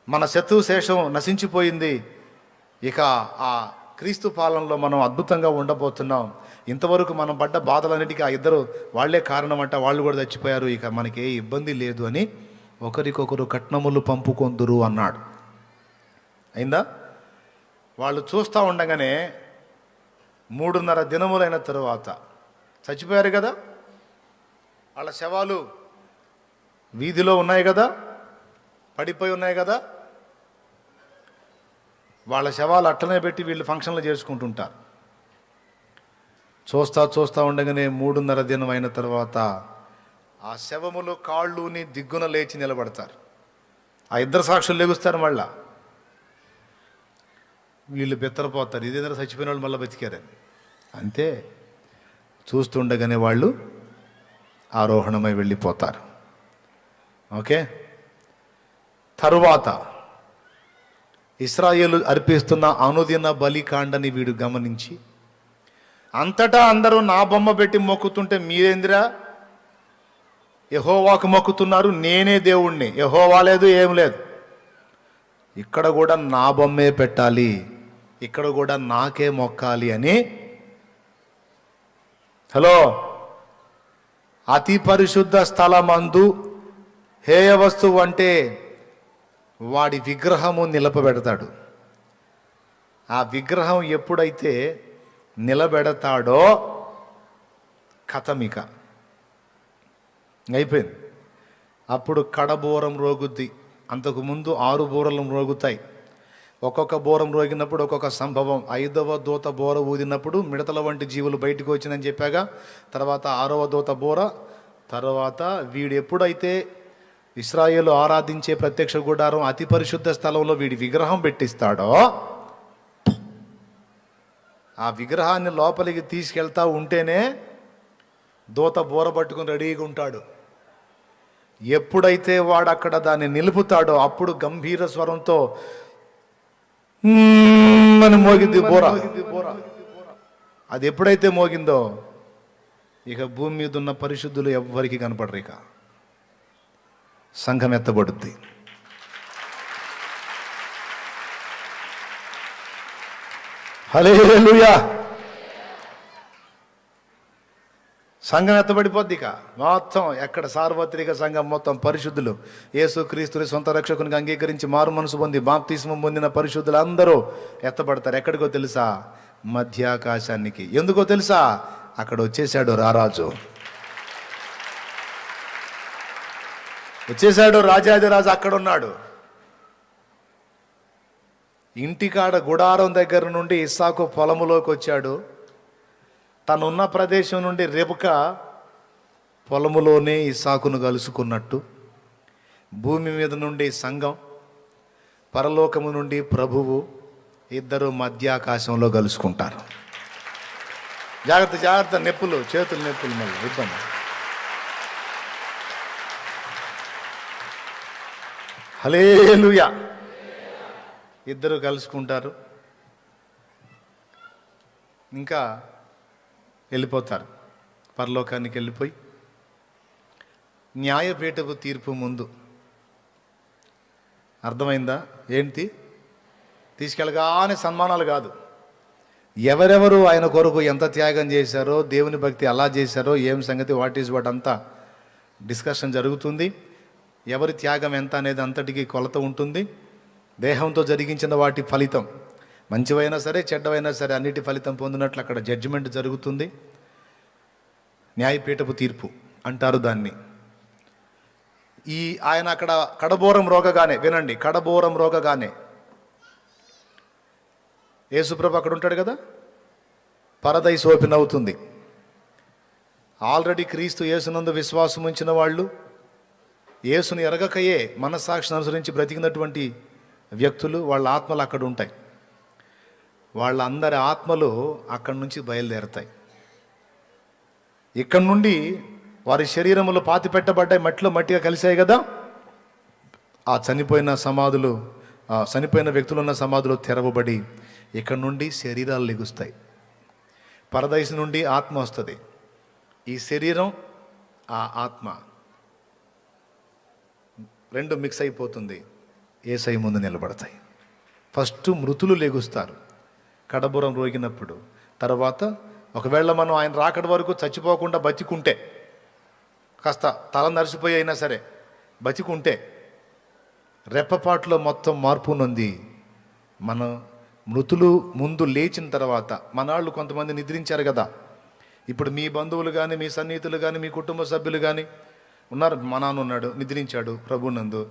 మన శత్రు శేషం నశించిపోయింది, ఇక ఆ క్రీస్తు పాలనలో మనం అద్భుతంగా ఉండబోతున్నాం. ఇంతవరకు మనం పడ్డ బాధలన్నిటికీ ఆ 2 వాళ్లే కారణం అంట, వాళ్ళు కూడా చచ్చిపోయారు, ఇక మనకి ఏ ఇబ్బంది లేదు అని ఒకరికొకరు కట్నములు పంపుకొందురు అన్నాడు. అయిందా? వాళ్ళు చూస్తూ ఉండగానే 3.5 దినములైన తరువాత చచ్చిపోయారు కదా, వాళ్ళ శవాలు వీధిలో ఉన్నాయి కదా, పడిపోయి ఉన్నాయి కదా, వాళ్ళ శవాలు అట్లనే పెట్టి వీళ్ళు ఫంక్షన్లు చేసుకుంటుంటారు. చూస్తూ ఉండగానే 3.5 దినం అయిన తర్వాత ఆ శవములు కాళ్ళుని దిగ్గున లేచి నిలబడతారు. ఆ 2 సాక్షులు లెగుస్తారు. మళ్ళా వీళ్ళు బెత్తరపోతారు, ఇదేదైనా చచ్చిపోయిన వాళ్ళు మళ్ళీ బతికారని. అంతే, చూస్తుండగానే వాళ్ళు ఆరోహణమై వెళ్ళిపోతారు. ఓకే, తరువాత ఇశ్రాయేలు అర్పిస్తున్న అనుదిన బలికాండని వీడు గమనించి, అంతటా అందరూ నా బొమ్మ పెట్టి మొక్కుతుంటే మీరేందిరా యెహోవాకు మొక్కుతున్నారు, నేనే దేవుణ్ణి, యెహోవా లేదు, ఏం లేదు, ఇక్కడ కూడా నా బొమ్మే పెట్టాలి, ఇక్కడ కూడా నాకే మొక్కాలి అని అతి పరిశుద్ధ స్థలమందు హేయ వస్తువు అంటే వాడి విగ్రహము నిలపబెడతాడు. ఆ విగ్రహం ఎప్పుడైతే నిలబెడతాడో కథమిక అయిపోయింది. అప్పుడు కడబోరం రోగుద్ది. అంతకుముందు 6 బోరలు రోగుతాయి. ఒక్కొక్క బోరం రోగినప్పుడు ఒక్కొక్క సంభవం. 5వ దూత బోర ఊదినప్పుడు మిడతల వంటి జీవులు బయటకు వచ్చిందని చెప్పాగా, తర్వాత 6వ దూత బోర, తర్వాత వీడు ఎప్పుడైతే ఇశ్రాయేలు ఆరాధించే ప్రత్యక్ష గుడారం అతి పరిశుద్ధ స్థలంలో వీడి విగ్రహం పెట్టిస్తాడో, ఆ విగ్రహాన్ని లోపలికి తీసుకెళ్తా ఉంటేనే దూత బోర పట్టుకుని రెడీగా ఉంటాడు. ఎప్పుడైతే వాడు అక్కడ దాన్ని నిలుపుతాడో అప్పుడు గంభీర స్వరంతో అని మోగింది బోర. అది ఎప్పుడైతే మోగిందో ఇక భూమి మీద ఉన్న పరిశుద్ధులు ఎవ్వరికి కనపడరు. ఇక సంఘం ఎత్తబడుద్ది. హల్లెలూయా. సంఘం ఎత్తబడిపోద్ది. ఇక మొత్తం ఎక్కడ సార్వత్రిక సంఘం మొత్తం పరిశుద్ధులు, యేసుక్రీస్తుని సొంత రక్షకునికి అంగీకరించి మారు మనసు పొంది బాప్తిస్మం పొందిన పరిశుద్ధులు అందరూ ఎత్తబడతారు. ఎక్కడికో తెలుసా? మధ్యాకాశానికి. ఎందుకో తెలుసా? అక్కడ వచ్చేసాడు రారాజు, వచ్చేసాడు రాజాదిరాజు. అక్కడ ఉన్నాడు. ఇంటికాడ గుడారం దగ్గర నుండి ఇస్సాకు పొలములోకి వచ్చాడు. తనున్న ప్రదేశం నుండి రెబెకా పొలములోనే ఇస్సాకును కలుసుకున్నట్టు, భూమి మీద నుండి సంఘం, పరలోకము నుండి ప్రభువు ఇద్దరు మధ్యాకాశంలో కలుసుకుంటారు. జాగ్రత్త జాగ్రత్త, నొప్పులు, చేతులు నొప్పులు, మళ్ళీ ఇబ్బంది. హల్లెలూయా. ఇద్దరు కలుసుకుంటారు, ఇంకా వెళ్ళిపోతారు. పరలోకానికి వెళ్ళిపోయి న్యాయపీఠపు తీర్పు ముందు, అర్థమైందా ఏంటి? తీసుకెళ్ళగానే సన్మానాలు కాదు, ఎవరెవరు ఆయన కొరకు ఎంత త్యాగం చేశారో, దేవుని భక్తి అలా చేశారో, ఏం సంగతి, వాట్ ఈజ్ వాట్ అంతా డిస్కషన్ జరుగుతుంది. ఎవరి త్యాగం ఎంత అనేది అంతటికి కొలత ఉంటుంది. దేహంతో జరిగించిన వాటి ఫలితం, మంచివైనా సరే చెడ్డవైనా సరే, అన్నిటి ఫలితం పొందినట్లు అక్కడ జడ్జిమెంట్ జరుగుతుంది. న్యాయపీఠపు తీర్పు అంటారు దాన్ని. ఆయన అక్కడ కడబోరం రోగగానే, వినండి, కడబోరం రోగగానే యేసుప్రభు అక్కడ ఉంటాడు కదా, పరదైస్ ఓపెన్ అవుతుంది. ఆల్రెడీ క్రీస్తు యేసునందు విశ్వాసం ఉంచిన వాళ్ళు, యేసుని ఎరగకయే మనస్సాక్షిని అనుసరించి బ్రతికినటువంటి వ్యక్తులు, వాళ్ళ ఆత్మలు అక్కడ ఉంటాయి. వాళ్ళందరి ఆత్మలు అక్కడి నుంచి బయలుదేరతాయి. ఇక్కడి నుండి వారి శరీరములు పాతి పెట్టబడ్డాయి, మట్టిలో మట్టిగా కలిసాయి కదా. ఆ చనిపోయిన వ్యక్తులున్న సమాధులు తెరవబడి ఇక్కడ నుండి శరీరాలు లెగుస్తాయి. పరదైసు నుండి ఆత్మ వస్తుంది. ఈ శరీరం, ఆ ఆత్మ రెండు మిక్స్ అయిపోతుంది, యేసయ్య ముందు నిలబడతాయి. ఫస్ట్ మృతులు లెగుస్తారు కడబురం రోగినప్పుడు. తర్వాత ఒకవేళ మనం ఆయన రాకడ వరకు చచ్చిపోకుండా బతికుంటే, కాస్త తల నరిసిపోయి అయినా సరే బతికుంటే, రెప్పపాటులో మొత్తం మార్పు నొంది మనం మృతులు ముందు లేచిన తర్వాత, మనాళ్ళు కొంతమంది నిద్రించారు కదా, ఇప్పుడు మీ బంధువులు కానీ, మీ సన్నిహితులు కానీ, మీ కుటుంబ సభ్యులు కానీ ఉన్నారు. మా నాన్న ఉన్నాడు, నిద్రించాడు ప్రభునందు.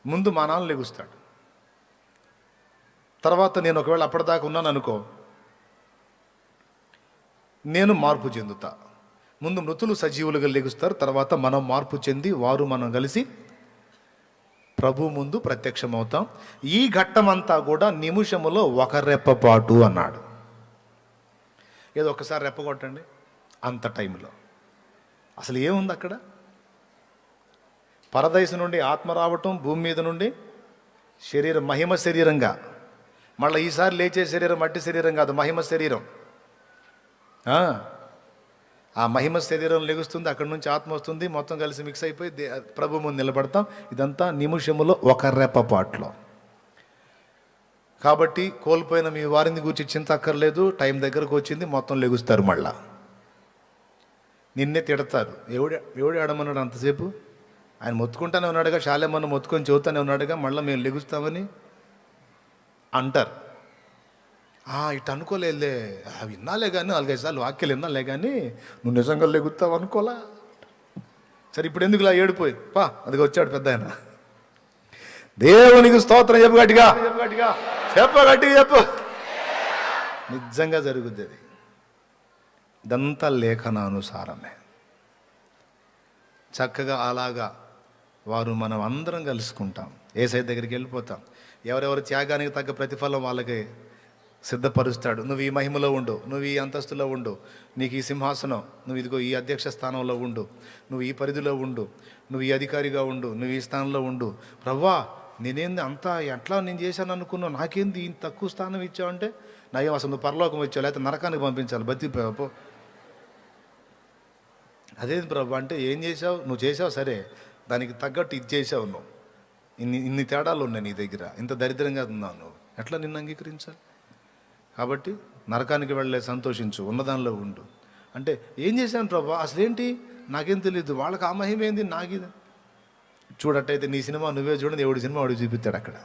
ముందు మా నాన్న లెగుస్తాడు. తర్వాత నేను ఒకవేళ అప్పటిదాకా ఉన్నాను అనుకో, నేను మార్పు చెందుతా. ముందు మృతులు సజీవులుగా లెగుస్తారు, తర్వాత మనం మార్పు చెంది వారు మనం కలిసి ప్రభు ముందు ప్రత్యక్షమవుతాం. ఈ ఘట్టమంతా కూడా నిమిషములో ఒక రెప్పపాటు అన్నాడు. ఏదో ఒకసారి రెప్పగొట్టండి, అంత టైంలో అసలు ఏముంది అక్కడ? పరదైసు నుండి ఆత్మ రావటం, భూమి మీద నుండి శరీరం, మహిమ శరీరంగా, మళ్ళీ ఈసారి లేచే శరీరం మట్టి శరీరం కాదు, మహిమ శరీరం. ఆ మహిమ శరీరం లెగుస్తుంది, అక్కడి నుంచి ఆత్మ వస్తుంది, మొత్తం కలిసి మిక్స్ అయిపోయి ప్రభు ముందు నిలబడతాం. ఇదంతా నిమిషములో ఒక రెప్పపాట్లో. కాబట్టి కోల్పోయిన మీ వారిని గురించి చింత అక్కర్లేదు. టైం దగ్గరకు వచ్చింది, మొత్తం లెగుస్తారు. మళ్ళా నిన్నే తిడతారు. ఎవడు ఆడమన్నాడు అంతసేపు? ఆయన మొత్తుకుంటానే ఉన్నాడుగా, శాలేమన్న మొత్తుకొని చెబుతానే ఉన్నాడుగా, మళ్ళీ మేము లెగుస్తామని అంటారు. ఇటు అనుకోలేదులే, విన్నాలే కానీ 4-5 సార్లు వాక్యాలు విన్నాలే కానీ నువ్వు నిజంగా లెగుతావు అనుకోలా. సరే ఇప్పుడు ఎందుకు ఇలా ఏడిపోయి పా, అదిగా వచ్చాడు పెద్ద ఆయన. దేవునికి స్తోత్రం చెప్పు, గట్టిగా చెప్పు. నిజంగా జరుగుద్ది అది. ఇదంతా లేఖనానుసారమే. చక్కగా అలాగా వారు మనం అందరం కలుసుకుంటాం, యేసయ్య దగ్గరికి వెళ్ళిపోతాం. ఎవరెవరి త్యాగానికి తగ్గ ప్రతిఫలం వాళ్ళకి సిద్ధపరుస్తాడు. నువ్వు ఈ మహిమలో ఉండు, నువ్వు ఈ అంతస్తులో ఉండు, నీకు ఈ సింహాసనం, నువ్వు ఇదిగో ఈ అధ్యక్ష స్థానంలో ఉండు, నువ్వు ఈ పరిధిలో ఉండు, నువ్వు ఈ అధికారిగా ఉండు, నువ్వు ఈ స్థానంలో ఉండు. ప్రభువా నేనేంది అంతా ఎట్లా నేను చేశాను అనుకున్నావు, నాకేంది ఇంత తక్కువ స్థానం ఇచ్చావంటే, నయం అసలు నువ్వు పరలోకం వచ్చావు, లేకపోతే నరకానికి పంపించాలి, బతికిపోయావు. అదేంది ప్రభు అంటే, ఏం చేసావు, నువ్వు చేసావు సరే, దానికి తగ్గట్టు ఇది చేసావు, నువ్వు ఇన్ని తేడాలు ఉన్నాయి నీ దగ్గర, ఇంత దరిద్రంగా ఉన్నావు, నువ్వు ఎట్లా నిన్ను అంగీకరించాలి? కాబట్టి నరకానికి వెళ్ళలే, సంతోషించు, ఉన్నదానిలో ఉండు. అంటే ఏం చేశాను ప్రభా, అసలేంటి నాకేం తెలియదు, వాళ్ళకి ఆ మహిమ ఏంది, నాకు ఇది. చూడట్టయితే నీ సినిమా నువ్వే చూడండి, ఎవడి సినిమా వాడికి చూపిస్తాడు అక్కడ.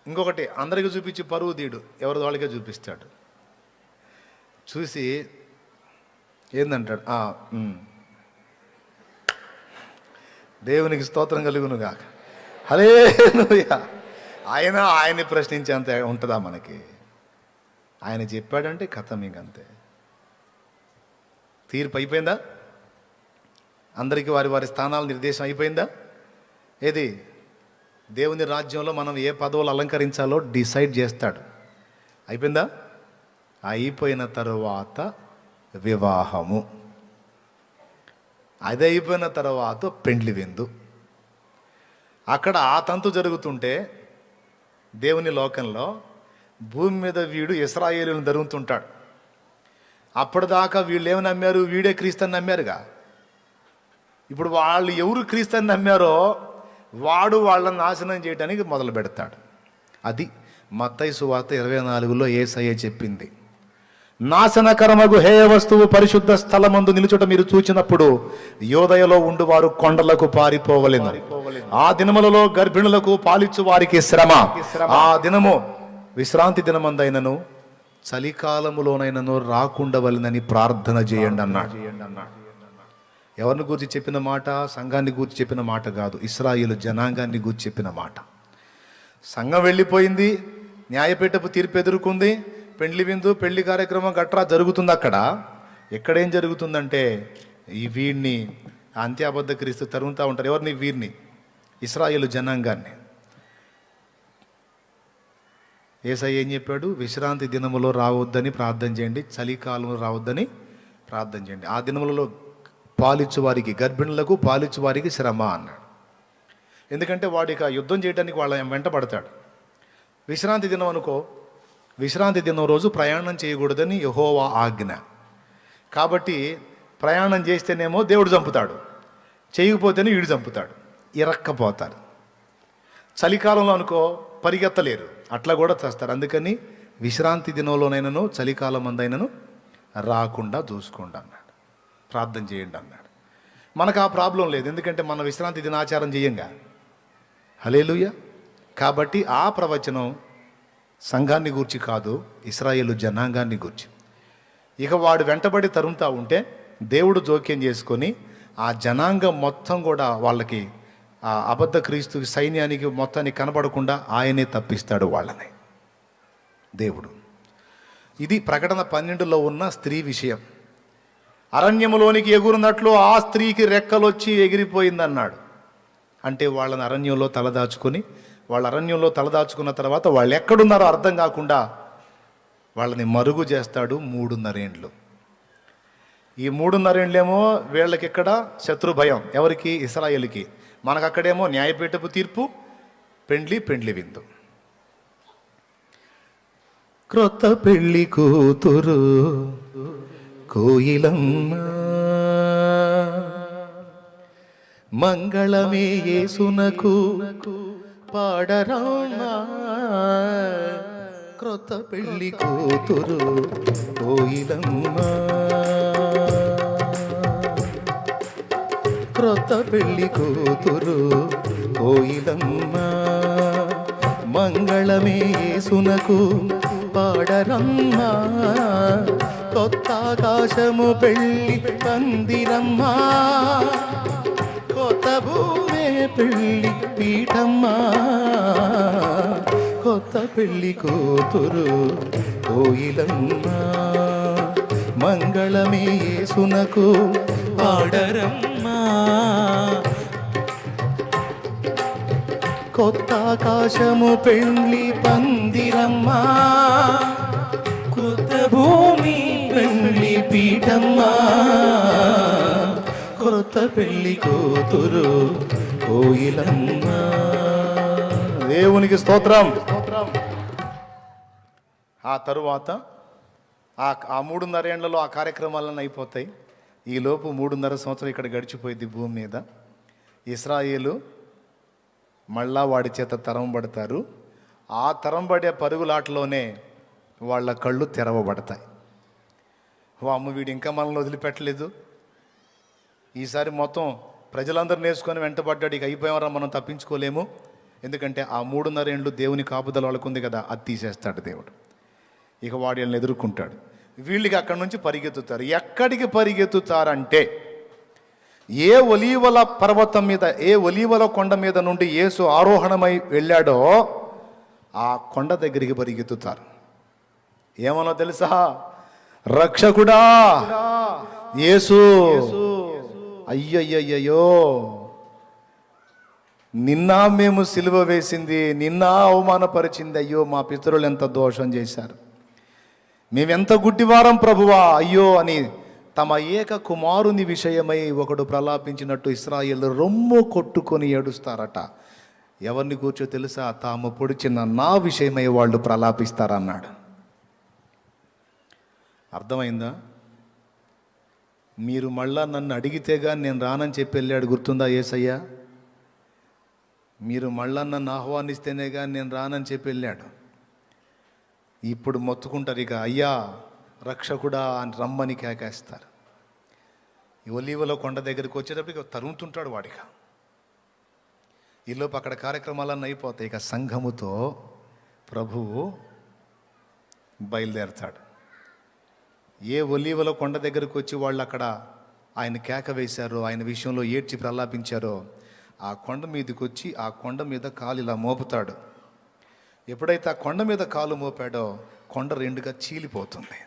ఇంకొకటి, అందరికీ చూపించి పరువు తీయడు, ఎవరిది వాళ్ళకే చూపిస్తాడు. చూసి ఏందంటాడు, దేవునికి స్తోత్రం కలుగును గాక, హల్లెలూయా. ఆయన్ని ప్రశ్నించేంత ఉంటుందా మనకి? ఆయన చెప్పాడంటే కథ ఇంకంతే, తీర్పు అయిపోయిందా? అందరికీ వారి వారి స్థానాల నిర్దేశం అయిపోయిందా? ఏది దేవుని రాజ్యంలో మనం ఏ పదవులు అలంకరించాలో డిసైడ్ చేస్తాడు. అయిపోయిందా? అయిపోయిన తరువాత వివాహము, అది అయిపోయిన తర్వాత పెండ్లి విందు. అక్కడ ఆ తంతు జరుగుతుంటే దేవుని లోకంలో భూమి మీద వీడు ఇశ్రాయేలును ధరుగుతుంటాడు. అప్పటిదాకా వీళ్ళు ఏమి నమ్మారు, వీడే క్రీస్తుని నమ్మారుగా. ఇప్పుడు వాళ్ళు ఎవరు క్రీస్తుని నమ్మారో వాడు వాళ్ళని నాశనం చేయడానికి మొదలు పెడతాడు. అది మత్తయి సువార్త 24లో యేసయ్య చెప్పింది. నాశనకరమగు హేయ వస్తువు పరిశుద్ధ స్థలమందు నిలుచుట మీరు చూచినప్పుడు యోదయలో ఉండు వారు కొండలకు పారిపోవలెను. ఆ దినములలో గర్భిణులకు పాలిచ్చు వారికి శ్రమ. ఆ దినము విశ్రాంతి దినమందైనను చలికాలములోనైనను రాకుండవలెనని ప్రార్థన చేయండి అన్నాడు. ఎవరిని గురించి చెప్పిన మాట? సంఘాన్ని గురించి చెప్పిన మాట కాదు, ఇశ్రాయేలు జనాంగాన్ని గురించి చెప్పిన మాట. సంఘం వెళ్ళిపోయింది, న్యాయపీఠపు తీర్పు ఎదుర్కొంది, పెండ్లి విందు పెళ్లి కార్యక్రమం గట్రా జరుగుతుంది. అక్కడ ఎక్కడేం జరుగుతుందంటే ఈ వీడిని అంత్యాబద్ధ క్రీస్తు తరుగుతూ ఉంటారు. ఎవరిని? వీరిని, ఇశ్రాయేలు జనాంగాన్ని. యేసయ్య ఏం చెప్పాడు? విశ్రాంతి దినములో రావద్దని ప్రార్థన చేయండి, చలికాలంలో రావద్దని ప్రార్థన చేయండి. ఆ దినములలో పాలిచ్చు వారికి, గర్భిణులకు పాలిచ్చు వారికి శ్రమ అన్నాడు. ఎందుకంటే వాడికి యుద్ధం చేయడానికి వాళ్ళ వెంట పడతాడు. విశ్రాంతి దినం అనుకో, విశ్రాంతి దినం రోజు ప్రయాణం చేయకూడదని యెహోవా ఆజ్ఞ. కాబట్టి ప్రయాణం చేస్తేనేమో దేవుడు చంపుతాడు, చేయకపోతేనే వీడు చంపుతాడు, ఇరక్కపోతారు. చలికాలంలో అనుకో పరిగెత్తలేరు, అట్లా కూడా చేస్తారు. అందుకని విశ్రాంతి దినంలోనైనాను చలికాలం అందైనను రాకుండా చూసుకోండి అన్నాడు, ప్రార్థన చేయండి అన్నాడు. మనకు ఆ ప్రాబ్లం లేదు, ఎందుకంటే మన విశ్రాంతి దినాచారం చేయంగా. హల్లెలూయా. కాబట్టి ఆ ప్రవచనం సంఘాన్ని గూర్చి కాదు, ఇశ్రాయేలు జనాంగాన్ని గూర్చి. ఇక వాడు వెంటబడి తరుముతా ఉంటే దేవుడు జోక్యం చేసుకొని ఆ జనాంగం మొత్తం కూడా వాళ్ళకి, ఆ అబద్ధ క్రీస్తు సైన్యానికి మొత్తానికి కనబడకుండా ఆయనే తప్పిస్తాడు వాళ్ళని దేవుడు. ఇది ప్రకటన 12లో ఉన్న స్త్రీ విషయం. అరణ్యములోనికి ఎగురున్నట్లు ఆ స్త్రీకి రెక్కలొచ్చి ఎగిరిపోయిందన్నాడు. అంటే వాళ్ళని అరణ్యంలో తలదాచుకొని, వాళ్ళ అరణ్యంలో తలదాచుకున్న తర్వాత వాళ్ళు ఎక్కడున్నారో అర్థం కాకుండా వాళ్ళని మరుగు చేస్తాడు 3.5 ఏండ్లు. ఈ 3.5 ఏండ్లేమో వీళ్ళకి ఇక్కడ శత్రు భయం, ఎవరికి? ఇశ్రాయేలుకి. మనకు అక్కడేమో న్యాయపీఠపు తీర్పు, పెండ్లి విందు. క్రొత్త పెళ్లి కూతురు కోయిలమ్మ, మంగళమే యేసునకు పాడరామా. క్రొత్త పెళ్లి కూతురు కోయిలమ్మ, క్రొత్త పెళ్లి కూతురు కోయిలమ్మ, మంగళమే యేసునకు పాడరమ్మా. కొత్త ఆకాశము పెళ్లి పందిరమ్మా, కొత్త భూమే పెళ్లి పీఠమ్మా. కొత్త పెళ్లి కూతురు కోయిలమ్మ, మంగళమే యేసునకు పాడరమ్మా. కొత్త ఆకాశము పెండ్లి పందిరమ్మా, కొత్త భూమి పెండ్లి పీఠమ్మా, కొత్త పెళ్లి కూతురు కోయిలమ్మా. దేవునికి స్తోత్రం. ఆ తరువాత ఆ 3.5 ఏళ్లలో ఆ కార్యక్రమాలన్నీ అయిపోతాయి. ఈలోపు 3.5 సంవత్సరం ఇక్కడ గడిచిపోయింది భూమి మీద. ఇశ్రాయేలు మళ్ళా వాడి చేత తరంబడతారు. ఆ తరంబడే పరుగులాటలోనే వాళ్ళ కళ్ళు తెరవబడతాయి. అమ్మ, వీడు ఇంకా మనల్ని వదిలిపెట్టలేదు, ఈసారి మొత్తం ప్రజలందరూ నేర్చుకొని వెంటబడ్డాడు, ఇక అయిపోయామరా, మనం తప్పించుకోలేము. ఎందుకంటే ఆ 3.5 ఏళ్ళు దేవుని కాపుదల వాళ్ళకుంది కదా, అది తీసేస్తాడు దేవుడు. ఇక వాడు వీళ్ళని ఎదుర్కొంటాడు. వీళ్ళకి అక్కడి నుంచి పరిగెత్తుతారు. ఎక్కడికి పరిగెత్తుతారంటే, ఏ ఒలీవల పర్వతం మీద, ఏ ఒలీవల కొండ మీద నుండి యేసు ఆరోహణమై వెళ్ళాడో ఆ కొండ దగ్గరికి పరిగెత్తుతారు. ఏమనో తెలుసా? రక్షకుడా యేసు, అయ్యయ్యయ్యో, నిన్న మేము సిలువ వేసింది, నిన్న అవమానపరిచింది, అయ్యో మా పితరులు ఎంత దోషం చేశారు, మేమెంత గుడ్డివారం ప్రభువా, అయ్యో అని తమ ఏక కుమారుని విషయమై ఒకడు ప్రలాపించినట్టు ఇశ్రాయేలు రొమ్ము కొట్టుకొని ఏడుస్తారట. ఎవరిని కూర్చో తెలుసా? తాము పొడిచిన నా విషయమై వాళ్ళు ప్రలాపిస్తారన్నాడు. అర్థమైందా? మీరు మళ్ళా నన్ను అడిగితేగా నేను రానని చెప్పి వెళ్ళాడు, గుర్తుందా యేసయ్య? మీరు మళ్ళా నన్ను ఆహ్వానిస్తేనేగా నేను రానని చెప్పి వెళ్ళాడు. ఇప్పుడు మొత్తుకుంటారు, ఇక అయ్యా రక్షకుడా అని రమ్మని కేకేస్తారు. ఈ ఒలీవలో కొండ దగ్గరికి వచ్చేటప్పటికి తరుముతుంటాడు వాడిక. ఈలోపు అక్కడ కార్యక్రమాలన్నీ అయిపోతాయి. ఇక సంఘముతో ప్రభువు బయలుదేరతాడు. ఏ ఒలీవలో కొండ దగ్గరికి వచ్చి వాళ్ళు అక్కడ ఆయన కేక వేశారో, ఆయన విషయంలో ఏడ్చి ప్రలాపించారో, ఆ కొండ మీదకి వచ్చి ఆ కొండ మీద కాలు ఇలా మోపుతాడు. ఎప్పుడైతే ఆ కొండ మీద కాలు మోపాడో కొండ రెండుగా చీలిపోతుంది.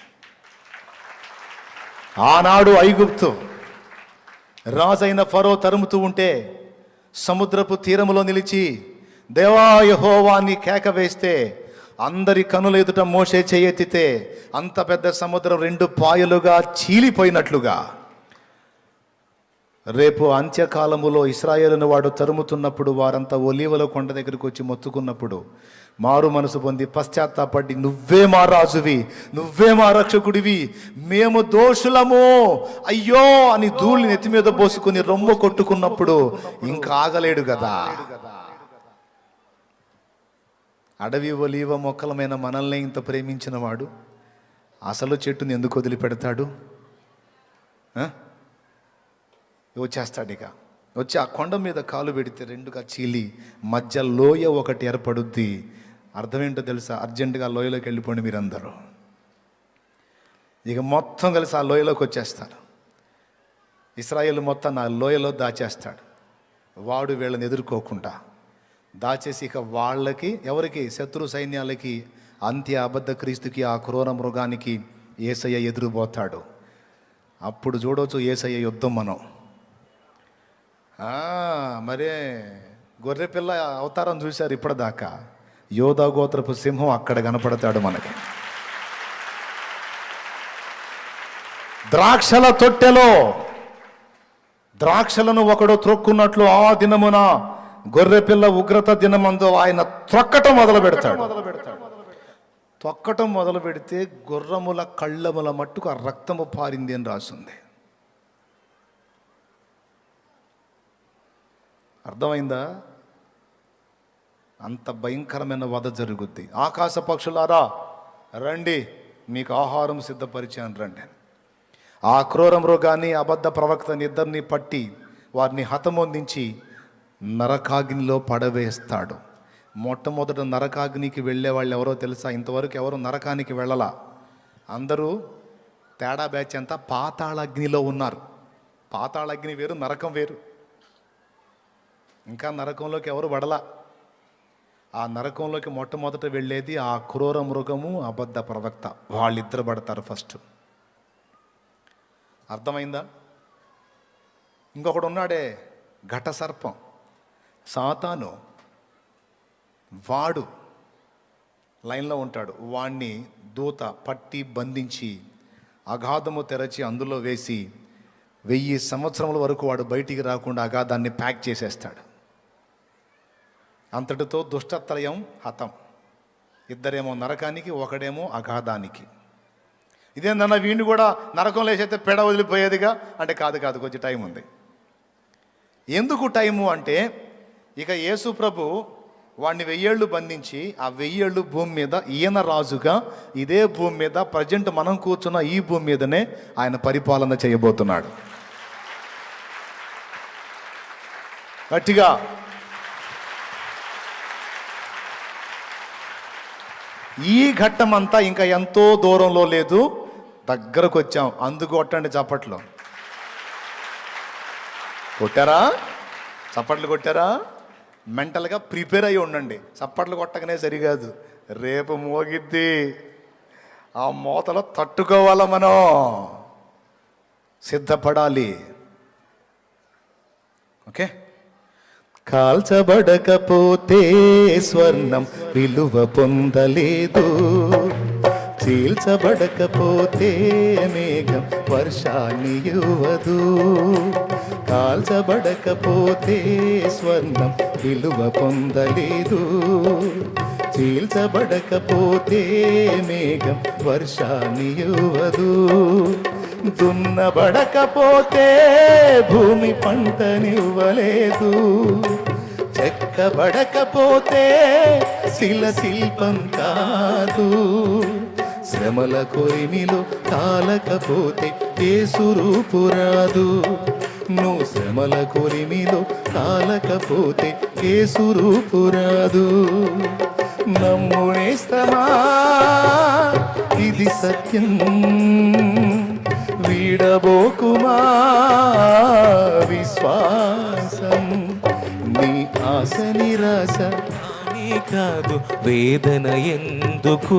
ఆనాడు ఐగుప్తు రాజైన ఫరో తరుముతూ ఉంటే సముద్రపు తీరములో నిలిచి దేవా యెహోవా అని కేక వేస్తే అందరి కనుల ఎదుట మోషే చేయెత్తితే అంత పెద్ద సముద్రం 2 పాయలుగా చీలిపోయినట్లుగా రేపు అంత్యకాలములో ఇశ్రాయేలును వాడు తరుముతున్నప్పుడు వారంతా ఒలీవల కొండ దగ్గరికి వచ్చి మొత్తుకున్నప్పుడు మారు మనసు పొంది పశ్చాత్తాపడి, నువ్వే మా రాజువి, నువ్వే మా రక్షకుడివి, మేము దోషులము అయ్యో అని ధూళి నెత్తి మీద పోసుకుని రొమ్ము కొట్టుకున్నప్పుడు ఇంకా ఆగలేడు కదా. అడవి ఒలీవ మొక్కలమైన మనల్ని ఇంత ప్రేమించిన వాడు అసలు చెట్టుని ఎందుకు వదిలిపెడతాడు? వచ్చేస్తాడు. ఇక వచ్చి ఆ కొండ మీద కాలు పెడితే 2గా చీలి మధ్య లోయ ఒకటి ఏర్పడుద్ది. అర్థమేంటో తెలుసా? అర్జెంటుగా లోయలోకి వెళ్ళిపోండి మీరందరూ. ఇక మొత్తం కలిసి ఆ లోయలోకి వచ్చేస్తారు. ఇశ్రాయేలు మొత్తం ఆ లోయలో దాచేస్తాడు. వాడు వీళ్ళని ఎదుర్కోకుండా దాచేసి ఇక వాళ్ళకి, ఎవరికి? శత్రు సైన్యాలకి, అంత్య అబద్ధ క్రీస్తుకి, ఆ క్రూర మృగానికి యేసయ్య ఎదురుపోతాడు. అప్పుడు చూడవచ్చు యేసయ్య యుద్ధం మనం. మరే గొర్రెపిల్ల అవతారం చూశారు ఇప్పటిదాకా. యోధా గోత్రపు సింహం అక్కడ కనపడతాడు మనకి. ద్రాక్షల తొట్టెలో ద్రాక్షలను ఒకడు త్రొక్కున్నట్లు ఆ దినమున గొర్రెపిల్ల ఉగ్రత దినమందు ఆయన త్రొక్కటం మొదలు పెడతాడు. తొక్కటం మొదలు పెడితే గుర్రముల కళ్ళముల మట్టుకు ఆ రక్తము పారింది అని రాసింది. అర్థమైందా? అంత భయంకరమైన వధ జరుగుద్ది. ఆకాశ పక్షులారా రండి, మీకు ఆహారం సిద్ధపరిచాను రండి. ఆ క్రూర మృగాన్ని, అబద్ధ ప్రవక్తని ఇద్దరిని పట్టి వారిని హతమొందించి నరకాగ్నిలో పడవేస్తాడు. మొట్టమొదట నరకాగ్నికి వెళ్ళే వాళ్ళు ఎవరో తెలుసా? ఇంతవరకు ఎవరు నరకానికి వెళ్ళలా. అందరూ తేడా బ్యాచ్ అంతా పాతాళాగ్నిలో ఉన్నారు. పాతాళాగ్ని వేరు, నరకం వేరు. ఇంకా నరకంలోకి ఎవరు పడలా. ఆ నరకంలోకి మొట్టమొదట వెళ్ళేది ఆ క్రూర మృగము, అబద్ధ ప్రవక్త. వాళ్ళిద్దరు పడతారు ఫస్ట్. అర్థమైందా? ఇంకొకడు ఉన్నాడే ఘట సర్పం, సాతాను. వాడు లైన్లో ఉంటాడు. వాణ్ణి దూత పట్టి బంధించి అగాధము తెరచి అందులో వేసి 1000 సంవత్సరముల వరకు వాడు బయటికి రాకుండా అగాధాన్ని ప్యాక్ చేసేస్తాడు. అంతటితో దుష్టత్రయం హతం. ఇద్దరేమో నరకానికి, ఒకడేమో అగాధానికి. ఇదేందన్నా వీడిని కూడా నరకంలో వేసైతే పెడ వదిలిపోయేదిగా అంటే కాదు, కొంచెం టైం ఉంది. ఎందుకు టైము అంటే, ఇక యేసు ప్రభు వాడిని 1000 ఏళ్ళు బంధించి ఆ 1000 ఏళ్ళు భూమి మీద ఈయన రాజుగా ఇదే భూమి మీద ప్రజెంట్ మనం కూర్చున్న ఈ భూమి మీదనే ఆయన పరిపాలన చేయబోతున్నాడు. గట్టిగా ఈ ఘట్టమంతా ఇంకా ఎంతో దూరంలో లేదు, దగ్గరకు వచ్చాం. అందుకు కొట్టండి చప్పట్లు. కొట్టారా? చప్పట్లు కొట్టారా? మెంటల్గా ప్రిపేర్ అయ్యి ఉండండి. చప్పట్లు కొట్టకనే సరికాదు, రేపు మోగిద్ది. ఆ మోతలో తట్టుకోవాలా, మనం సిద్ధపడాలి. ఓకే. కాల్చబడకపోతే స్వర్ణం విలువ పొందలేదు, చీల్చబడకపోతే మేఘం వర్షాన్ని ఇవ్వదు. కాల్చబడకపోతే స్వర్ణం విలువ పొందలేదు, చీల్చబడకపోతే మేఘం వర్షాన్ని ఇవ్వదు. దున్నబడకపోతే భూమి పంటనివ్వలేదు, చెక్కబడకపోతే శిల్పం కాదు. శ్రమల కొరిమిలో కాలకపోతే యేసు రూపు రాదు. నువ్వు శ్రమల కొరిమిలో కాలకపోతే యేసు రూపు రాదు. నమ్మునేస్తమా, ఇది సత్యం, వీడబోకుమా విశ్వాసం. నీ ఆశ నిరాశ కాదు, వేదన ఎందుకు?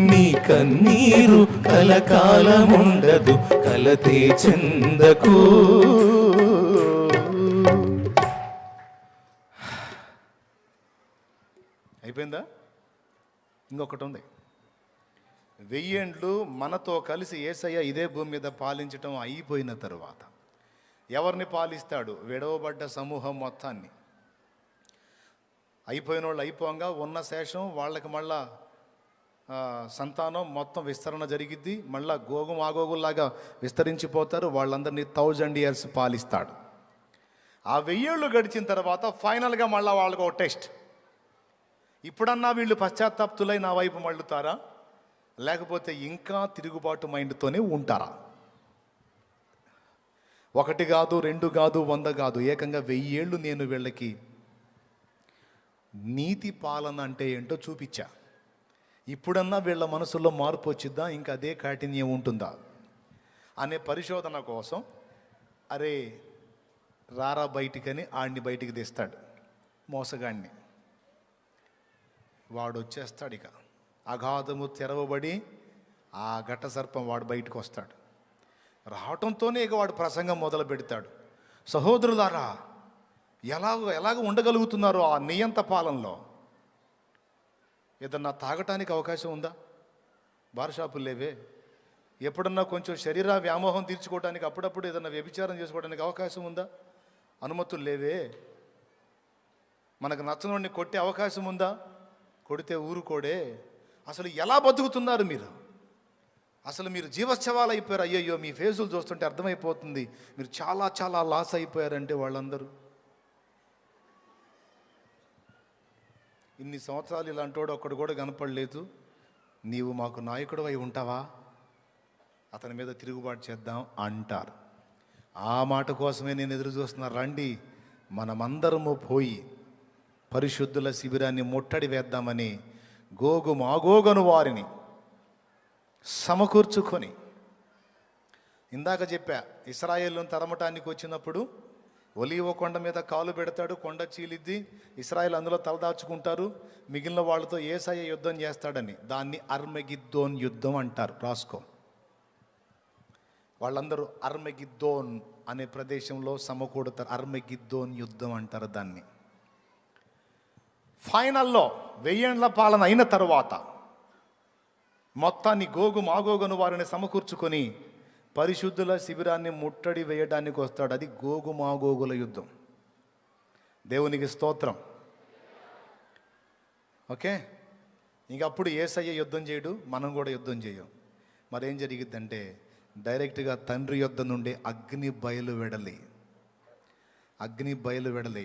నీ కన్నీరు కలకాలముండదు, కలతే చెందకు. అయిపోయిందా? ఇంకొకటి ఉంది. 1000 ఏండ్లు మనతో కలిసి యేసయ్య ఇదే భూమి మీద పాలించటం అయిపోయిన తరువాత ఎవరిని పాలిస్తాడు? విడవబడ్డ సమూహం మొత్తాన్ని. అయిపోయిన వాళ్ళు అయిపోగా ఉన్న శేషం వాళ్ళకి మళ్ళా సంతానం మొత్తం విస్తరణ జరిగిద్ది. మళ్ళా గోగు ఆగోగుల్లాగా విస్తరించిపోతారు. వాళ్ళందరినీ 1000 years పాలిస్తాడు. ఆ 1000 ఏళ్ళు గడిచిన తర్వాత ఫైనల్గా మళ్ళీ వాళ్ళకు ఒక టెస్ట్. ఇప్పుడన్నా వీళ్ళు పశ్చాత్తాప్తులై నా వైపు మళ్ళుతారా, లేకపోతే ఇంకా తిరుగుబాటు మైండ్తోనే ఉంటారా? 1 కాదు, 2 కాదు, 100 కాదు, ఏకంగా 1000 ఏళ్ళు నేను వీళ్ళకి నీతి పాలన అంటే ఏంటో చూపించా. ఇప్పుడన్నా వీళ్ళ మనసులో మార్పు వచ్చిద్దా, ఇంకా అదే కాఠిన్యం ఉంటుందా అనే పరిశోధన కోసం అరే రారా బయటికని ఆడిని బయటికి తీస్తాడు, మోసగాడిని. వాడు వచ్చేస్తాడు. ఇక అగాధము తెరవబడి ఆ ఘట సర్పం వాడు బయటకు వస్తాడు. రావటంతోనే ఇక వాడు ప్రసంగం మొదలు పెడతాడు. సహోదరులారా, ఎలాగ ఉండగలుగుతున్నారు ఆ నియంత పాలనలో? ఏదన్నా తాగటానికి అవకాశం ఉందా? బార్ షాపులు లేవే. ఎప్పుడన్నా కొంచెం శరీర వ్యామోహం తీర్చుకోవడానికి అప్పుడప్పుడు ఏదన్నా వ్యభిచారం చేసుకోవడానికి అవకాశం ఉందా? అనుమతులు లేవే. మనకు నచ్చనోడిని కొట్టే అవకాశం ఉందా? కొడితే ఊరుకోడే. అసలు ఎలా బతుకుతున్నారు మీరు? అసలు మీరు జీవశ్చవాలు అయిపోయారు. అయ్యయ్యో, మీ ఫేసులు చూస్తుంటే అర్థమైపోతుంది మీరు చాలా చాలా లాస్ అయిపోయారంటే. వాళ్ళందరూ ఇన్ని సంవత్సరాలు ఇలాంటి వాడు ఒక్కడు కూడా కనపడలేదు. నీవు మాకు నాయకుడు అయి ఉంటావా? అతని మీద తిరుగుబాటు చేద్దాం అంటారు. ఆ మాట కోసమే నేను ఎదురు చూస్తున్నా. రండి, మనమందరము పోయి పరిశుద్ధుల శిబిరాన్ని ముట్టడి వేద్దామని గోగు మాగోగను వారిని సమకూర్చుకొని, ఇందాక చెప్పా, ఇశ్రాయేలును తరమటానికి వచ్చినప్పుడు ఒలీవ కొండ మీద కాలు పెడతాడు, కొండ చీలిద్ది, ఇశ్రాయేల్ అందులో తలదాచుకుంటారు, మిగిలిన వాళ్ళతో యేసయ్య యుద్ధం చేస్తాడని. దాన్ని అర్మగిద్దోన్ యుద్ధం అంటారు, రాసుకో. వాళ్ళందరూ అర్మగిద్దోన్ అనే ప్రదేశంలో సమకూడతారు. అర్మగిద్దోన్ యుద్ధం అంటారు దాన్ని. ఫైనల్లో 1000 ఏండ్ల పాలన అయిన తరువాత మొత్తాన్ని గోగు మాగోగును వారిని సమకూర్చుకొని పరిశుద్ధుల శిబిరాన్ని ముట్టడి వేయడానికి వస్తాడు. అది గోగు మాగోగుల యుద్ధం. దేవునికి స్తోత్రం. ఓకే, ఇంకప్పుడు యేసయ్య యుద్ధం చేయడు, మనం కూడా యుద్ధం చేయం. మరేం జరిగిద్దంటే డైరెక్ట్గా తండ్రి యొద్ద నుండి అగ్ని బయలు వెడలి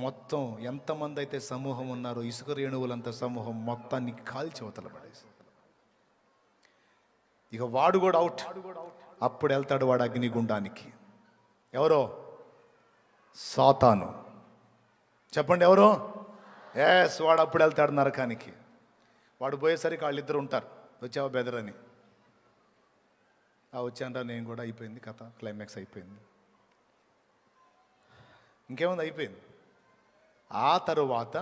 మొత్తం ఎంతమంది అయితే సమూహం ఉన్నారో ఇసుక రేణువులంత సమూహం మొత్తాన్ని కాల్చి అవతల పడేసి, ఇక వాడు కూడా అవుట్. అప్పుడు వెళ్తాడు వాడు అగ్నిగుండానికి. ఎవరో? సాతాను. చెప్పండి ఎవరో? ఎస్, వాడు అప్పుడు వెళ్తాడు నరకానికి. వాడు పోయేసరికి వాళ్ళిద్దరు ఉంటారు. వచ్చావా బెదరని? వచ్చానరా నేను కూడా. అయిపోయింది కథ, క్లైమాక్స్ అయిపోయింది. ఇంకేముంది? అయిపోయింది. ఆ తరువాత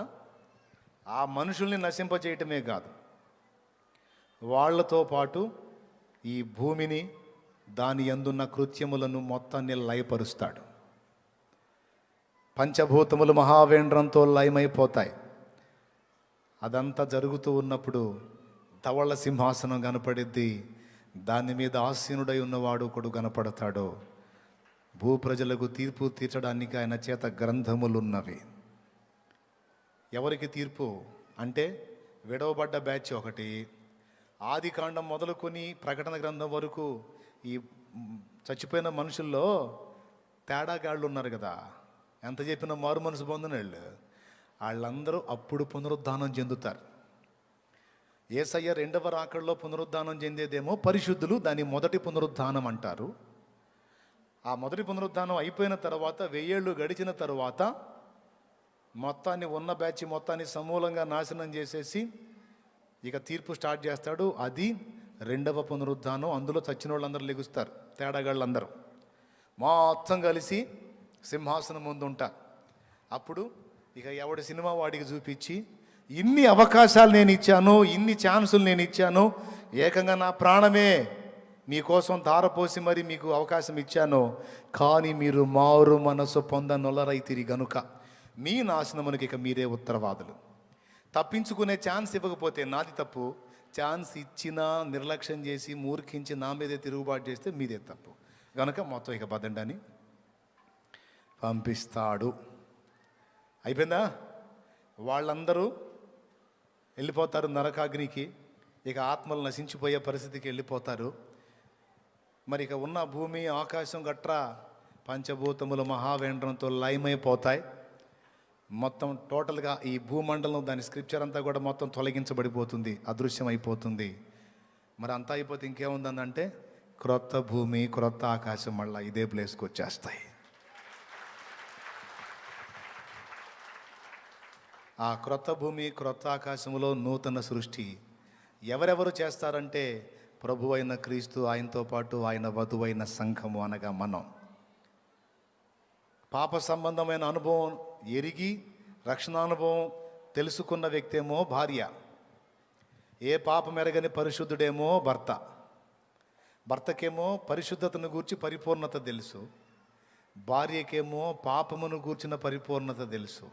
ఆ మనుషుల్ని నశింపచేయటమే కాదు, వాళ్లతో పాటు ఈ భూమిని దాని యందున్న కృత్యములను మొత్తాన్ని లయపరుస్తాడు. పంచభూతములు మహావేంద్రంతో లయమైపోతాయి. అదంతా జరుగుతూ ఉన్నప్పుడు ధవళ సింహాసనం కనపడిద్ది. దాని మీద ఆసీనుడై ఉన్నవాడు ఒకడు కనపడతాడు. భూప్రజలకు తీర్పు తీర్చడానికి ఆయన చేత గ్రంథములున్నవి. ఎవరికి తీర్పు అంటే విడవబడ్డ బ్యాచ్ ఒకటి, ఆది కాండం మొదలుకొని ప్రకటన గ్రంథం వరకు ఈ చచ్చిపోయిన మనుషుల్లో తేడాగాళ్ళు ఉన్నారు కదా, ఎంత చెప్పినా మారు మనసు పొందిన వాళ్ళందరూ అప్పుడు పునరుద్ధానం చెందుతారు. యేసయ్య 2వ రాకడలో పునరుద్ధానం చెందేదేమో పరిశుద్ధులు, దాని మొదటి పునరుద్ధానం అంటారు. ఆ మొదటి పునరుద్ధానం అయిపోయిన తర్వాత 1000 ఏళ్ళు గడిచిన తర్వాత మొత్తాన్ని ఉన్న బ్యాచ్ మొత్తాన్ని సమూలంగా నాశనం చేసేసి ఇక తీర్పు స్టార్ట్ చేస్తాడు. అది 2వ పునరుద్ధానం. అందులో చచ్చిన వాళ్ళందరూ లెగుస్తారు, తేడాగాళ్ళందరూ మొత్తం కలిసి సింహాసనం ముందు ఉంటారు. అప్పుడు ఇక ఎవడి సినిమా వాడికి చూపించి, ఇన్ని అవకాశాలు నేను ఇచ్చాను, ఇన్ని ఛాన్సులు నేను ఇచ్చాను, ఏకంగా నా ప్రాణమే మీకోసం ధారపోసి మరి మీకు అవకాశం ఇచ్చాను, కానీ మీరు మారు మనసు పొందనొలరైతిరి గనుక మీ నాశనమునికి ఇక మీరే ఉత్తరవాదులు. తప్పించుకునే ఛాన్స్ ఇవ్వకపోతే నాది తప్పు, ఛాన్స్ ఇచ్చినా నిర్లక్ష్యం చేసి మూర్ఖించి నా మీదే తిరుగుబాటు చేస్తే మీదే తప్పు. కనుక మొత్తం ఇక బదండని పంపిస్తాడు. అయిపోయిందా? వాళ్ళందరూ వెళ్ళిపోతారు నరకాగ్నికి. ఇక ఆత్మలు నశించిపోయే పరిస్థితికి వెళ్ళిపోతారు. మరి ఇక ఉన్న భూమి ఆకాశం గట్రా పంచభూతములు మహావేంద్రంతో లయమైపోతాయి. మొత్తం టోటల్గా ఈ భూమండలం, దాని స్క్రిప్చర్ అంతా కూడా మొత్తం తొలగించబడిపోతుంది, అదృశ్యం అయిపోతుంది. మరి అంతా అయిపోతే ఇంకేముందంటే క్రొత్త భూమి క్రొత్త ఆకాశం మళ్ళీ ఇదే ప్లేస్కి వచ్చేస్తాయి. ఆ క్రొత్త భూమి క్రొత్త ఆకాశములో నూతన సృష్టి ఎవరెవరు చేస్తారంటే ప్రభు అయిన క్రీస్తు, ఆయనతో పాటు ఆయన వధువైన సంఘము అనగా మనం. పాప సంబంధమైన అనుభవం ఎరిగి రక్షణానుభవం తెలుసుకున్న వ్యక్తి ఏమో భార్య, ఏ పాపం ఎరగని పరిశుద్ధుడేమో భర్త. భర్తకేమో పరిశుద్ధతను గూర్చి పరిపూర్ణత తెలుసు, భార్యకేమో పాపమును గూర్చిన పరిపూర్ణత తెలుసు.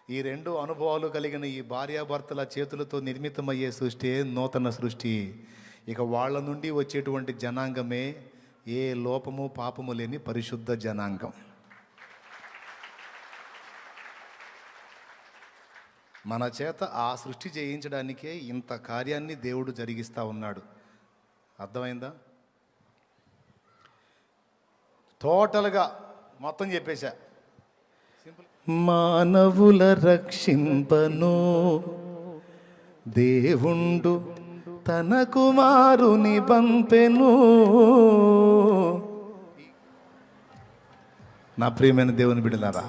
ఈ 2 అనుభవాలు కలిగిన ఈ భార్యాభర్తల చేతులతో నిర్మితమయ్యే సృష్టి నూతన సృష్టి. ఇక వాళ్ళ నుండి వచ్చేటువంటి జనాంగమే ఏ లోపము పాపము లేని పరిశుద్ధ జనాంగం. మన చేత ఆ సృష్టి చేయించడానికే ఇంత కార్యాన్ని దేవుడు జరిగిస్తూ ఉన్నాడు. అర్థమైందా? టోటల్గా మొత్తం చెప్పేశా. మానవుల రక్షింపను దేవుండు తన కుమారుని పంపెను. నా ప్రియమైన దేవుని బిడ్డలారా,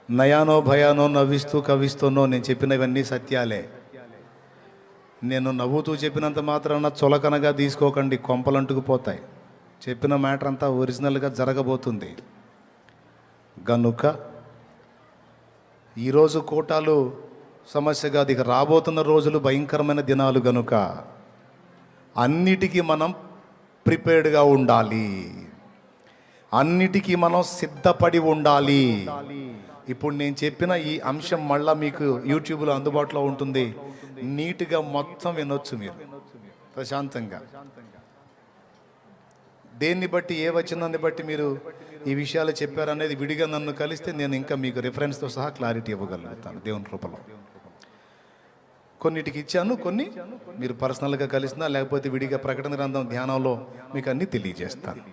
నయానో భయానో నవ్విస్తూ కవిస్తూనో నేను చెప్పినవన్నీ సత్యాలే. నేను నవ్వుతూ చెప్పినంత మాత్రాన చులకనగా తీసుకోకండి, కొంపలంటుకుపోతాయి. చెప్పిన మ్యాటర్ అంతా ఒరిజినల్గా జరగబోతుంది. గనుక ఈరోజు కోటాలు సమస్య కాదు, ఇక రాబోతున్న రోజులు భయంకరమైన దినాలు. గనుక అన్నిటికీ మనం ప్రిపేర్డ్గా ఉండాలి. అన్నిటికీ మనం సిద్ధపడి ఉండాలి. ఇప్పుడు నేను చెప్పిన ఈ అంశం మళ్ళా మీకు యూట్యూబ్లో అందుబాటులో ఉంటుంది. నీట్గా మొత్తం వినొచ్చు మీరు ప్రశాంతంగా. దేన్ని బట్టి, ఏ వచనాన్ని బట్టి మీరు ఈ విషయాలు చెప్పారనేది విడిగా నన్ను కలిస్తే నేను ఇంకా మీకు రిఫరెన్స్తో సహా క్లారిటీ ఇవ్వగలుగుతాను దేవుని కృపలో. కొన్నిటికి ఇచ్చాను, కొన్ని మీరు పర్సనల్గా కలిసినా లేకపోతే విడిగా ప్రకటన గ్రంథం ధ్యానంలో మీకు అన్నీ తెలియజేస్తాను.